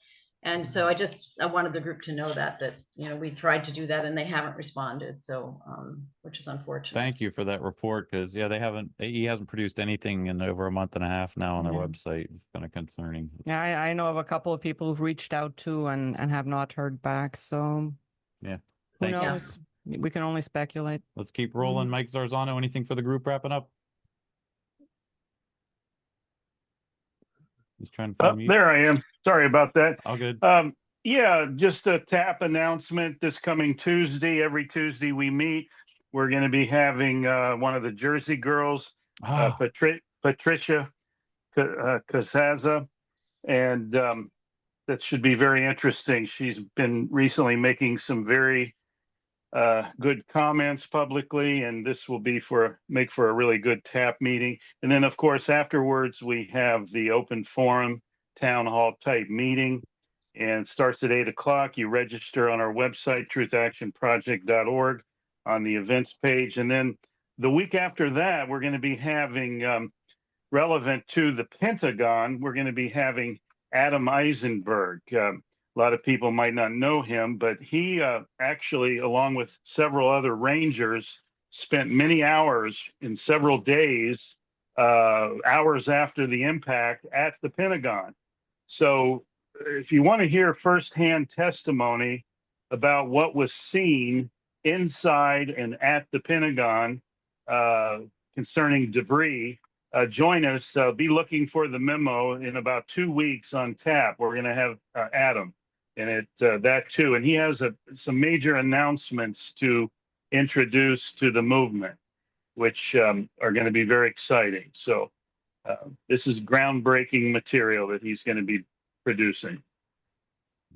And so I wanted the group to know that we tried to do that, and they haven't responded. So, which is unfortunate. Thank you for that report, because AE hasn't produced anything in over a month and a half now on their website. It's kind of concerning. Yeah, I know of a couple of people who've reached out to and have not heard back. So yeah, who knows? We can only speculate. Let's keep rolling. Mike Zarzano, anything for the group wrapping up? He's trying to find me. There I am. Sorry about that. All good. Just a TAP announcement this coming Tuesday. Every Tuesday we meet. We're going to be having one of the Jersey girls, Patricia Casaza, and that should be very interesting. She's been recently making some very good comments publicly, and this will be make for a really good TAP meeting. And then, of course, afterwards we have the open forum town hall type meeting, and starts at 8 o'clock. You register on our website, truthactionproject.org, on the events page. And then the week after that, we're going to be having, relevant to the Pentagon, we're going to be having Adam Eisenberg. A lot of people might not know him, but he actually, along with several other Rangers, spent many hours in several days, hours after the impact at the Pentagon. So if you want to hear firsthand testimony about what was seen inside and at the Pentagon concerning debris, join us. Be looking for the memo in about 2 weeks on TAP. We're going to have Adam in it, that too. And he has some major announcements to introduce to the movement, which are going to be very exciting. So this is groundbreaking material that he's going to be producing.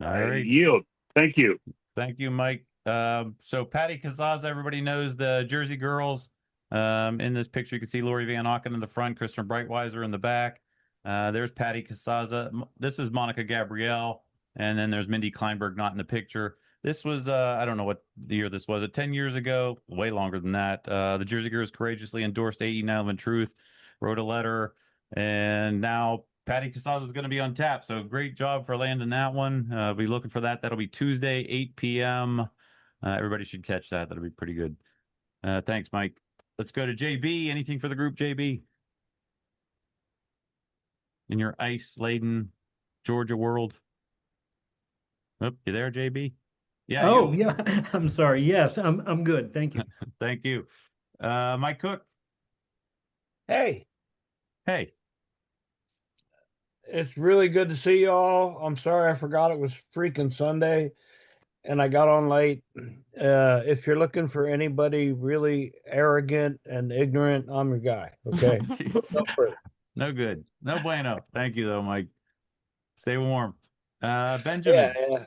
All right. Yield. Thank you. Thank you, Mike. So Patty Kazaza, everybody knows the Jersey Girls. In this picture, you can see Lori Van Auken in the front, Kristen Breitweiser in the back. There's Patty Kazaza. This is Monica Gabrielle. And then there's Mindy Kleinberg not in the picture. This was, I don't know what the year this was, 10 years ago, way longer than that. The Jersey Girls courageously endorsed AE 9/11 Truth, wrote a letter, and now Patty Kazaza is going to be on tap. So great job for landing that one. Be looking for that. That'll be Tuesday, 8 p.m. Everybody should catch that. That'll be pretty good. Thanks, Mike. Let's go to JB. Anything for the group, JB? In your ice-laden Georgia world? Oh, you there, JB? Yeah. Oh, yeah. I'm sorry. Yes, I'm good. Thank you. Thank you. Mike Cook. Hey. Hey. It's really good to see y'all. I'm sorry I forgot it was freaking Sunday and I got on late. If you're looking for anybody really arrogant and ignorant, I'm your guy. Okay. No good. No bueno. Thank you, though, Mike. Stay warm. Benjamin. Yeah.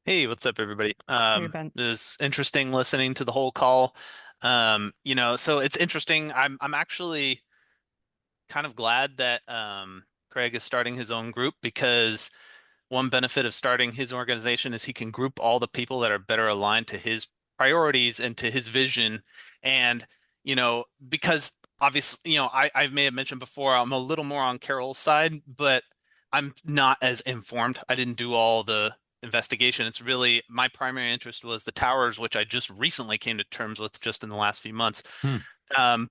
Hey, what's up, everybody? Hey, Ben. It was interesting listening to the whole call. So it's interesting. I'm actually kind of glad that Craig is starting his own group, because one benefit of starting his organization is he can group all the people that are better aligned to his priorities and to his vision. And, because obviously, I may have mentioned before, I'm a little more on Carol's side, but I'm not as informed. I didn't do all the investigation. It's really, my primary interest was the towers, which I just recently came to terms with just in the last few months.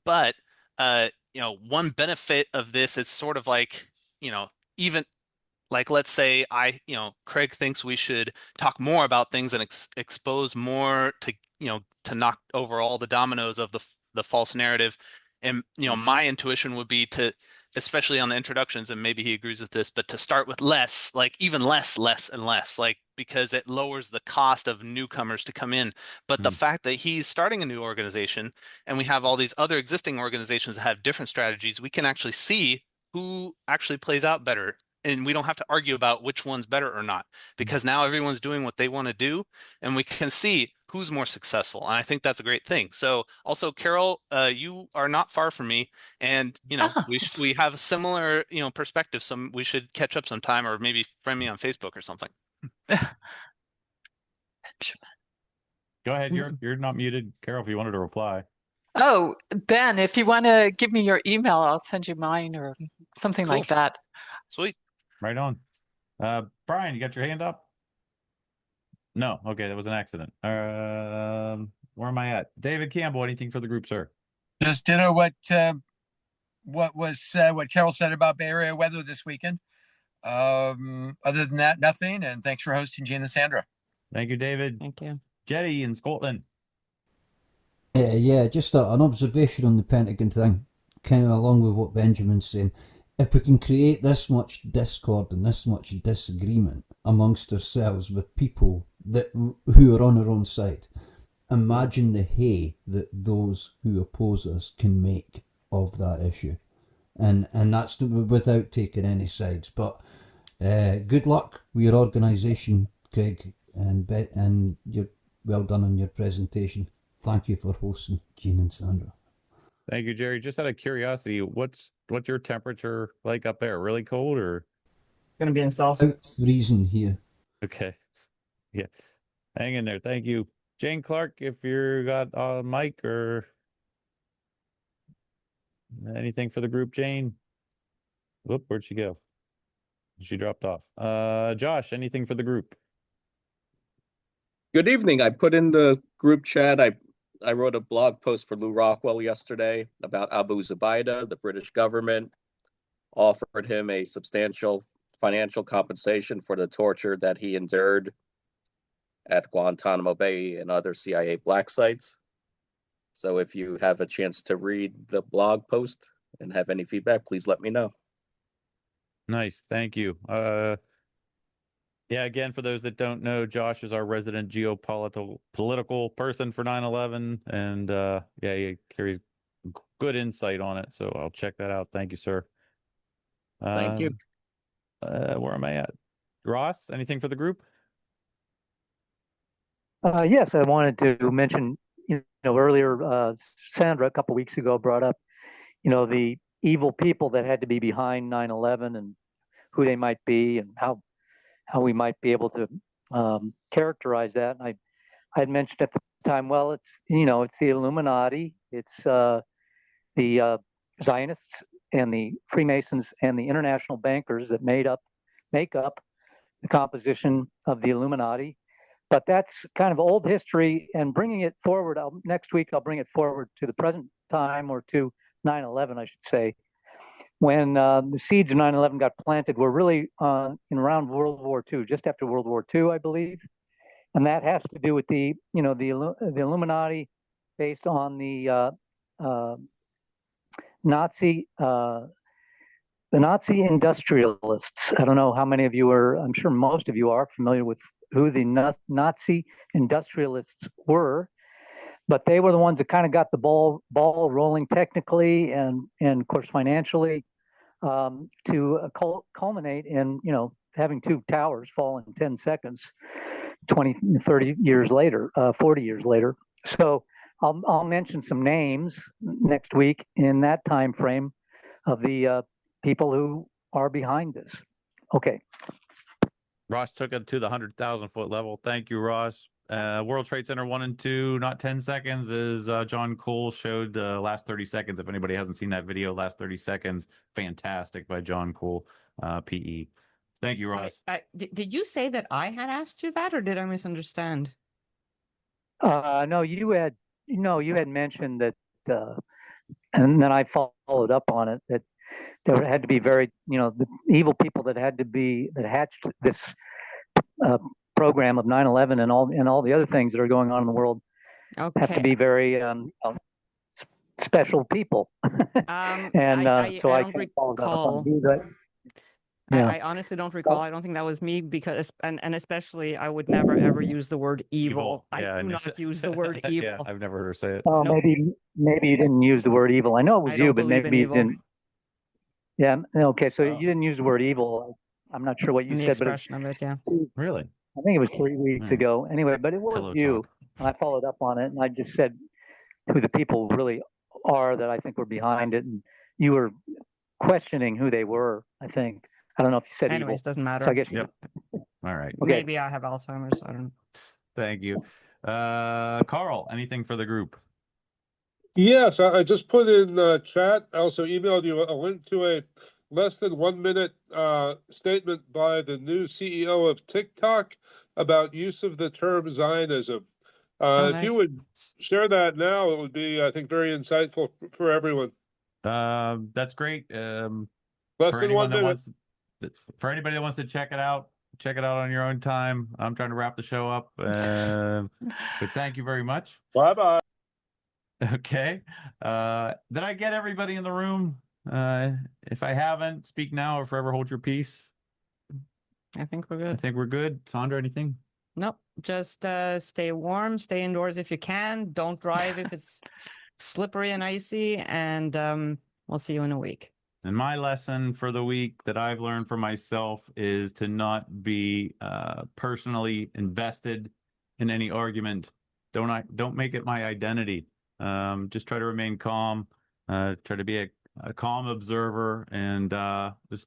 But one benefit of this is sort of like, even like, let's say Craig thinks we should talk more about things and expose more to, to knock over all the dominoes of the false narrative. And, my intuition would be to, especially on the introductions, and maybe he agrees with this, but to start with less, like even less and less, like, because it lowers the cost of newcomers to come in. But the fact that he's starting a new organization and we have all these other existing organizations that have different strategies, we can actually see who actually plays out better. And we don't have to argue about which one's better or not, because now everyone's doing what they want to do, and we can see who's more successful. And I think that's a great thing. So also, Carol, you are not far from me, and we have a similar perspective. We should catch up sometime, or maybe friend me on Facebook or something. Go ahead. You're not muted, Carol, if you wanted to reply. Oh, Ben, if you want to give me your email, I'll send you mine or something like that. Sweet. Right on. Brian, you got your hand up? No. Okay, that was an accident. Where am I at? David Campbell, anything for the group, sir? Just ditto what Carol said about Bay Area weather this weekend. Other than that, nothing. And thanks for hosting, Gene and Sandra. Thank you, David. Thank you. Jetty in Scotland. Yeah, just an observation on the Pentagon thing, kind of along with what Benjamin's saying. If we can create this much discord and this much disagreement amongst ourselves with people who are on our own side, imagine the hay that those who oppose us can make of that issue. And that's without taking any sides. But Good luck with your organisation, Craig, and you're well done on your presentation. Thank you for hosting, Jean and Sandra. Thank you, Jerry. Just out of curiosity, what's your temperature like up there? Really cold or? Going to be in Celsius. About freezing here. Okay. Yeah. Hang in there. Thank you. Jane Clark, if you got a mic or anything for the group, Jane. Whoop, where'd she go? She dropped off. Josh, anything for the group? Good evening. I put in the group chat. I wrote a blog post for Lou Rockwell yesterday about Abu Zubaydah. The British government offered him a substantial financial compensation for the torture that he endured at Guantanamo Bay and other CIA black sites. So if you have a chance to read the blog post and have any feedback, please let me know. Nice. Thank you. Yeah, again, for those that don't know, Josh is our resident political person for 9/11, and yeah, he carries good insight on it. So I'll check that out. Thank you, sir. Thank you. Where am I at? Ross, anything for the group? Yes, I wanted to mention, earlier, Sandra a couple weeks ago brought up, the evil people that had to be behind 9/11 and who they might be and how we might be able to characterize that. And I had mentioned at the time, well, it's the Illuminati, it's the Zionists and the Freemasons and the international bankers that make up the composition of the Illuminati. But that's kind of old history, and bringing it forward, next week I'll bring it forward to the present time, or to 9/11, I should say. When the seeds of 9/11 got planted were really in around World War II, just after World War II, I believe. And that has to do with the Illuminati based on the Nazi industrialists. I don't know how many of you are, I'm sure most of you are familiar with who the Nazi industrialists were, but they were the ones that kind of got the ball rolling technically and of course financially to culminate in having two towers fall in 10 seconds 20 30 years later, 40 years later. So I'll mention some names next week in that time frame of the people who are behind this. Okay. Ross took it to the 100,000-foot level. Thank you, Ross. World Trade Center 1 and 2, not 10 seconds, as John Cole showed the last 30 seconds. If anybody hasn't seen that video, last 30 seconds, fantastic by John Cole, PE. Thank you, Ross. Did you say that I had asked you that, or did I misunderstand? No, you had mentioned that, and then I followed up on it, that there had to be very, the evil people that hatched this program of 9/11 and all the other things that are going on in the world have to be very special people. And so I can't follow that up on you, but yeah. I honestly don't recall. I don't think that was me, because and especially I would never ever use the word evil. Yeah, I do not use the word evil. Yeah, I've never heard her say it. Oh, maybe you didn't use the word evil. I know it was you, but maybe you didn't. Yeah. Okay. So you didn't use the word evil. I'm not sure what you said, but expression of it, yeah. Really? I think it was 3 weeks ago. Anyway, but it was you. And I followed up on it, and I just said who the people really are that I think were behind it, and you were questioning who they were. I think. I don't know if you said Anyways, evil. doesn't matter. So I guess Yep. All right. Okay. Maybe I have Alzheimer's. I don't know. Thank you. Carl, anything for the group? Yes, I just put in chat. I also emailed you a link to a less than 1 minute statement by the new CEO of TikTok about use of the term Zionism. If you would share that now, it would be, I think, very insightful for everyone. That's great. Less than 1 minute. For anybody that wants to check it out on your own time. I'm trying to wrap the show up, but thank you very much. Bye-bye. Okay. Did I get everybody in the room? If I haven't, speak now or forever hold your peace. I think we're good. I think we're good. Sandra, anything? Nope. Just stay warm, stay indoors if you can. Don't drive if it's slippery and icy, and we'll see you in a week. And my lesson for the week that I've learned for myself is to not be personally invested in any argument. Don't make it my identity. Just try to remain calm. Try to be a calm observer, and just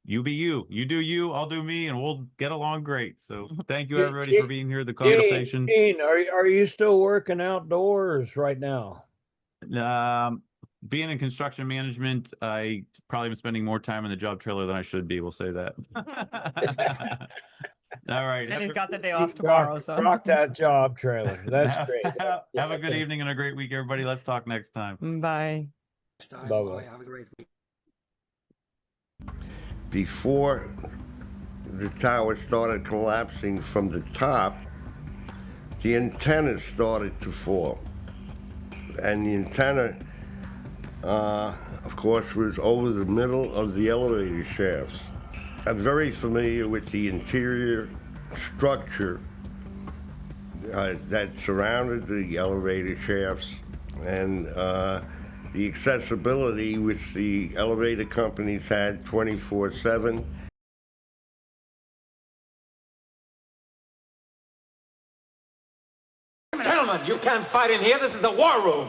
you be you. You do you, I'll do me, and we'll get along great. So thank you everybody for being here. The conversation. Gene, are you still working outdoors right now? Being in construction management, I probably am spending more time in the job trailer than I should be. We'll say that. All right. And he's got the day off tomorrow. So rock that job trailer. That's great. Have a good evening and a great week, everybody. Let's talk next time. Bye. Next time. Bye-bye. Have a great week. Before the tower started collapsing from the top, the antenna started to fall. And the antenna, of course, was over the middle of the elevator shafts. I'm very familiar with the interior structure that surrounded the elevator shafts and the accessibility which the elevator companies had 24/7. Gentlemen, you can't fight in here. This is the war room.